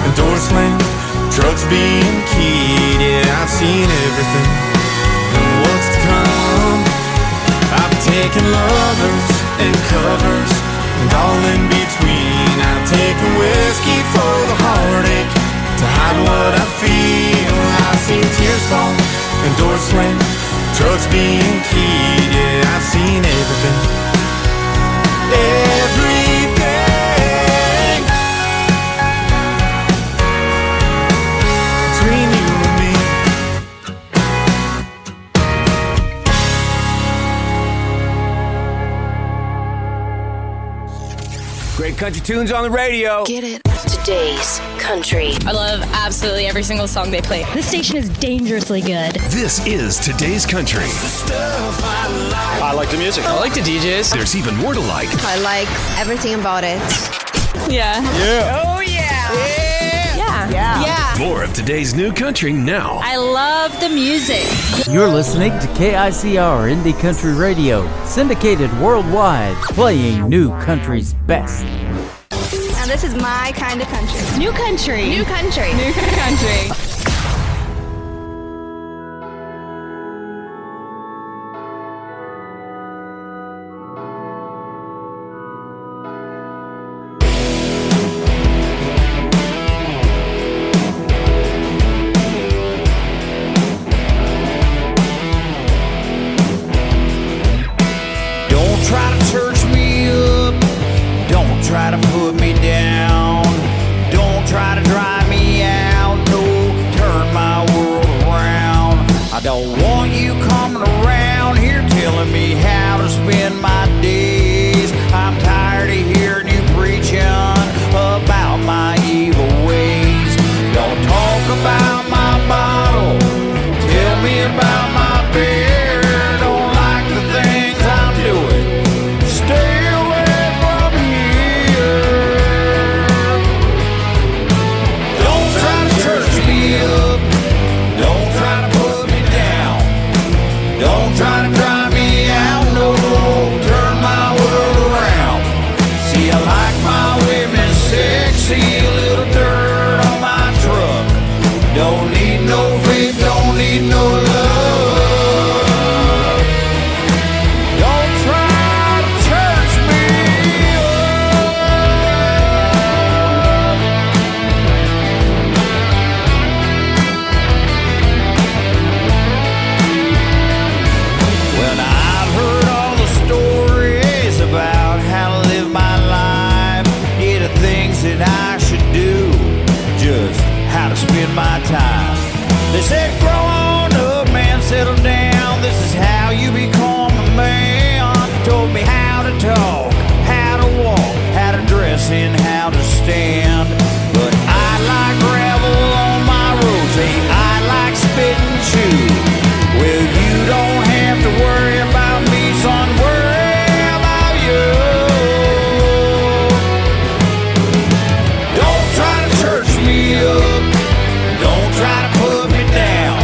S6: and doors slam, drugs being keyed. Yeah, I've seen everything and what's to come. I've taken lovers and covers and all in between. I've taken whiskey for the heartache to hide what I feel. I've seen tears fall and doors slam, drugs being keyed. Yeah, I've seen everything, everything. Between you and me.
S12: Great country tunes on the radio.
S11: Get it. Today's country.
S14: I love absolutely every single song they play. This station is dangerously good.
S13: This is Today's Country.
S7: I like the music. I like the DJs.
S13: There's even more to like.
S22: I like everything about it.
S14: Yeah.
S7: Yeah.
S14: Oh, yeah. Yeah.
S13: More of today's new country now.
S14: I love the music.
S4: You're listening to KICR Indie Country Radio, syndicated worldwide, playing new country's best.
S14: Now this is my kind of country. New country. New country. New country.
S6: Don't try to church me up, don't try to put me down, don't try to drive me out, no, turn my world around. I don't want you coming around here telling me how to spend my days. I'm tired of hearing you preaching about my evil ways. Don't talk about my bottle, tell me about my beer. Don't like the things I'm doing, stay away from here. Don't try to church me up, don't try to put me down, don't try to drive me out, no, turn my world around. See, I like my women sexy, a little dirt on my truck. Don't need no faith, don't need no love. Don't try to church me up. Well, now I've heard all the stories about how to live my life, yeah, the things that I should do, just how to spend my time. They said, grow on up, man, settle down. This is how you become a man. Told me how to talk, how to walk, how to dress, and how to stand. But I like gravel on my roads, hey, I like spit and chew. Well, you don't have to worry about me, son, worry about you. Don't try to church me up, don't try to put me down,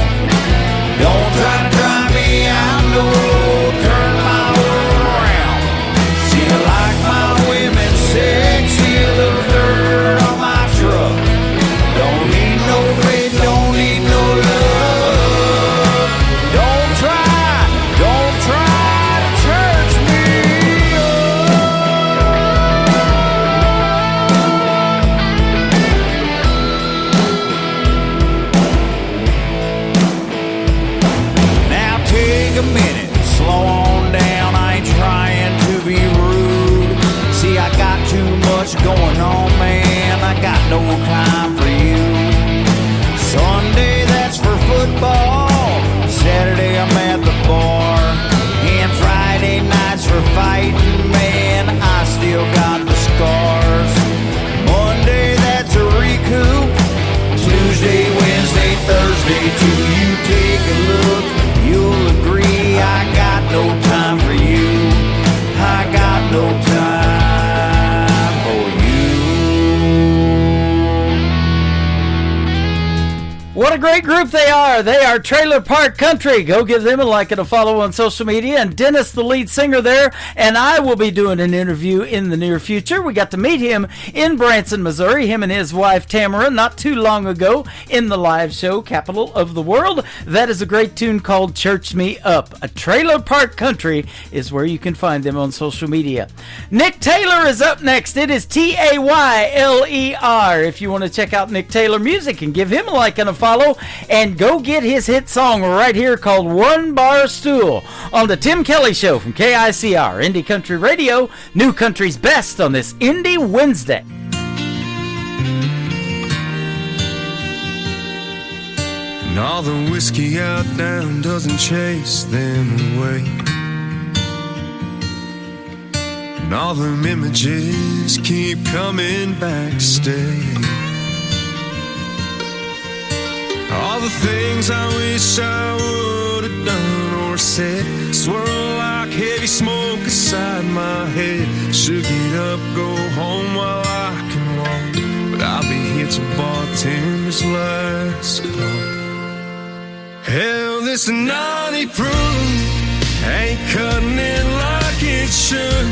S4: great group they are. They are Trailer Park Country. Go give them a like and a follow on social media. And Dennis, the lead singer there, and I will be doing an interview in the near future. We got to meet him in Branson, Missouri, him and his wife Tamara, not too long ago in the live show, Capital of the World. That is a great tune called Church Me Up. A Trailer Park Country is where you can find them on social media. Nick Taylor is up next. It is Tayler. If you want to check out Nick Taylor music and give him a like and a follow, and go get his hit song right here called One Bar Stool on the Tim Kelly Show from KICR, Indie Country Radio, New Country's best on this Indie Wednesday.
S9: And all the whiskey out down doesn't chase them away, and all them images keep coming back to stay. All the things I wish I would have done or said swirl like heavy smoke inside my head. Should get up, go home while I can walk, but I'll be here till bartender's last call. Hell, this naughty proof ain't cutting it like it should.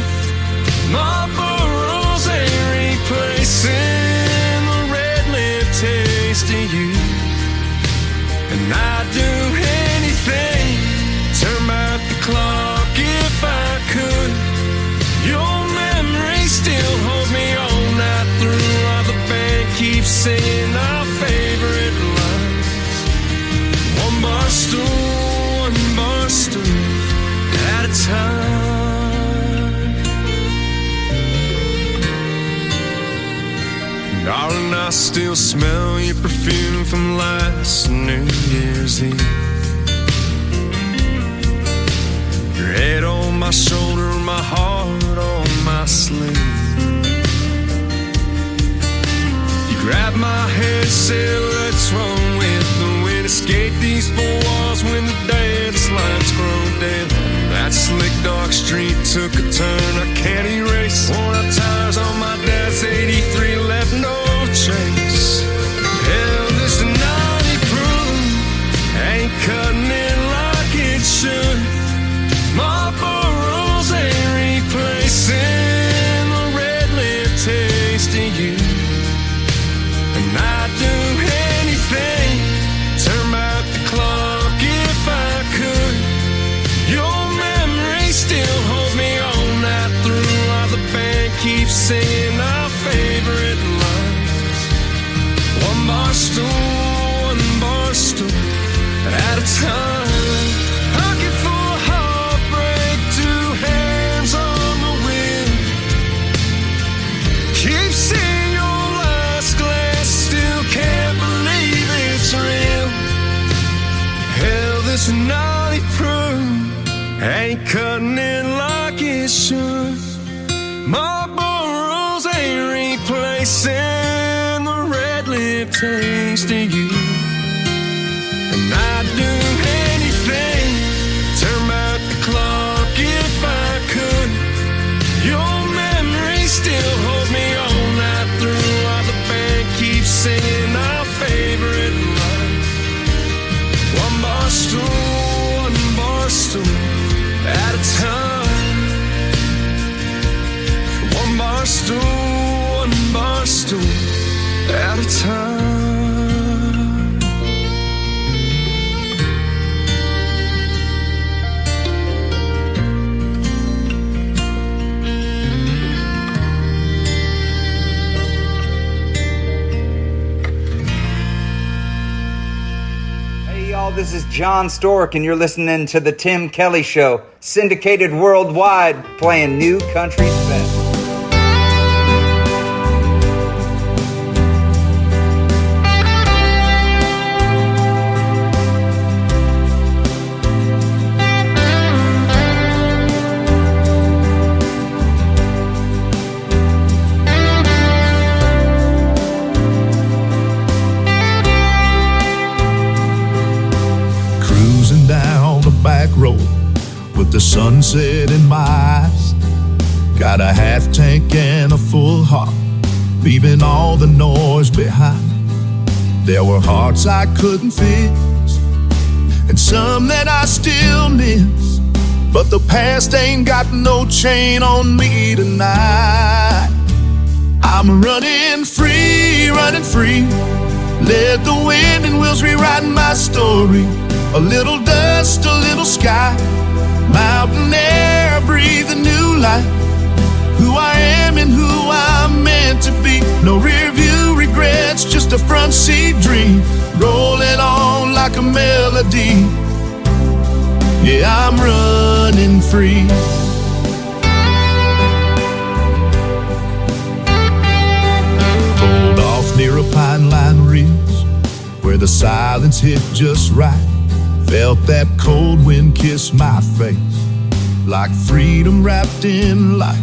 S9: Marlboro's ain't replacing the red lip taste of you. And I'd do anything, turn back the clock if I could. Your memory still holds me all night through, while the band keeps singing our favorite lines. One bar stool at a time. Darling, I still smell your perfume from last New Year's Eve. Your head on my shoulder, my heart on my sleeve. You grabbed my head, said let's run with the wind, escape these four walls when the dance lights grow dim. That slick dark street took a turn I can't erase. Worn out tires on my dad's 83 left no trace. Hell, this naughty proof ain't cutting it like it should. Marlboro's ain't replacing the red lip taste of you. And I'd do anything, turn back the clock if I could. Your memory still holds me all night through, while the band keeps singing our favorite lines. One bar stool at a time. Looking for a heartbreak, two hands on the wheel. Keep seeing your last glass, still can't believe it's real. Hell, this naughty proof ain't cutting it like it should. Marlboro's ain't replacing the red lip taste of you. And I'd do anything, turn back the clock if I could. Your memory still holds me all night through, while the band keeps singing our favorite line. One bar stool at a time. One bar stool at a time.
S10: This is John Stork, and you're listening to The Tim Kelly Show, syndicated worldwide, playing New Country's best.
S2: Road with the sunset in my eyes. Got a half tank and a full heart, leaving all the noise behind. There were hearts I couldn't fix, and some that I still miss. But the past ain't got no chain on me tonight. I'm running free, running free. Let the wind and wheels rewrite my story. A little dust, a little sky, mountain air, breathe a new life. Who I am and who I'm meant to be. No rear view regrets, just a front seat dream, rolling on like a melody. Yeah, I'm running free. Pulled off near a pine line ridge where the silence hit just right. Felt that cold wind kiss my face like freedom wrapped in light.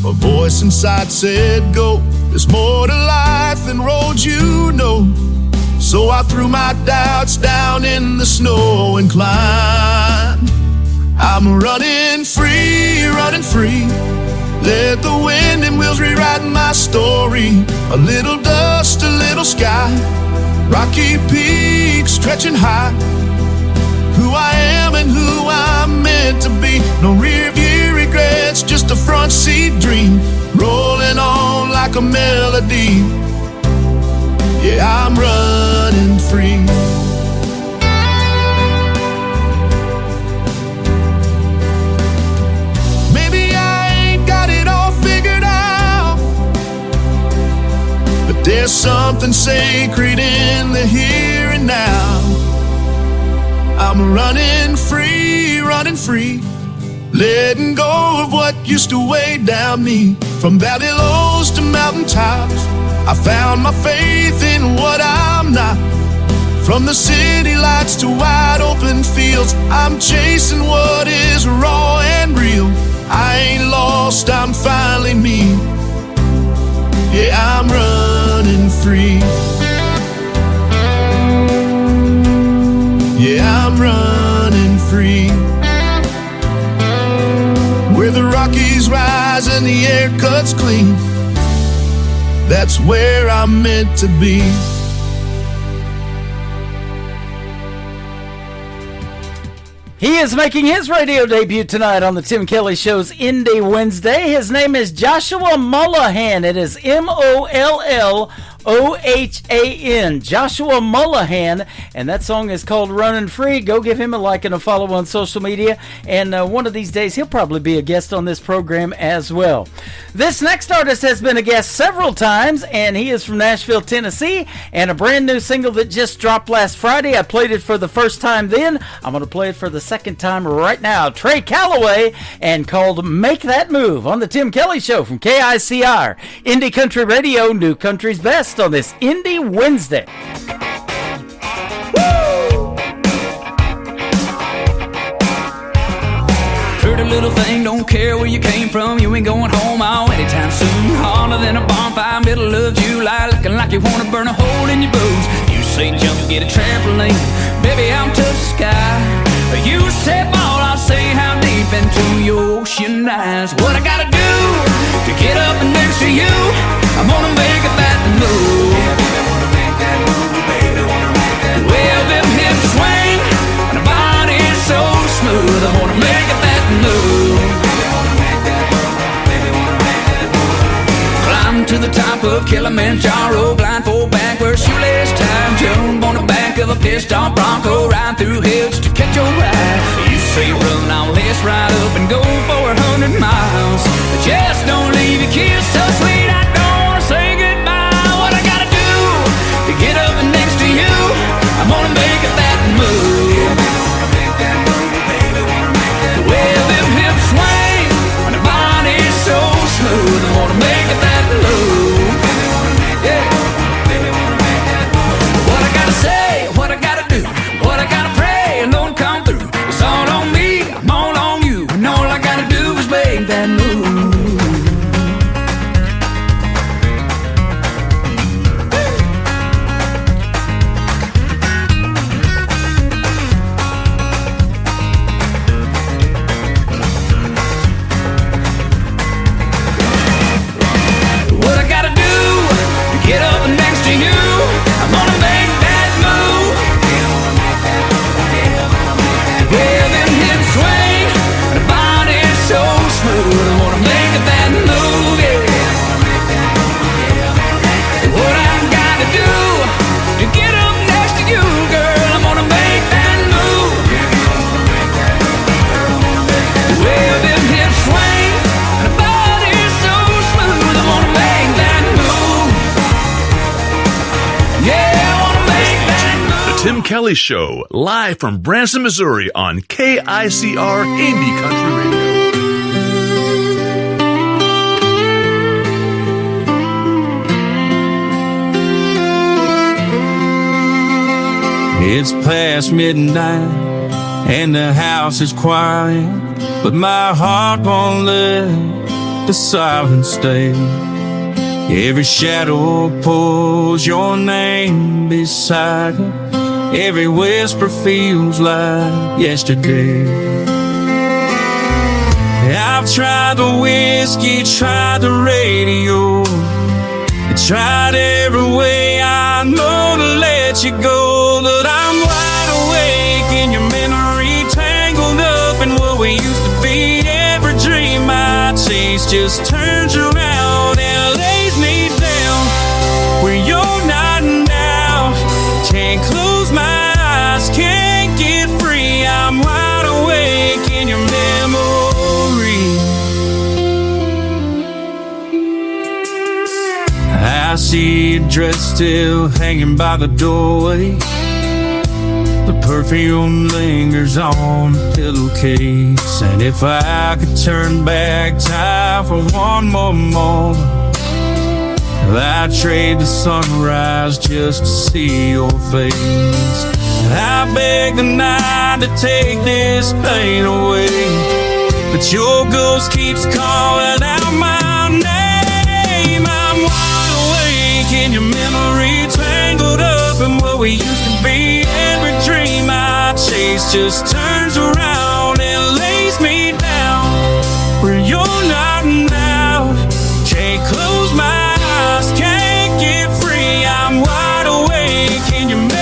S2: A voice inside said, go, there's more to life than roads you know. So I threw my doubts down in the snow and climbed. I'm running free, running free. Let the wind and wheels rewrite my story. A little dust, a little sky, rocky peaks stretching high. Who I am and who I'm meant to be. No rear view regrets, just a front seat dream, rolling on like a melody. Yeah, I'm running free. Maybe I ain't got it all figured out, but there's something sacred in the here and now. I'm running free, letting go of what used to weigh down me. From valley lows to mountain tops, I found my faith in what I'm not. From the city lights to wide open fields, I'm chasing what is raw and real. I ain't lost, I'm finally me. Yeah, I'm running free. Yeah, I'm running free. Where the Rockies rise and the air cuts clean, that's where I'm meant to be.
S4: He is making his radio debut tonight on the Tim Kelly Show's Indie Wednesday. His name is Joshua Mullahan. It is Mollan. Joshua Mullahan, and that song is called Running Free. Go give him a like and a follow on social media, and one of these days he'll probably be a guest on this program as well. This next artist has been a guest several times, and he is from Nashville, Tennessee, and a brand new single that just dropped last Friday. I played it for the first time then. I'm going to play it for the second time right now. Trey Calloway, and called Make That Move on the Tim Kelly Show from KICR. Indie Country Radio, New Country's Best on this Indie Wednesday.
S3: Pretty little thing, don't care where you came from, you ain't going home out anytime soon. Hotter than a bonfire, middle of July, looking like you wanna burn a hole in your boots. You say jump, get a trampoline, baby I'm touch the sky. You say ball, I'll say how deep into your ocean eyes. What I gotta do to get up next to you? I'm gonna make it that move. Yeah, baby, wanna make that move, baby, wanna make that move. Well, them hips swing, and the body is so smooth. I wanna make it that move. Baby, wanna make that move, baby, wanna make that move. Climb to the top of Kilimanjaro, blindfold back where shoelace time. Jump on the back of a pissed-off Bronco, ride through hills to catch your ride. You say run, I'll let's ride up and go for 100 miles. Just don't leave your kiss so sweet, I don't say goodbye. What I gotta do to get up next to you? I'm gonna make it that move. Yeah, baby, wanna make that move, baby, wanna make that move. Well, them hips swing, and the body is so smooth. I wanna make it that move. Baby, wanna make that move, baby, wanna make that move. What I gotta say, what I gotta do, what I gotta pray, and don't come through. It's all on me, I'm all on you, and all I gotta do is make that
S13: Kelly Show, live from Branson, Missouri on KICR Indie Country Radio.
S1: It's past midnight and the house is quiet, but my heart won't let the silence stay. Every shadow pulls your name beside it. Every whisper feels like yesterday. I've tried the whiskey, tried the radio, tried every way I know to let you go. But I'm wide awake in your memory, tangled up in what we used to be. Every dream I chase just turns around and lays me down where you're not now. Can't close my eyes, can't get free. I'm wide awake in your memory. I see your dress still hanging by the doorway. The perfume lingers on the pillowcase. And if I could turn back time for one more moment, I'd trade the sunrise just to see your face. I beg the night to take this pain away, but your ghost keeps calling out my name. I'm wide awake in your memory, tangled up in what we used to be. Every dream I chase just turns around and lays me down where you're not now. Can't close my eyes, can't get free. I'm wide awake in your memory.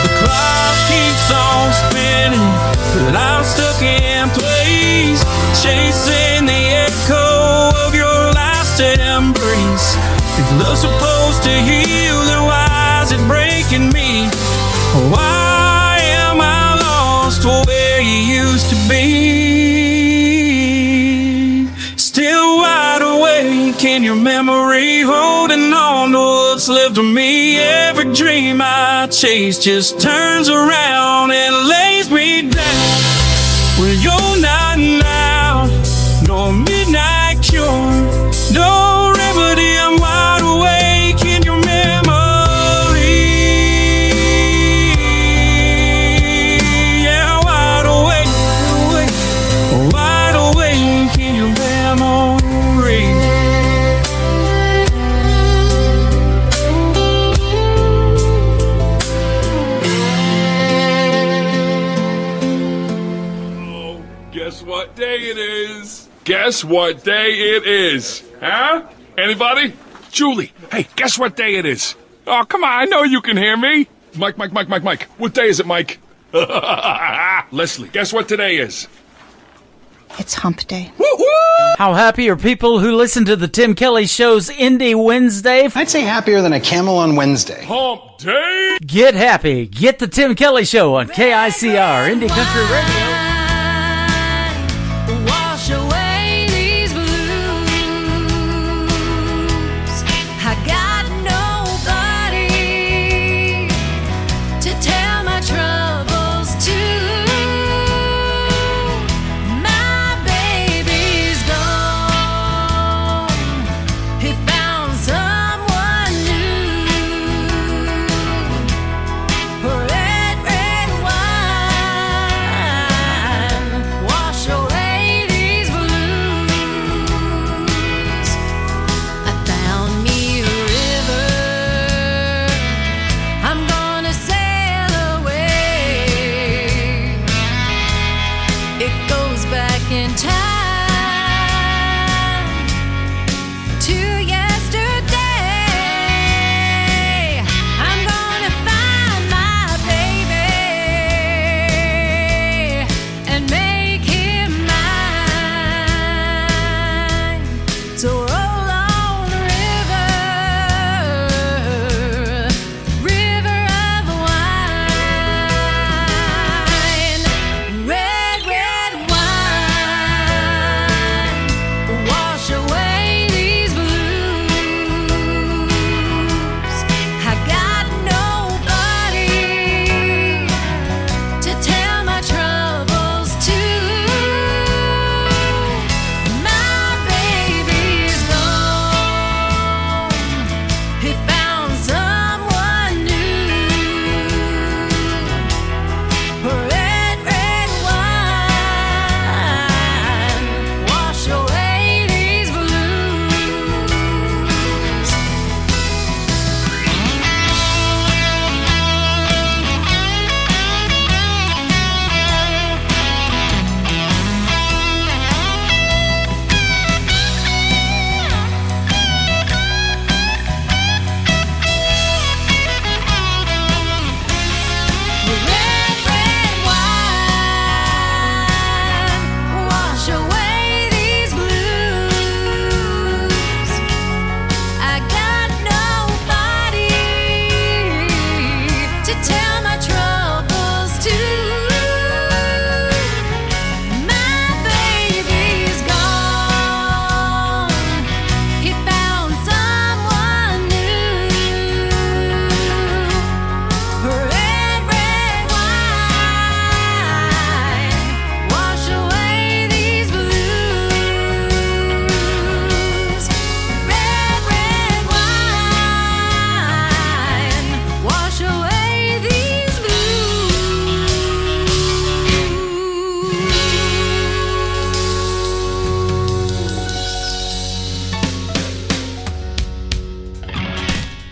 S1: The clock keeps on spinning, but I'm stuck in place, chasing the echo of your last embrace. If love's supposed to heal, then why is it breaking me? Why am I lost where you used to be? Still wide awake in your memory, holding on to what's left of me. Every dream I chase just turns around and lays me down where you're not now. No midnight cure, no remedy. I'm wide awake in your memory. Yeah, wide awake in your memory.
S16: Guess what day it is? Guess what day it is? Huh? Anybody? Julie, hey, guess what day it is? Oh, come on, I know you can hear me. Mike. What day is it, Mike? Leslie, guess what today is?
S15: It's hump day.
S4: How happy are people who listen to the Tim Kelly Show's Indie Wednesday?
S18: I'd say happier than a camel on Wednesday.
S16: Hump day?
S4: Get happy. Get the Tim Kelly Show on KICR Indie Country Radio.
S17: Wash away these blues. I got nobody to tell my troubles to. My baby's gone. He found someone new. Red wine.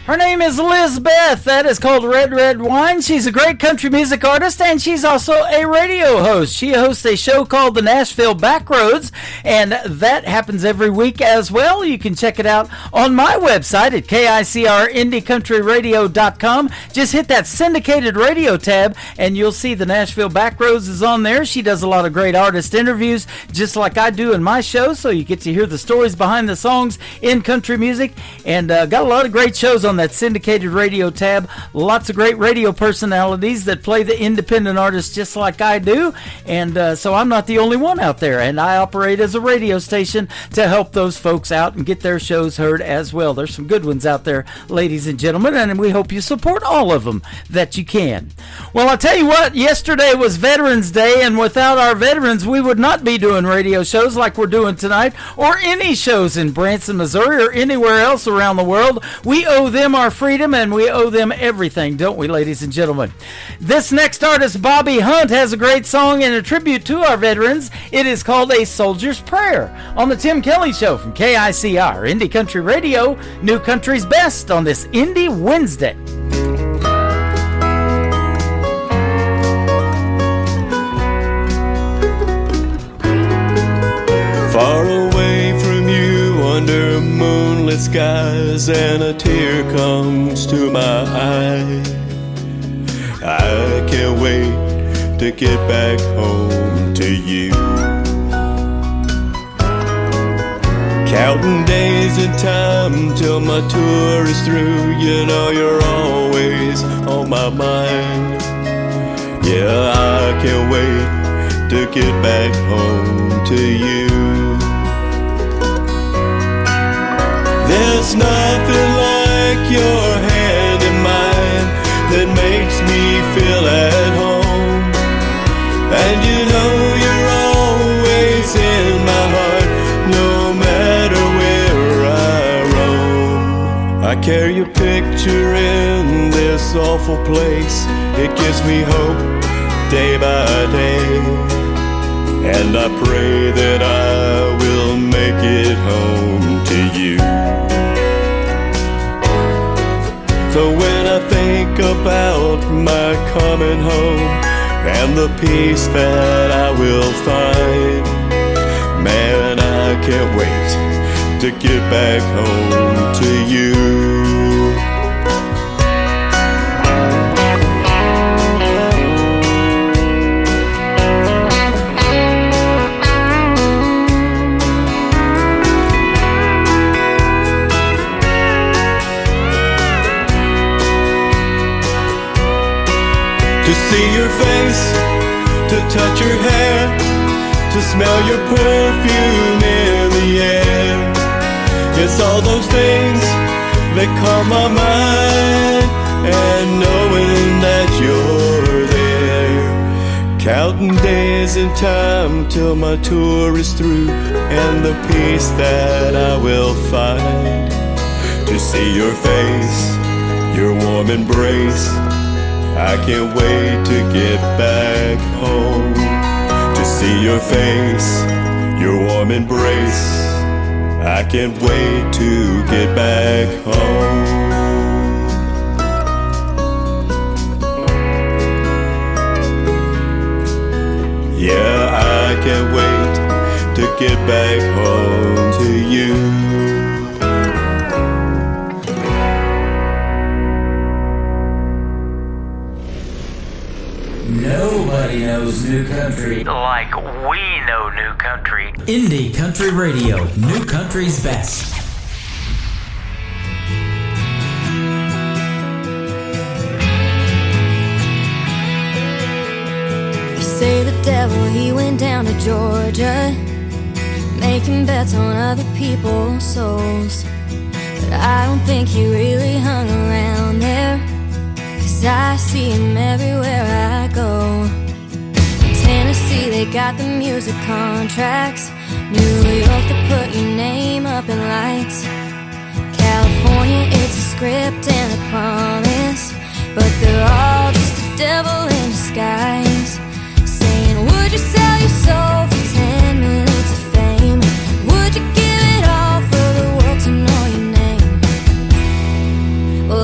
S4: Her name is Lizbeth. That is called Red Red Wine. She's a great country music artist, and she's also a radio host. She hosts a show called the Nashville Backroads, and that happens every week as well. You can check it out on my website at KICRIndieCountryRadio.com. Just hit that syndicated radio tab, and you'll see the Nashville Backroads is on there. She does a lot of great artist interviews, just like I do in my show, so you get to hear the stories behind the songs in country music, and got a lot of great shows on that syndicated radio tab. Lots of great radio personalities that play the independent artists just like I do, and so I'm not the only one out there, and I operate as a radio station to help those folks out and get their shows heard as well. There's some good ones out there, ladies and gentlemen, and we hope you support all of them that you can. Well, I'll tell you what, yesterday was Veterans Day, and without our veterans we would not be doing radio shows like we're doing tonight, or any shows in Branson, Missouri, or anywhere else around the world. We owe them our freedom, and we owe them everything, don't we, ladies and gentlemen? This next artist, Bobby Hunt, has a great song in a tribute to our veterans. It is called A Soldier's Prayer on the Tim Kelly Show from KICR, Indie Country Radio, New Country's Best on this Indie Wednesday.
S8: Far away from you under moonlit skies, and a tear comes to my eye. I can't wait to get back home to you. Counting days and time till my tour is through. You know you're always on my mind. Yeah, I can't wait to get back home to you. There's nothing like your hand in mine that makes me feel at home. And you know you're always in my heart, no matter where I roam. I carry your picture in this awful place. It gives me hope day by day, and I pray that I will make it home to you. So when I think about my coming home and the peace that I will find, man, I can't wait to get back home to you. To see your face, to touch your hair, to smell your perfume in the air. It's all those things that calm my mind, and knowing that you're there. Counting days and time till my tour is through, and the peace that I will find. To see your face, your warm embrace, I can't wait to get back home. To see your face, your warm embrace, I can't wait to get back home. Yeah, I can't wait to get back home to you.
S5: Nobody knows new country like we know new country. Indie Country Radio, New Country's Best.
S19: You say the devil, he went down to Georgia, making bets on other people's souls. But I don't think he really hung around there, 'cause I see him everywhere I go. Tennessee, they got the music contracts. New York, they put your name up in lights. California, it's a script and a promise, but they're all just the devil in disguise, saying, would you sell your soul for 10 minutes of fame? Would you give it all for the world to know your name? Well,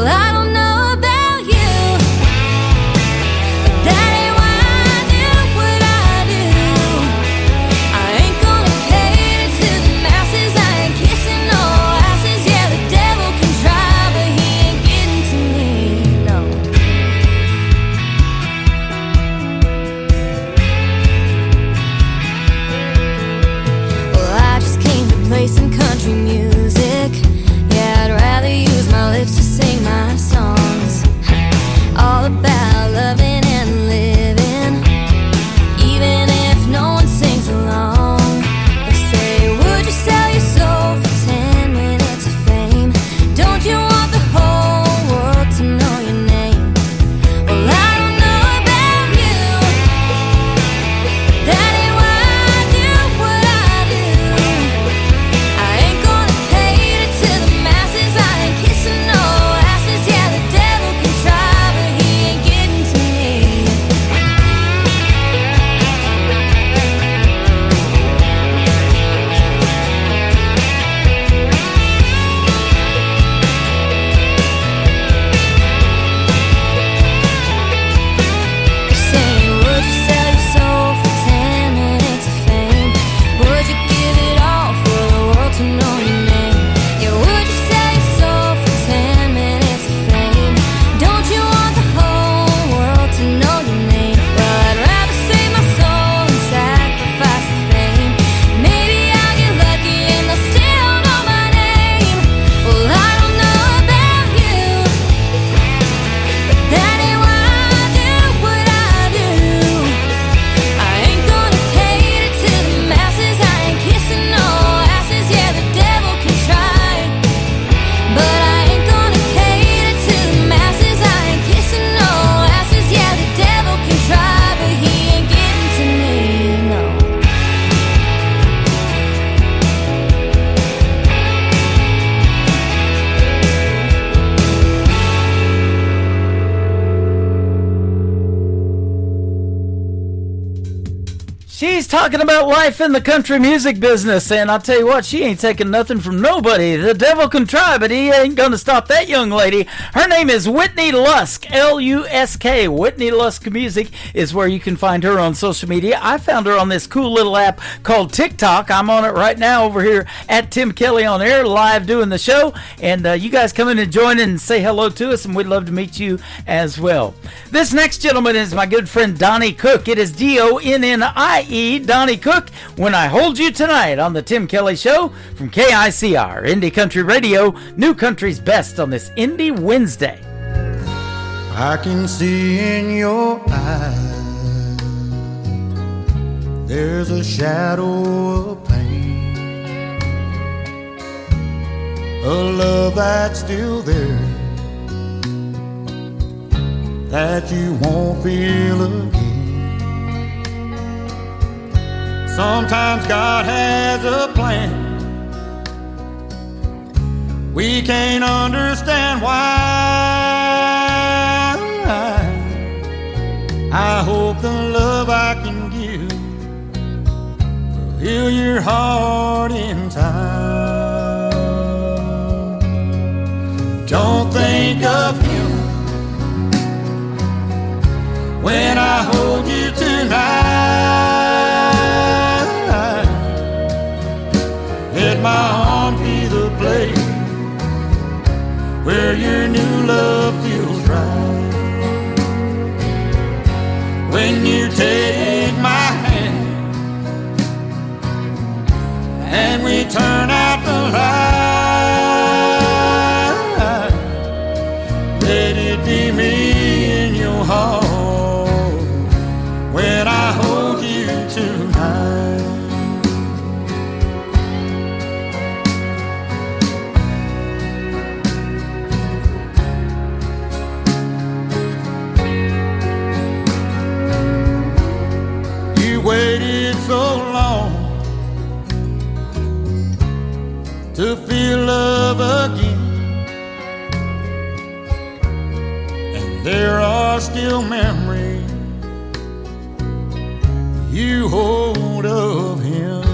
S4: talking about life in the country music business, and I'll tell you what, she ain't taking nothing from nobody. The devil can try, but he ain't gonna stop that young lady. Her name is Whitney Lusk, L-U-S-K. Whitney Lusk Music is where you can find her on social media. I found her on this cool little app called TikTok. I'm on it right now over here at Tim Kelly on Air, live doing the show, and you guys come in and join in and say hello to us, and we'd love to meet you as well. This next gentleman is my good friend Donnie Cook. It is D-O-N-N-I-E, Donnie Cook, When I Hold You Tonight on the Tim Kelly Show from KICR, Indie Country Radio, New Country's Best on this Indie Wednesday.
S6: I can see in your eyes there's a shadow of pain, a love that's still there that you won't feel again. Sometimes God has a plan, we can't understand why. I hope the love I can give will heal your heart in time. Don't think of him when I hold you tonight. Let my arms be the place where your new love feels right. When you take my hand and we turn out the light, let it be me in your heart when I hold you tonight. Waited so long to feel love again, and there are still memories you hold of him.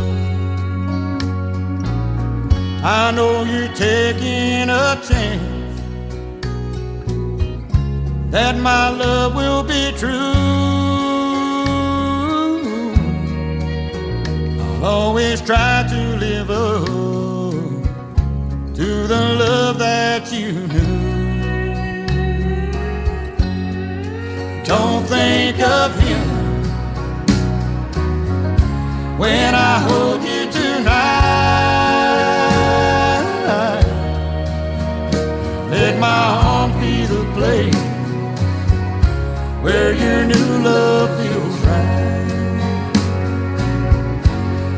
S6: I know you're taking a chance that my love will be true. Always try to live up to the love that you knew. Don't think of him when I hold you tonight. Let my arms be the place where your new love feels right.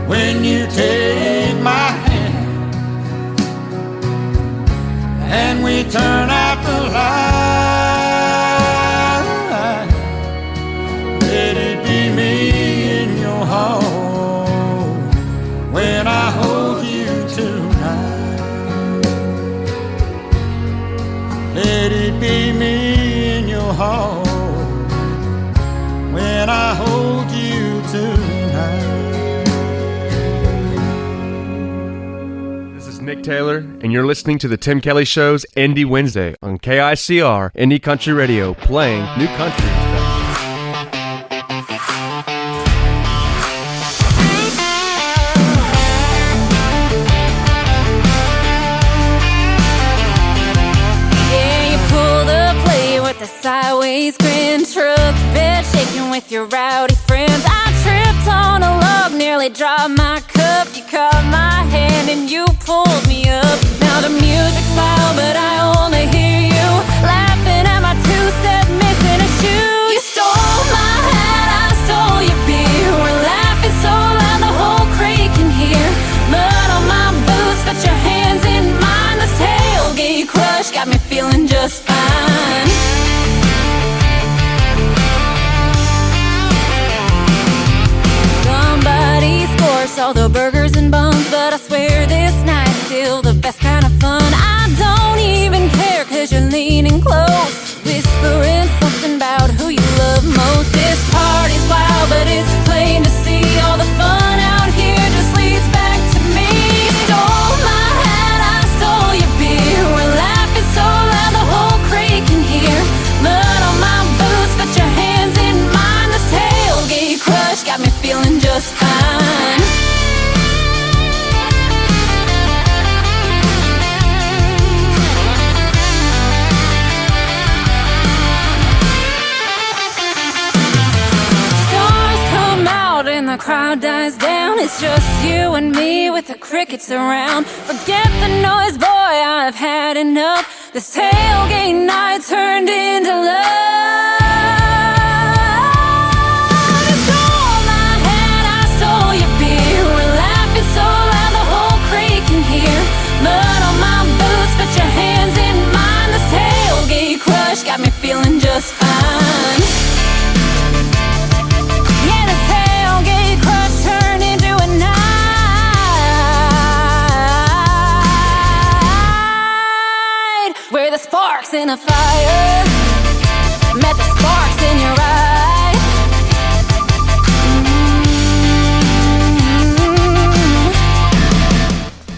S6: When you take my hand and we turn out the light, let it be me in your heart when I hold you tonight. Let it be me in your heart when I hold you tonight.
S20: Nick Taylor, and you're listening to the Tim Kelly Show's Indie Wednesday on KICR, Indie Country Radio, playing new country.
S19: Yeah, you pull the plate with the sideways grin, truck bed shaking with your rowdy friends. I tripped on a log, nearly dropped my cup. You caught my hand and you pulled me up. Now the music's loud, but I only hear you laughing at my two-step, missing a shoe. You stole my hat, I stole your beer. We're laughing so loud the whole crate can hear. Mud on my boots, got your hands in mine. This tailgate crush got me feeling just fine. Somebody scores all the burgers and buns, but I swear this night's still the best kind of fun. I don't even care, cause you're leaning close, whispering something about who you love most. This party's wild, but it's plain to see all the crowd dies down, it's just you and me with the crickets around. Forget the noise, boy, I've had enough. This tailgate night turned into love. You stole my hat, I stole your beer. We're laughing so loud the whole creek can hear. Mud on my boots, put your hands in mine. This tailgate crush got me feeling just fine. Yeah, this tailgate crush turned into a night where the sparks in a fire met the sparks in your eyes.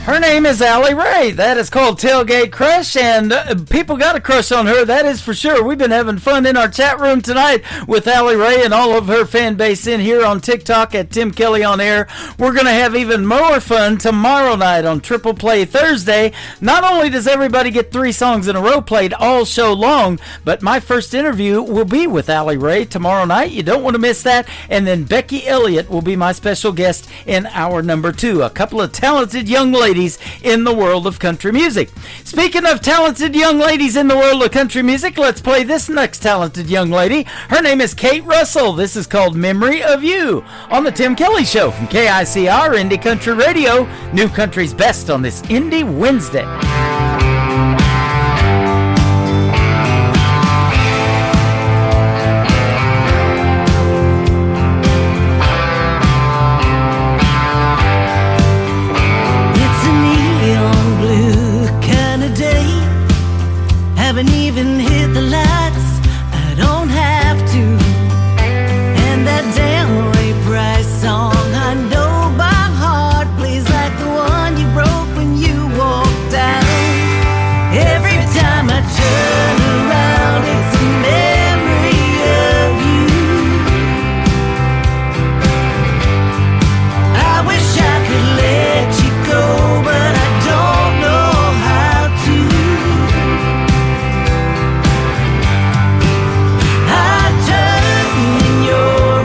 S4: Her name is Allie Ray. That is called Tailgate Crush, and people got a crush on her, that is for sure. We've been having fun in our chat room tonight with Allie Ray and all of her fan base in here on TikTok at Tim Kelly On Air. We're going to have even more fun tomorrow night on Triple Play Thursday. Not only does everybody get 3 songs in a row played all show long, but my first interview will be with Allie Ray tomorrow night. You don't want to miss that. And then Becky Elliott will be my special guest in hour number 2. A couple of talented young ladies in the world of country music. Speaking of talented young ladies in the world of country music, let's play this next talented young lady. Her name is Kate Russell. This is called Memory of You on the Tim Kelly Show from KICR Indie Country Radio, New Country's best on this Indie Wednesday.
S12: Haven't even hit the lights, I don't have to. And that damn Ray Price song I know by heart plays like the one you broke when you walked out. Every time I turn around, it's a memory of you. I wish I could let you go, but I don't know how to. I turn in your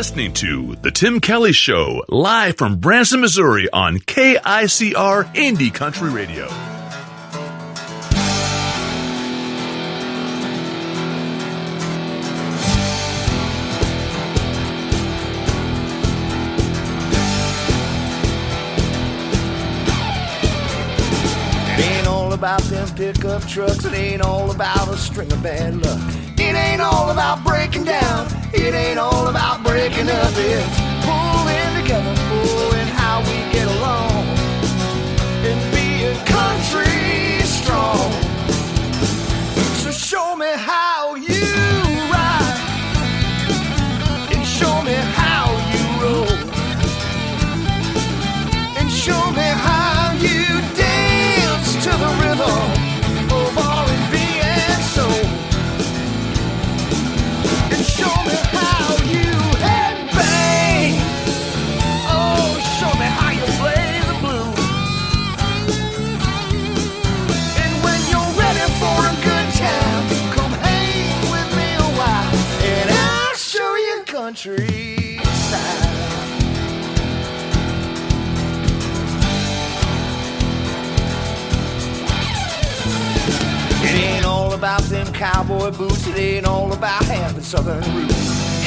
S13: listening to The Tim Kelly Show, live from Branson, Missouri on KICR Indie Country Radio.
S6: It ain't all about them pickup trucks. It ain't all about a string of bad luck. It ain't all about breaking down. It ain't all about breaking up. It's pulling together, pulling how we get along, and being country strong. So show me how you ride, and show me how you roll, and show me how you dance to the rhythm of R&B and soul. Show me how you headbang. Oh, show me how you play the blues. And when you're ready for a good time, come hang with me a while, and I'll show you country style. It ain't all about them cowboy boots. It ain't all about having southern roots.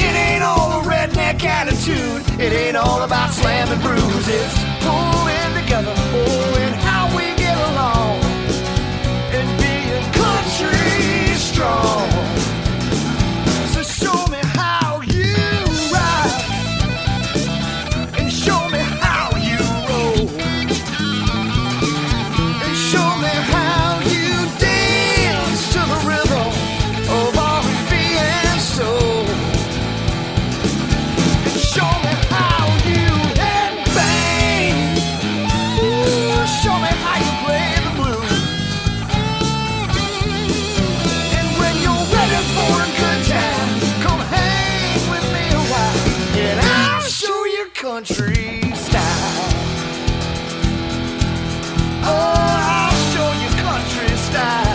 S6: It ain't all a redneck attitude. It ain't all about slamming brews. It's pulling together, pulling how we get along, and being country strong. So show me how you ride, and show me how you roll, and show me how you dance to the rhythm of R&B and soul. And show me how you headbang. Ooh, show me how you play the blues. And when you're ready for a good time, come hang with me a while, and I'll show you country style. Oh, I'll show you country style.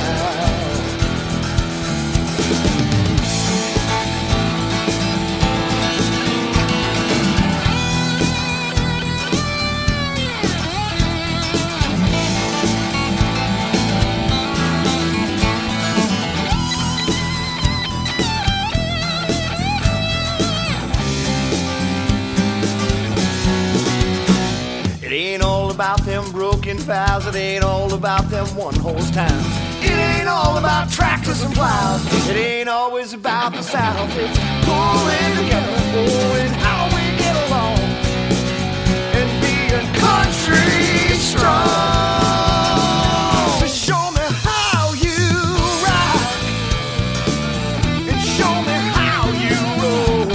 S6: It ain't all about them broken vows. It ain't all about them one-horse towns. It ain't all about tractors and plows. It ain't always about the South. It's pulling together, pulling how we get along, and being country strong. So show me how you ride, and show me how you roll,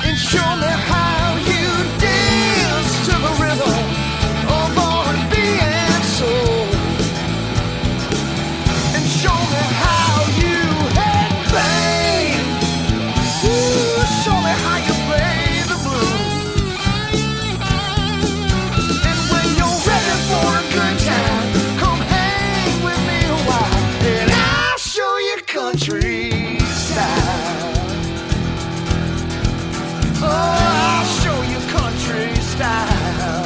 S6: and show me how you dance to the rhythm of R&B and soul, and show me how you headbang. Ooh, show me how you play the blues. And when you're ready for a good time, come hang with me a while, and I'll show you country style. Oh, I'll show you country style.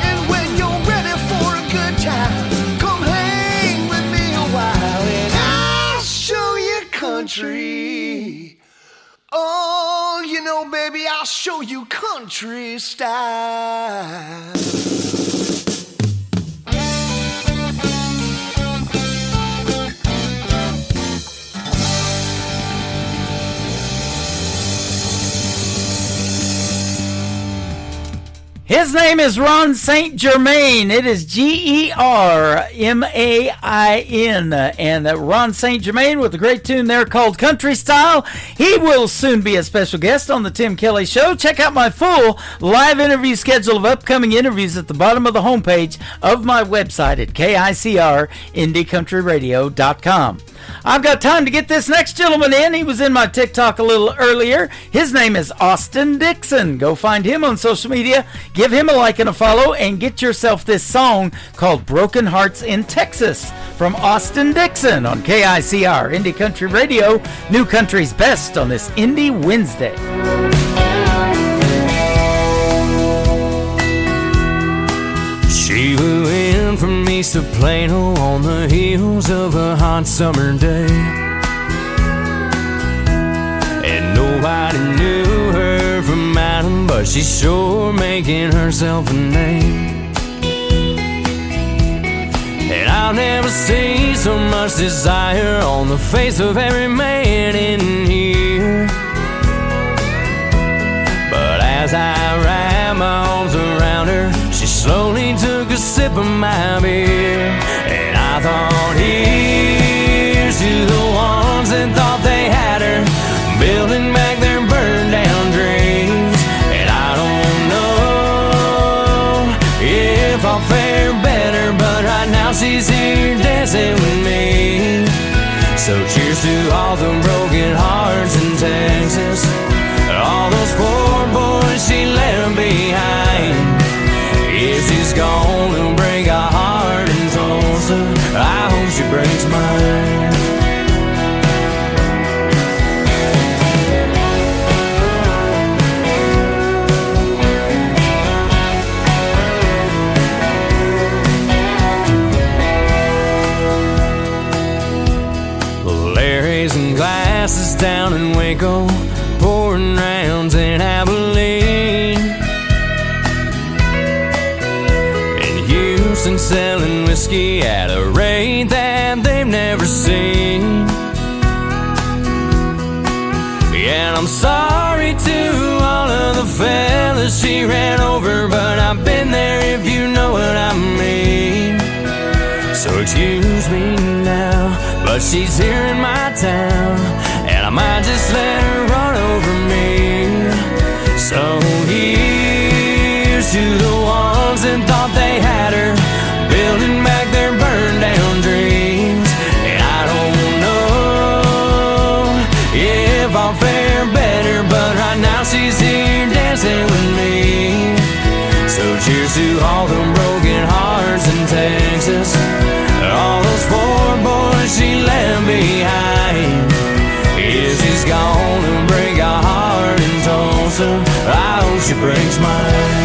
S6: And when you're ready for a good time, come hang with me a while, and I'll show you country. Oh, you know, baby, I'll show you country style.
S4: His His name is Ron St. Germain. It is Germain. And Ron St. Germain with a great tune there called Country Style. He will soon be a special guest on the Tim Kelly Show. Check out my full live interview schedule of upcoming interviews at the bottom of the homepage of my website at KICRIndieCountryRadio.com. I've got time to get this next gentleman in. He was in my TikTok a little earlier. His name is Austin Dixon. Go find him on social media. Give him a like and a follow and get yourself this song called Broken Hearts in Texas from Austin Dixon on KICR Indie Country Radio, New Country's Best on this Indie Wednesday.
S1: She flew in from east of Plano on the heels of a hot summer day, and nobody knew her from Adam, but she's sure making herself a name. And I'll never see so much desire on the face of every man in here, but as I wrap my arms around her, she slowly took a sip of my beer. And I thought, here's to the ones that thought they had her, building back their burned down dreams. And I don't know if I'll fare better, but right now she's here dancing with me. So cheers to all the broken hearts in Texas, all those poor boys she left behind. If she's gonna break a heart in Tulsa, I hope she breaks mine. Larry's and glasses down in Waco, pouring rounds in Abilene, and selling whiskey at a rate that they've never seen. And I'm sorry to all of the fellas she ran over, but I've been there if you know what I mean. So excuse me now, but she's here in my town, and I might just let her run over me. So here's to the ones that thought they had her, building back their burned down dreams. And I don't know if I'll fare better, but right now she's here dancing with me. So cheers to all the broken hearts in Texas, all those poor boys she left behind. If she's gonna break a heart in Tulsa, I hope she breaks mine.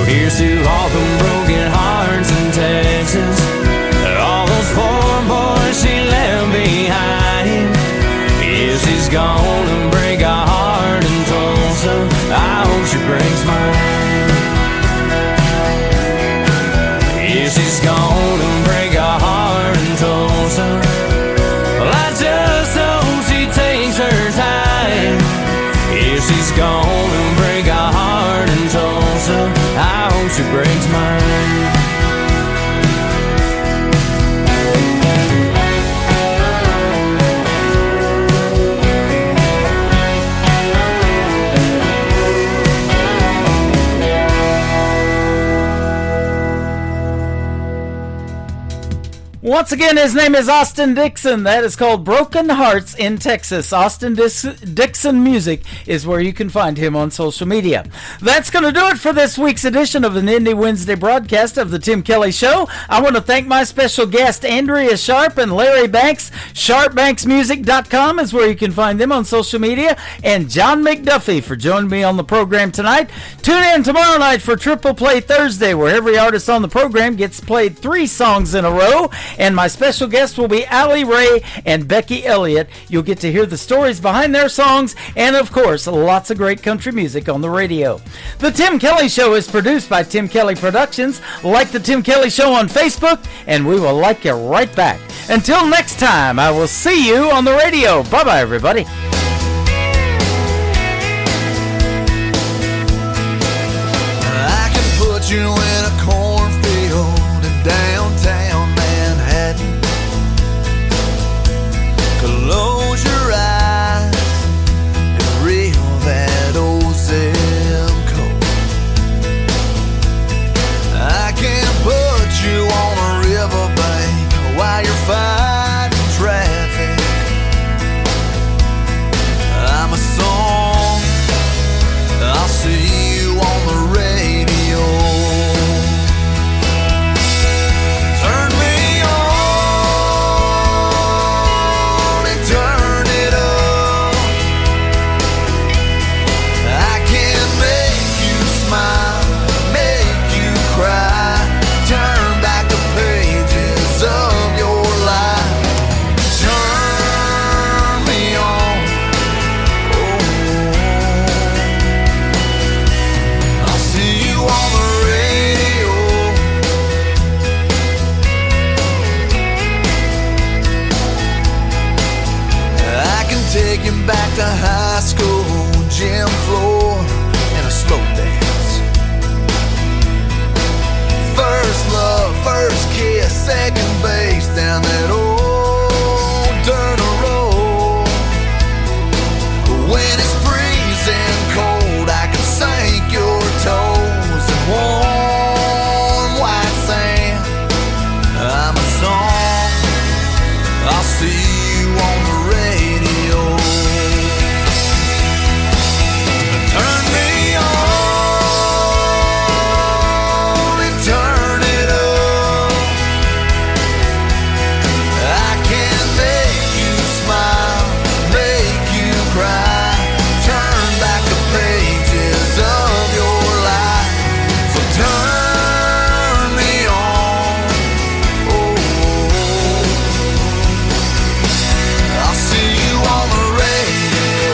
S1: Here's to all the broken hearts in Texas, all those poor boys she left behind. If she's gonna break a heart in Tulsa, I hope she breaks mine. If she's gonna break a heart in Tulsa, well, I just hope she takes her time. If she's gonna break a heart in Tulsa, I hope she breaks mine.
S4: Once again, his name is Austin Dixon. That is called Broken Hearts in Texas. Austin Dixon Music is where you can find him on social media. That's going to do it for this week's edition of the Indie Wednesday broadcast of the Tim Kelly Show. I want to thank my special guest, Andrea Sharp and Larry Banks. SharpBanksMusic.com is where you can find them on social media. And John McDuffie for joining me on the program tonight. Tune in tomorrow night for Triple Play Thursday, where every artist on the program gets played 3 songs in a row. And my special guests will be Allie Ray and Becky Elliott. You'll get to hear the stories behind their songs and, of course, lots of great country music on the radio. The Tim Kelly Show is produced by Tim Kelly Productions. Like the Tim Kelly Show on Facebook, and we will like you right back. Until next time, I will see you on the radio. Bye-bye, everybody.
S1: I can put you in a cornfield in downtown Manhattan. Close your eyes and reel that old zip code. I can put you on a riverbank while you're fighting traffic. I'm a song, I'll see you on the radio. Turn me on and turn it up. I can make you smile, make you cry, turn back the pages of your life. Turn me on. I'll see you on the radio. I can take you back to high school, gym floor, and a slow dance. First love, first kiss, second base down that old dirt road. When it's freezing cold, I can sink your toes in warm white sand. I'm a song, I'll see you on the radio. Turn me on and turn it up. I can make you smile, make you cry, turn back the pages of your life. So turn me on. I'll see you on the radio.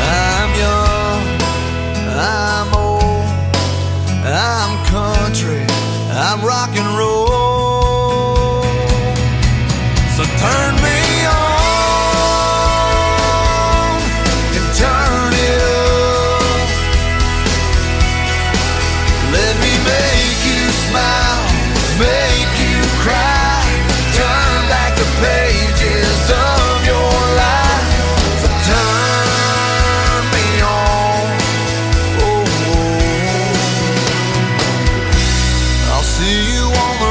S1: I'm young, I'm old, I'm country, I'm rock and roll. So turn me on and turn it up. Let me make you smile, make you cry, turn back the pages of your life. So turn me on. I'll see you on the